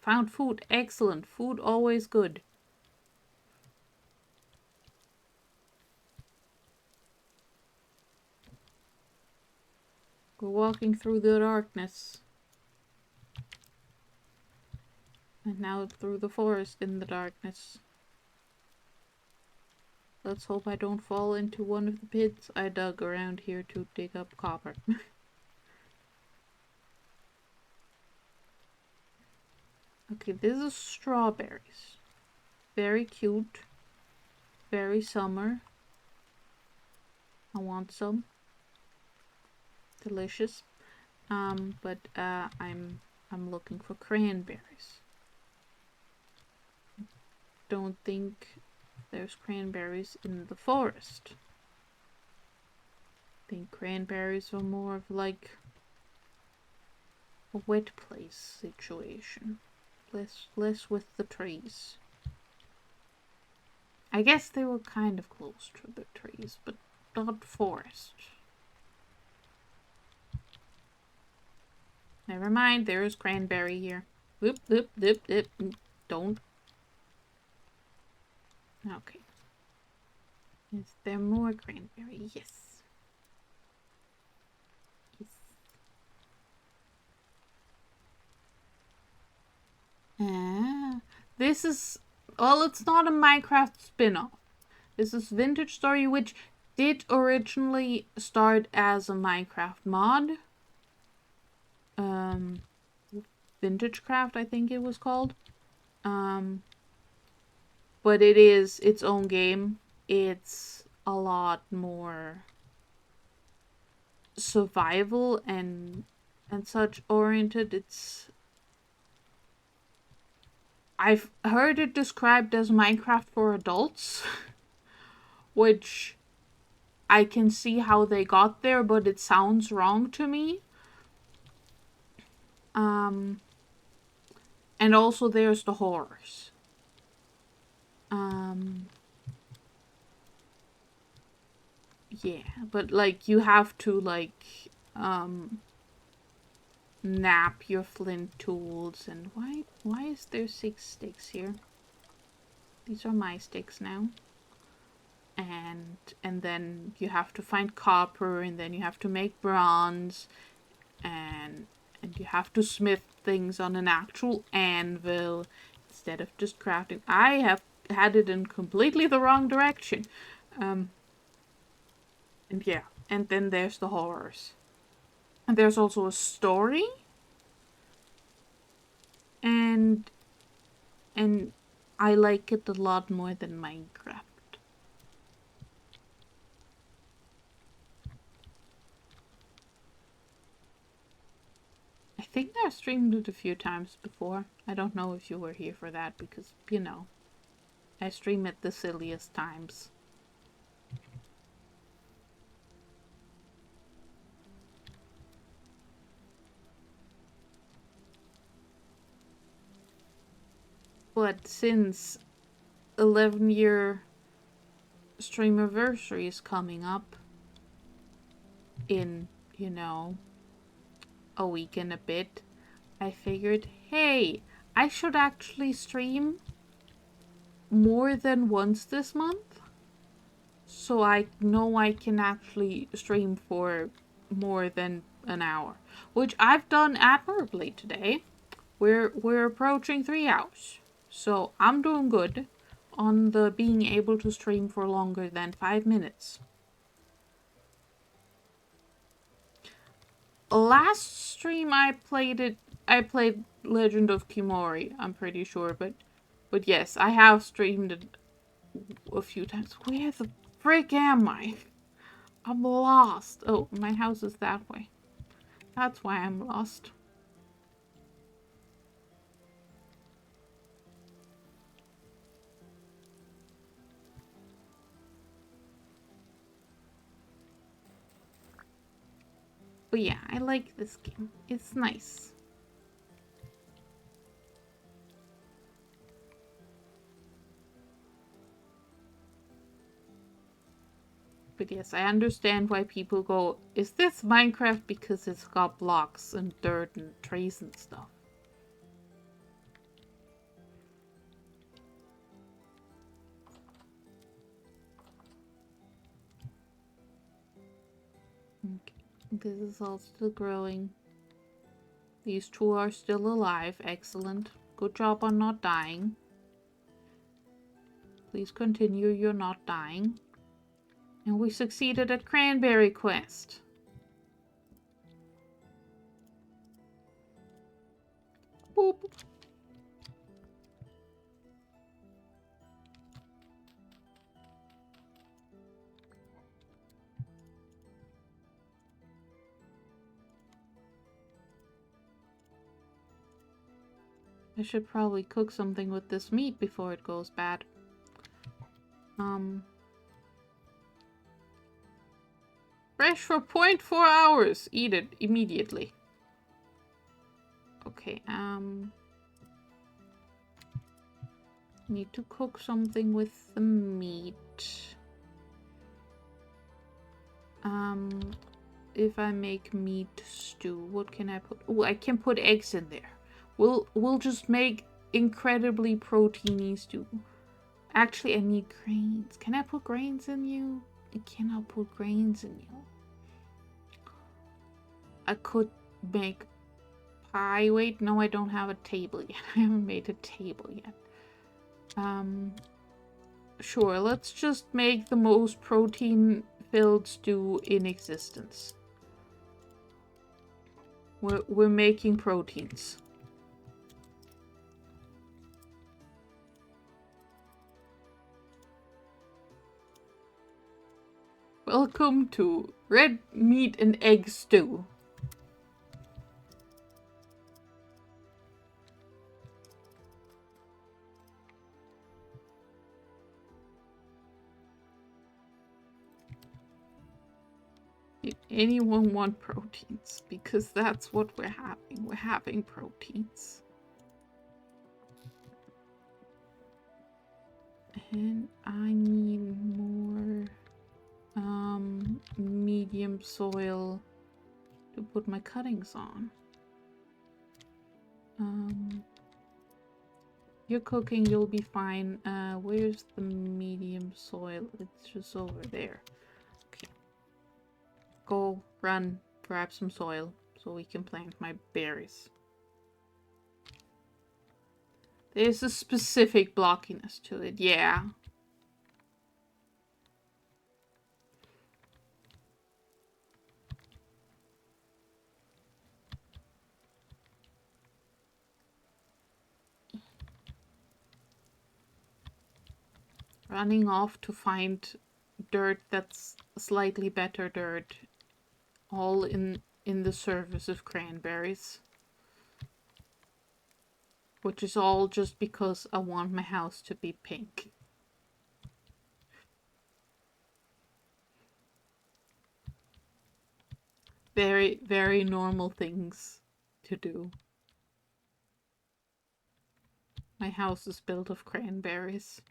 Found food. Excellent. Food always good. We're walking through the darkness. And now through the forest in the darkness. Let's hope I don't fall into one of the pits I dug around here to dig up copper. Okay, this is strawberries. Very cute. Very summer. I want some. Delicious. But I'm looking for cranberries. Don't think there's cranberries in the forest. I think cranberries are more of like a wet place situation. Less with the trees. I guess they were kind of close to the trees, but not forest. Never mind, there is cranberry here. Whoop, whoop, whoop, whoop. Don't. Okay. Is there more cranberry? Yes. Yes. This is... Well, it's not a Minecraft spin-off. This is Vintage Story, which did originally start as a Minecraft mod. Vintage Craft, I think it was called. But it is its own game. It's a lot more survival and such oriented. I've heard it described as Minecraft for adults, which I can see how they got there, but it sounds wrong to me. And also there's the horrors. Yeah, but like you have to like nap your flint tools. And why is there 6 sticks here? These are my sticks now. and then you have to find copper, and then you have to make bronze, and you have to smith things on an actual anvil instead of just crafting. I have had it in completely the wrong direction. And yeah, and then there's the horrors. And there's also a story. And I like it a lot more than Minecraft. I think I streamed it a few times before. I don't know if you were here for that because, you know, I stream at the silliest times. But since 11-year streamiversary is coming up in, you know, a week and a bit, I figured, hey, I should actually stream more than once this month. So I know I can actually stream for more than an hour. Which I've done admirably today. We're approaching 3 hours. So I'm doing good on the being able to stream for longer than 5 minutes. Last stream I played Legend of Kimori, I'm pretty sure, but yes, I have streamed it a few times. Where the frick am I? I'm lost. Oh, my house is that way. That's why I'm lost. But yeah, I like this game. It's nice. But yes, I understand why people go, is this Minecraft because it's got blocks and dirt and trees and stuff? Okay. This is all still growing. These two are still alive. Excellent. Good job on not dying. Please continue, you're not dying. And we succeeded at Cranberry Quest. Boop. I should probably cook something with this meat before it goes bad. Fresh for 0.4 hours. Eat it immediately. Okay, need to cook something with the meat. If I make meat stew, what can I put? Oh, I can put eggs in there. We'll just make incredibly proteiny stew. Actually, I need grains. Can I put grains in you? I cannot put grains in you. I could make pie. Wait, no, I don't have a table yet. I haven't made a table yet. Sure, let's just make the most protein-filled stew in existence. We're making proteins. Welcome to red meat and egg stew. Anyone want proteins? Because that's what we're having. We're having proteins. And I need more medium soil to put my cuttings on. You're cooking, you'll be fine. Where's the medium soil? It's just over there. Okay. Go, run, grab some soil so we can plant my berries. There's a specific blockiness to it, yeah. Running off to find dirt that's slightly better dirt. All in the service of cranberries. Which is all just because I want my house to be pink. Very, very normal things to do. My house is built of cranberries.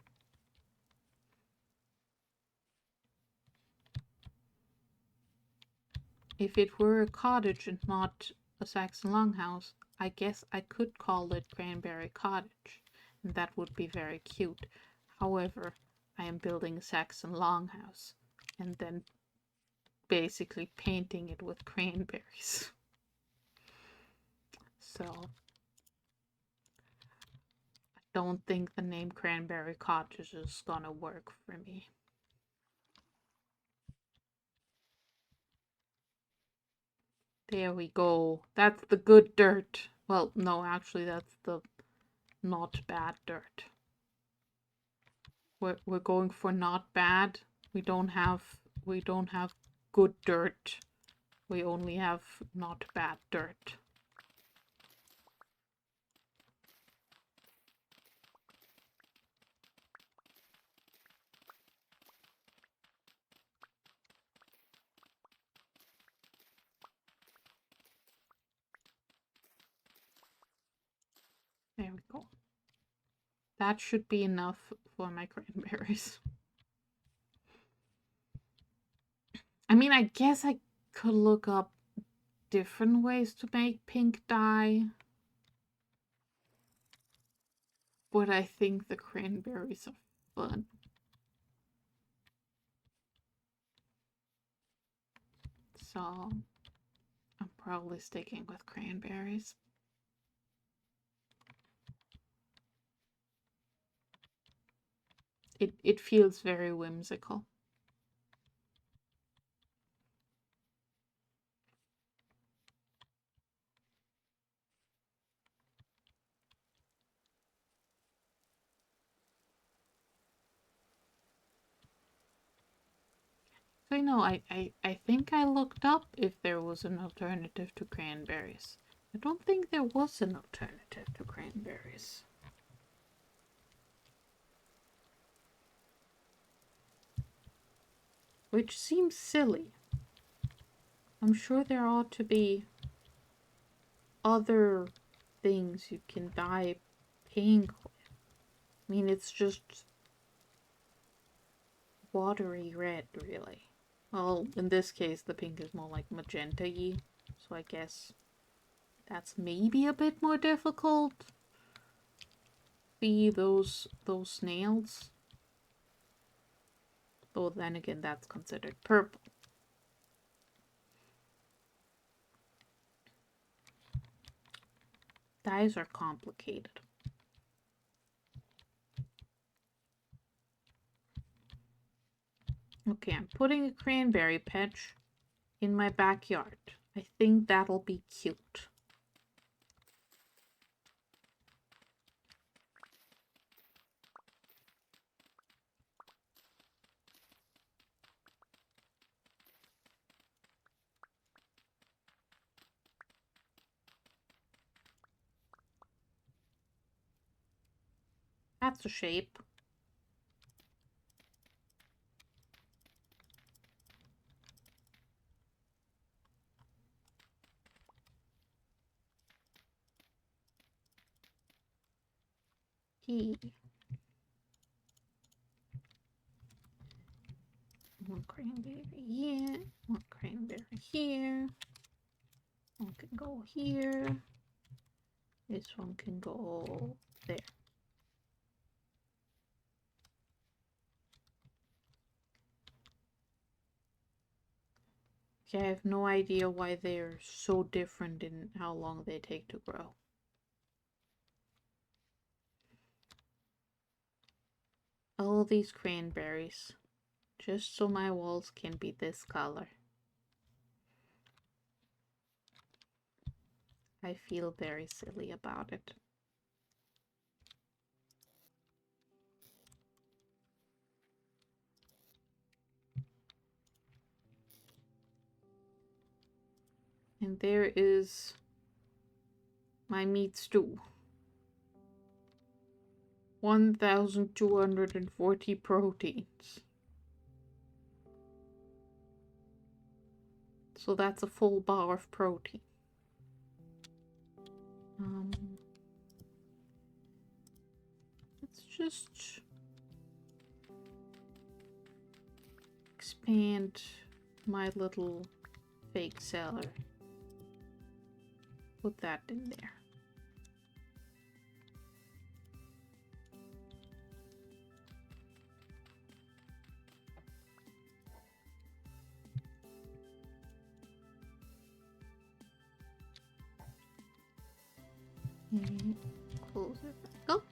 If it were a cottage and not a Saxon longhouse, I guess I could call it Cranberry Cottage, and that would be very cute. However, I am building a Saxon longhouse, and then basically painting it with cranberries. So, I don't think the name Cranberry Cottage is gonna work for me. There we go. That's the good dirt. Well, no, actually that's the not bad dirt. We're going for not bad. We don't have good dirt. We only have not bad dirt. There we go. That should be enough for my cranberries. I mean, I guess I could look up different ways to make pink dye. But I think the cranberries are fun. So I'm probably sticking with cranberries. It feels very whimsical. So, you know, I think I looked up if there was an alternative to cranberries. I don't think there was an alternative to cranberries. Which seems silly. I'm sure there ought to be other things you can dye pink with. I mean, it's just watery red, really. Well, in this case, the pink is more like magenta-y, so I guess that's maybe a bit more difficult. See those snails? Though then again, that's considered purple. Dyes are complicated. Okay, I'm putting a cranberry patch in my backyard. I think that'll be cute. That's a shape. One cranberry here, one cranberry here. One can go here. This one can go there. Okay, I have no idea why they're so different in how long they take to grow. All these cranberries. Just so my walls can be this color. I feel very silly about it. And there is my meat stew. 1,240 proteins. So that's a full bar of protein. Let's just expand my little fake cellar. Put that in there. And close it back up.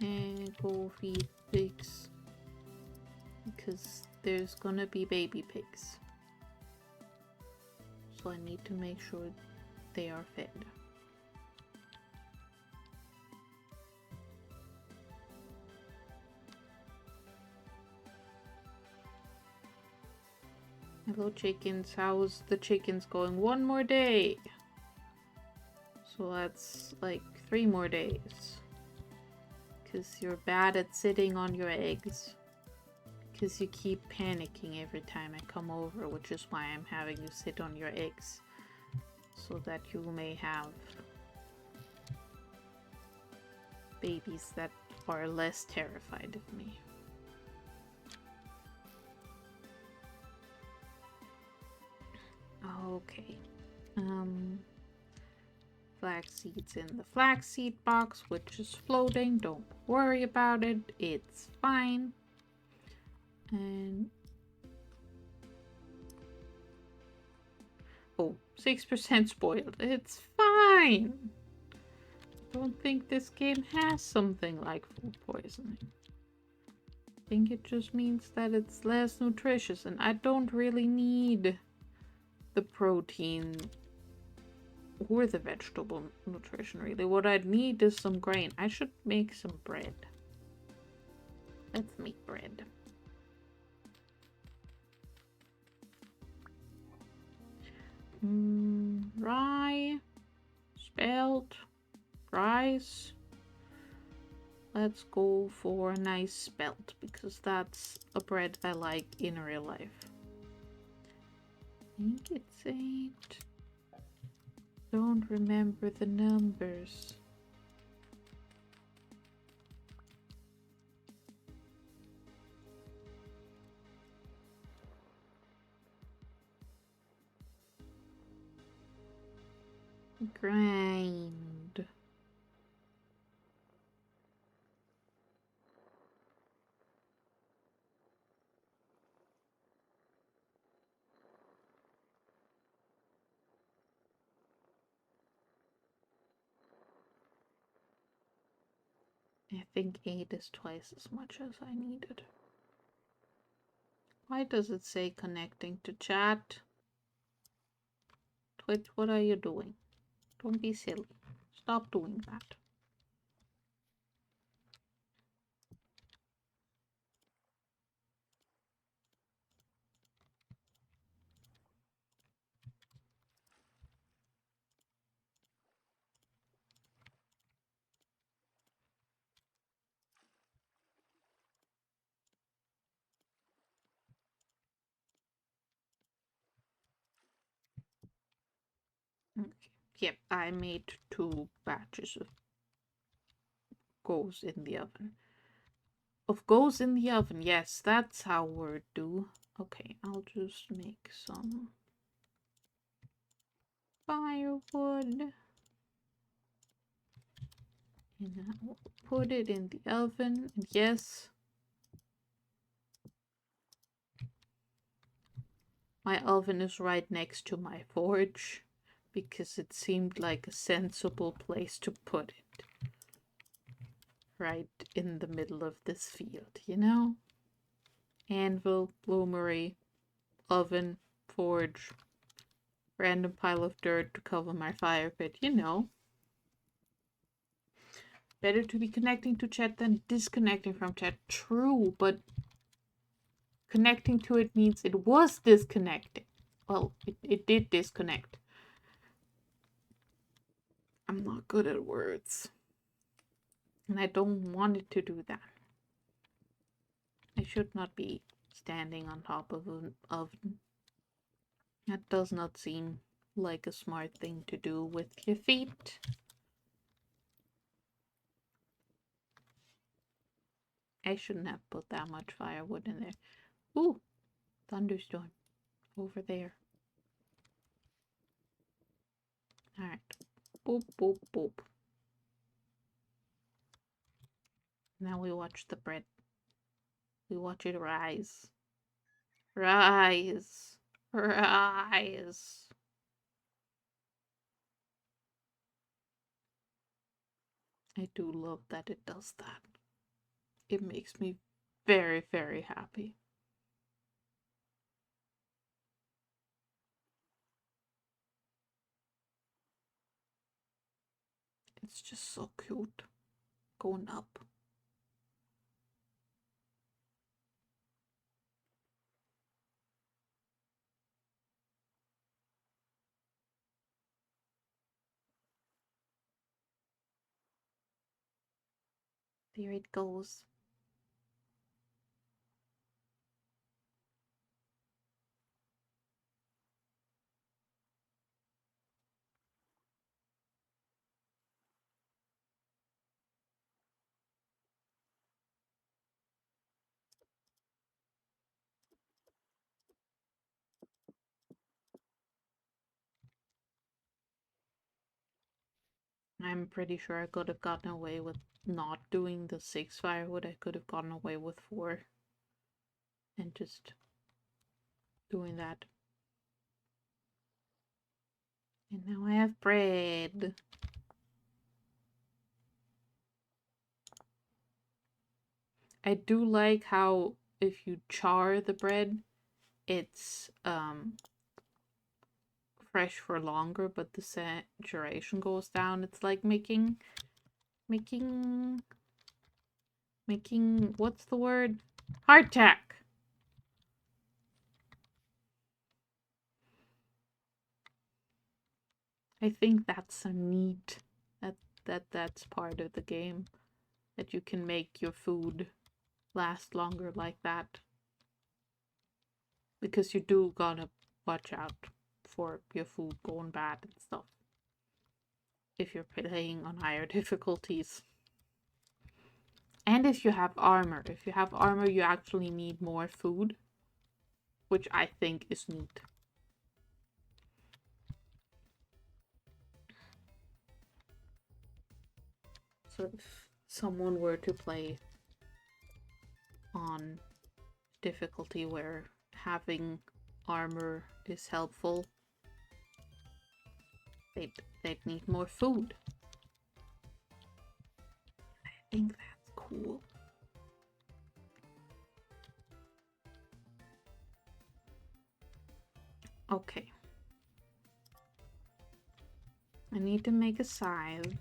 And go feed pigs. Because there's gonna be baby pigs. So I need to make sure they are fed. Hello chickens, how's the chickens going? One more day! So that's like 3 more days. Because you're bad at sitting on your eggs. Because you keep panicking every time I come over, which is why I'm having you sit on your eggs. So that you may have babies that are less terrified of me. Okay. Flax seeds in the flaxseed box, which is floating. Don't worry about it. It's fine. And oh, 6% spoiled. It's fine. I don't think this game has something like food poisoning. I think it just means that it's less nutritious, and I don't really need the protein or the vegetable nutrition, really. What I'd need is some grain. I should make some bread. Let's make bread. Rye, spelt, rice. Let's go for a nice spelt, because that's a bread I like in real life. I think it's 8. Don't remember the numbers. Grind. I think 8 is twice as much as I needed. Why does it say connecting to chat? Twitch, what are you doing? Don't be silly. Stop doing that. Okay. Yep, I made 2 batches of goes in the oven. Of goes in the oven, yes, that's how we're do. Okay, I'll just make some firewood. And I'll put it in the oven. And yes, My oven is right next to my forge because it seemed like a sensible place to put it. Right in the middle of this field, you know? Anvil, bloomery, oven, forge, random pile of dirt to cover my fire pit, you know. Better to be connecting to chat than disconnecting from chat. True, but connecting to it means it was disconnecting. Well, it did disconnect. I'm not good at words. And I don't want it to do that. I should not be standing on top of an oven. That does not seem like a smart thing to do with your feet. I shouldn't have put that much firewood in there. Ooh, thunderstorm over there. Alright. Boop, boop, boop. Now we watch the bread. We watch it rise. Rise. Rise. I do love that it does that. It makes me very, very happy. It's just so cute. Going up. There it goes. I'm pretty sure I could have gotten away with not doing the 6 firewood. I could have gotten away with 4. And just doing that. And now I have bread. I do like how if you char the bread, it's fresh for longer, but the saturation goes down. It's like making what's the word? Hardtack. I think that's a neat that's part of the game, that you can make your food last longer like that, because you do gotta watch out for your food going bad and stuff if you're playing on higher difficulties. And if you have armor. If you have armor, you actually need more food, which I think is neat. So if someone were to play on difficulty where having armor is helpful, they'd need more food. I think that's cool. Okay. I need to make a scythe.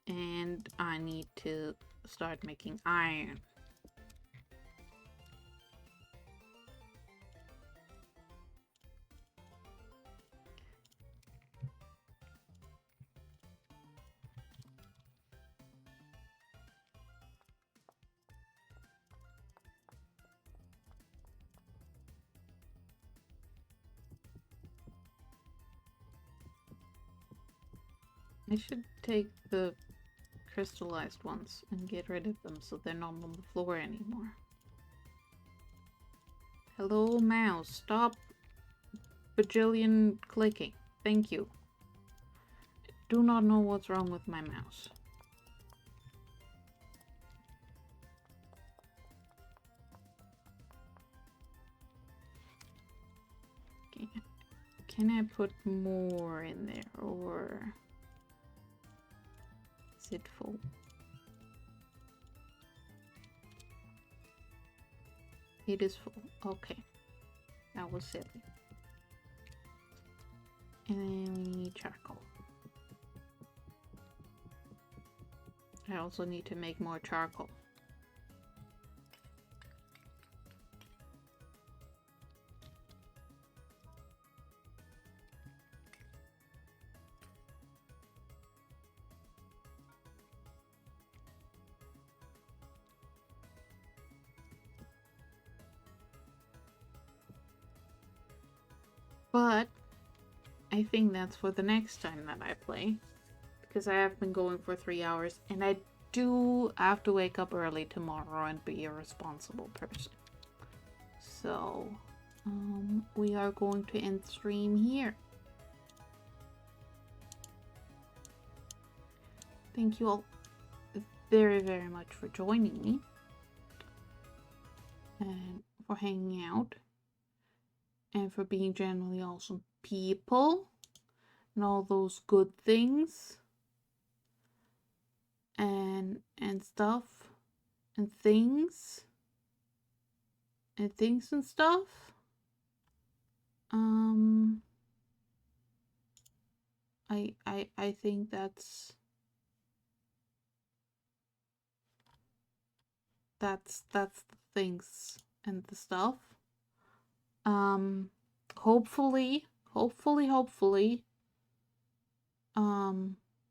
And I need to start making iron. I should take the crystallized ones and get rid of them so they're not on the floor anymore. Hello, mouse. Stop bajillion clicking. Thank you. Do not know what's wrong with my mouse. Can I put more in there, or is it full? It is full. Okay. That was silly. And then we need charcoal. I also need to make more charcoal. But I think that's for the next time that I play, because I have been going for 3 hours, and I do have to wake up early tomorrow and be a responsible person. So we are going to end stream here. Thank you all very, very much for joining me and for hanging out and for being generally awesome people and all those good things and stuff and things and stuff. I think that's the things and the stuff. Hopefully,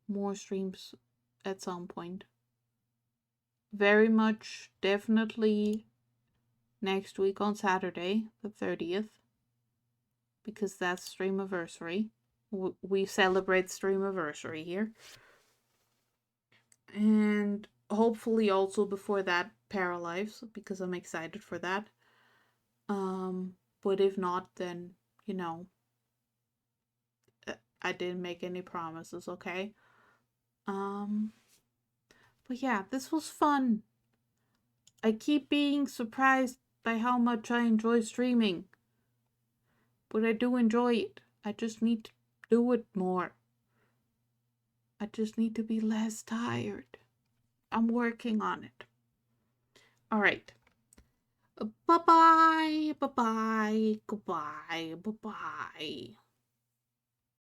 more streams at some point. Very much, definitely next week on Saturday, the 30th, because that's Streamiversary. We celebrate Streamiversary here. And hopefully also before that, Paralives, because I'm excited for that. But if not, then, you know, I didn't make any promises, okay? But yeah, this was fun. I keep being surprised by how much I enjoy streaming. But I do enjoy it. I just need to do it more. I just need to be less tired. I'm working on it. Alright. Bye-bye. Bye-bye. Goodbye. Bye-bye.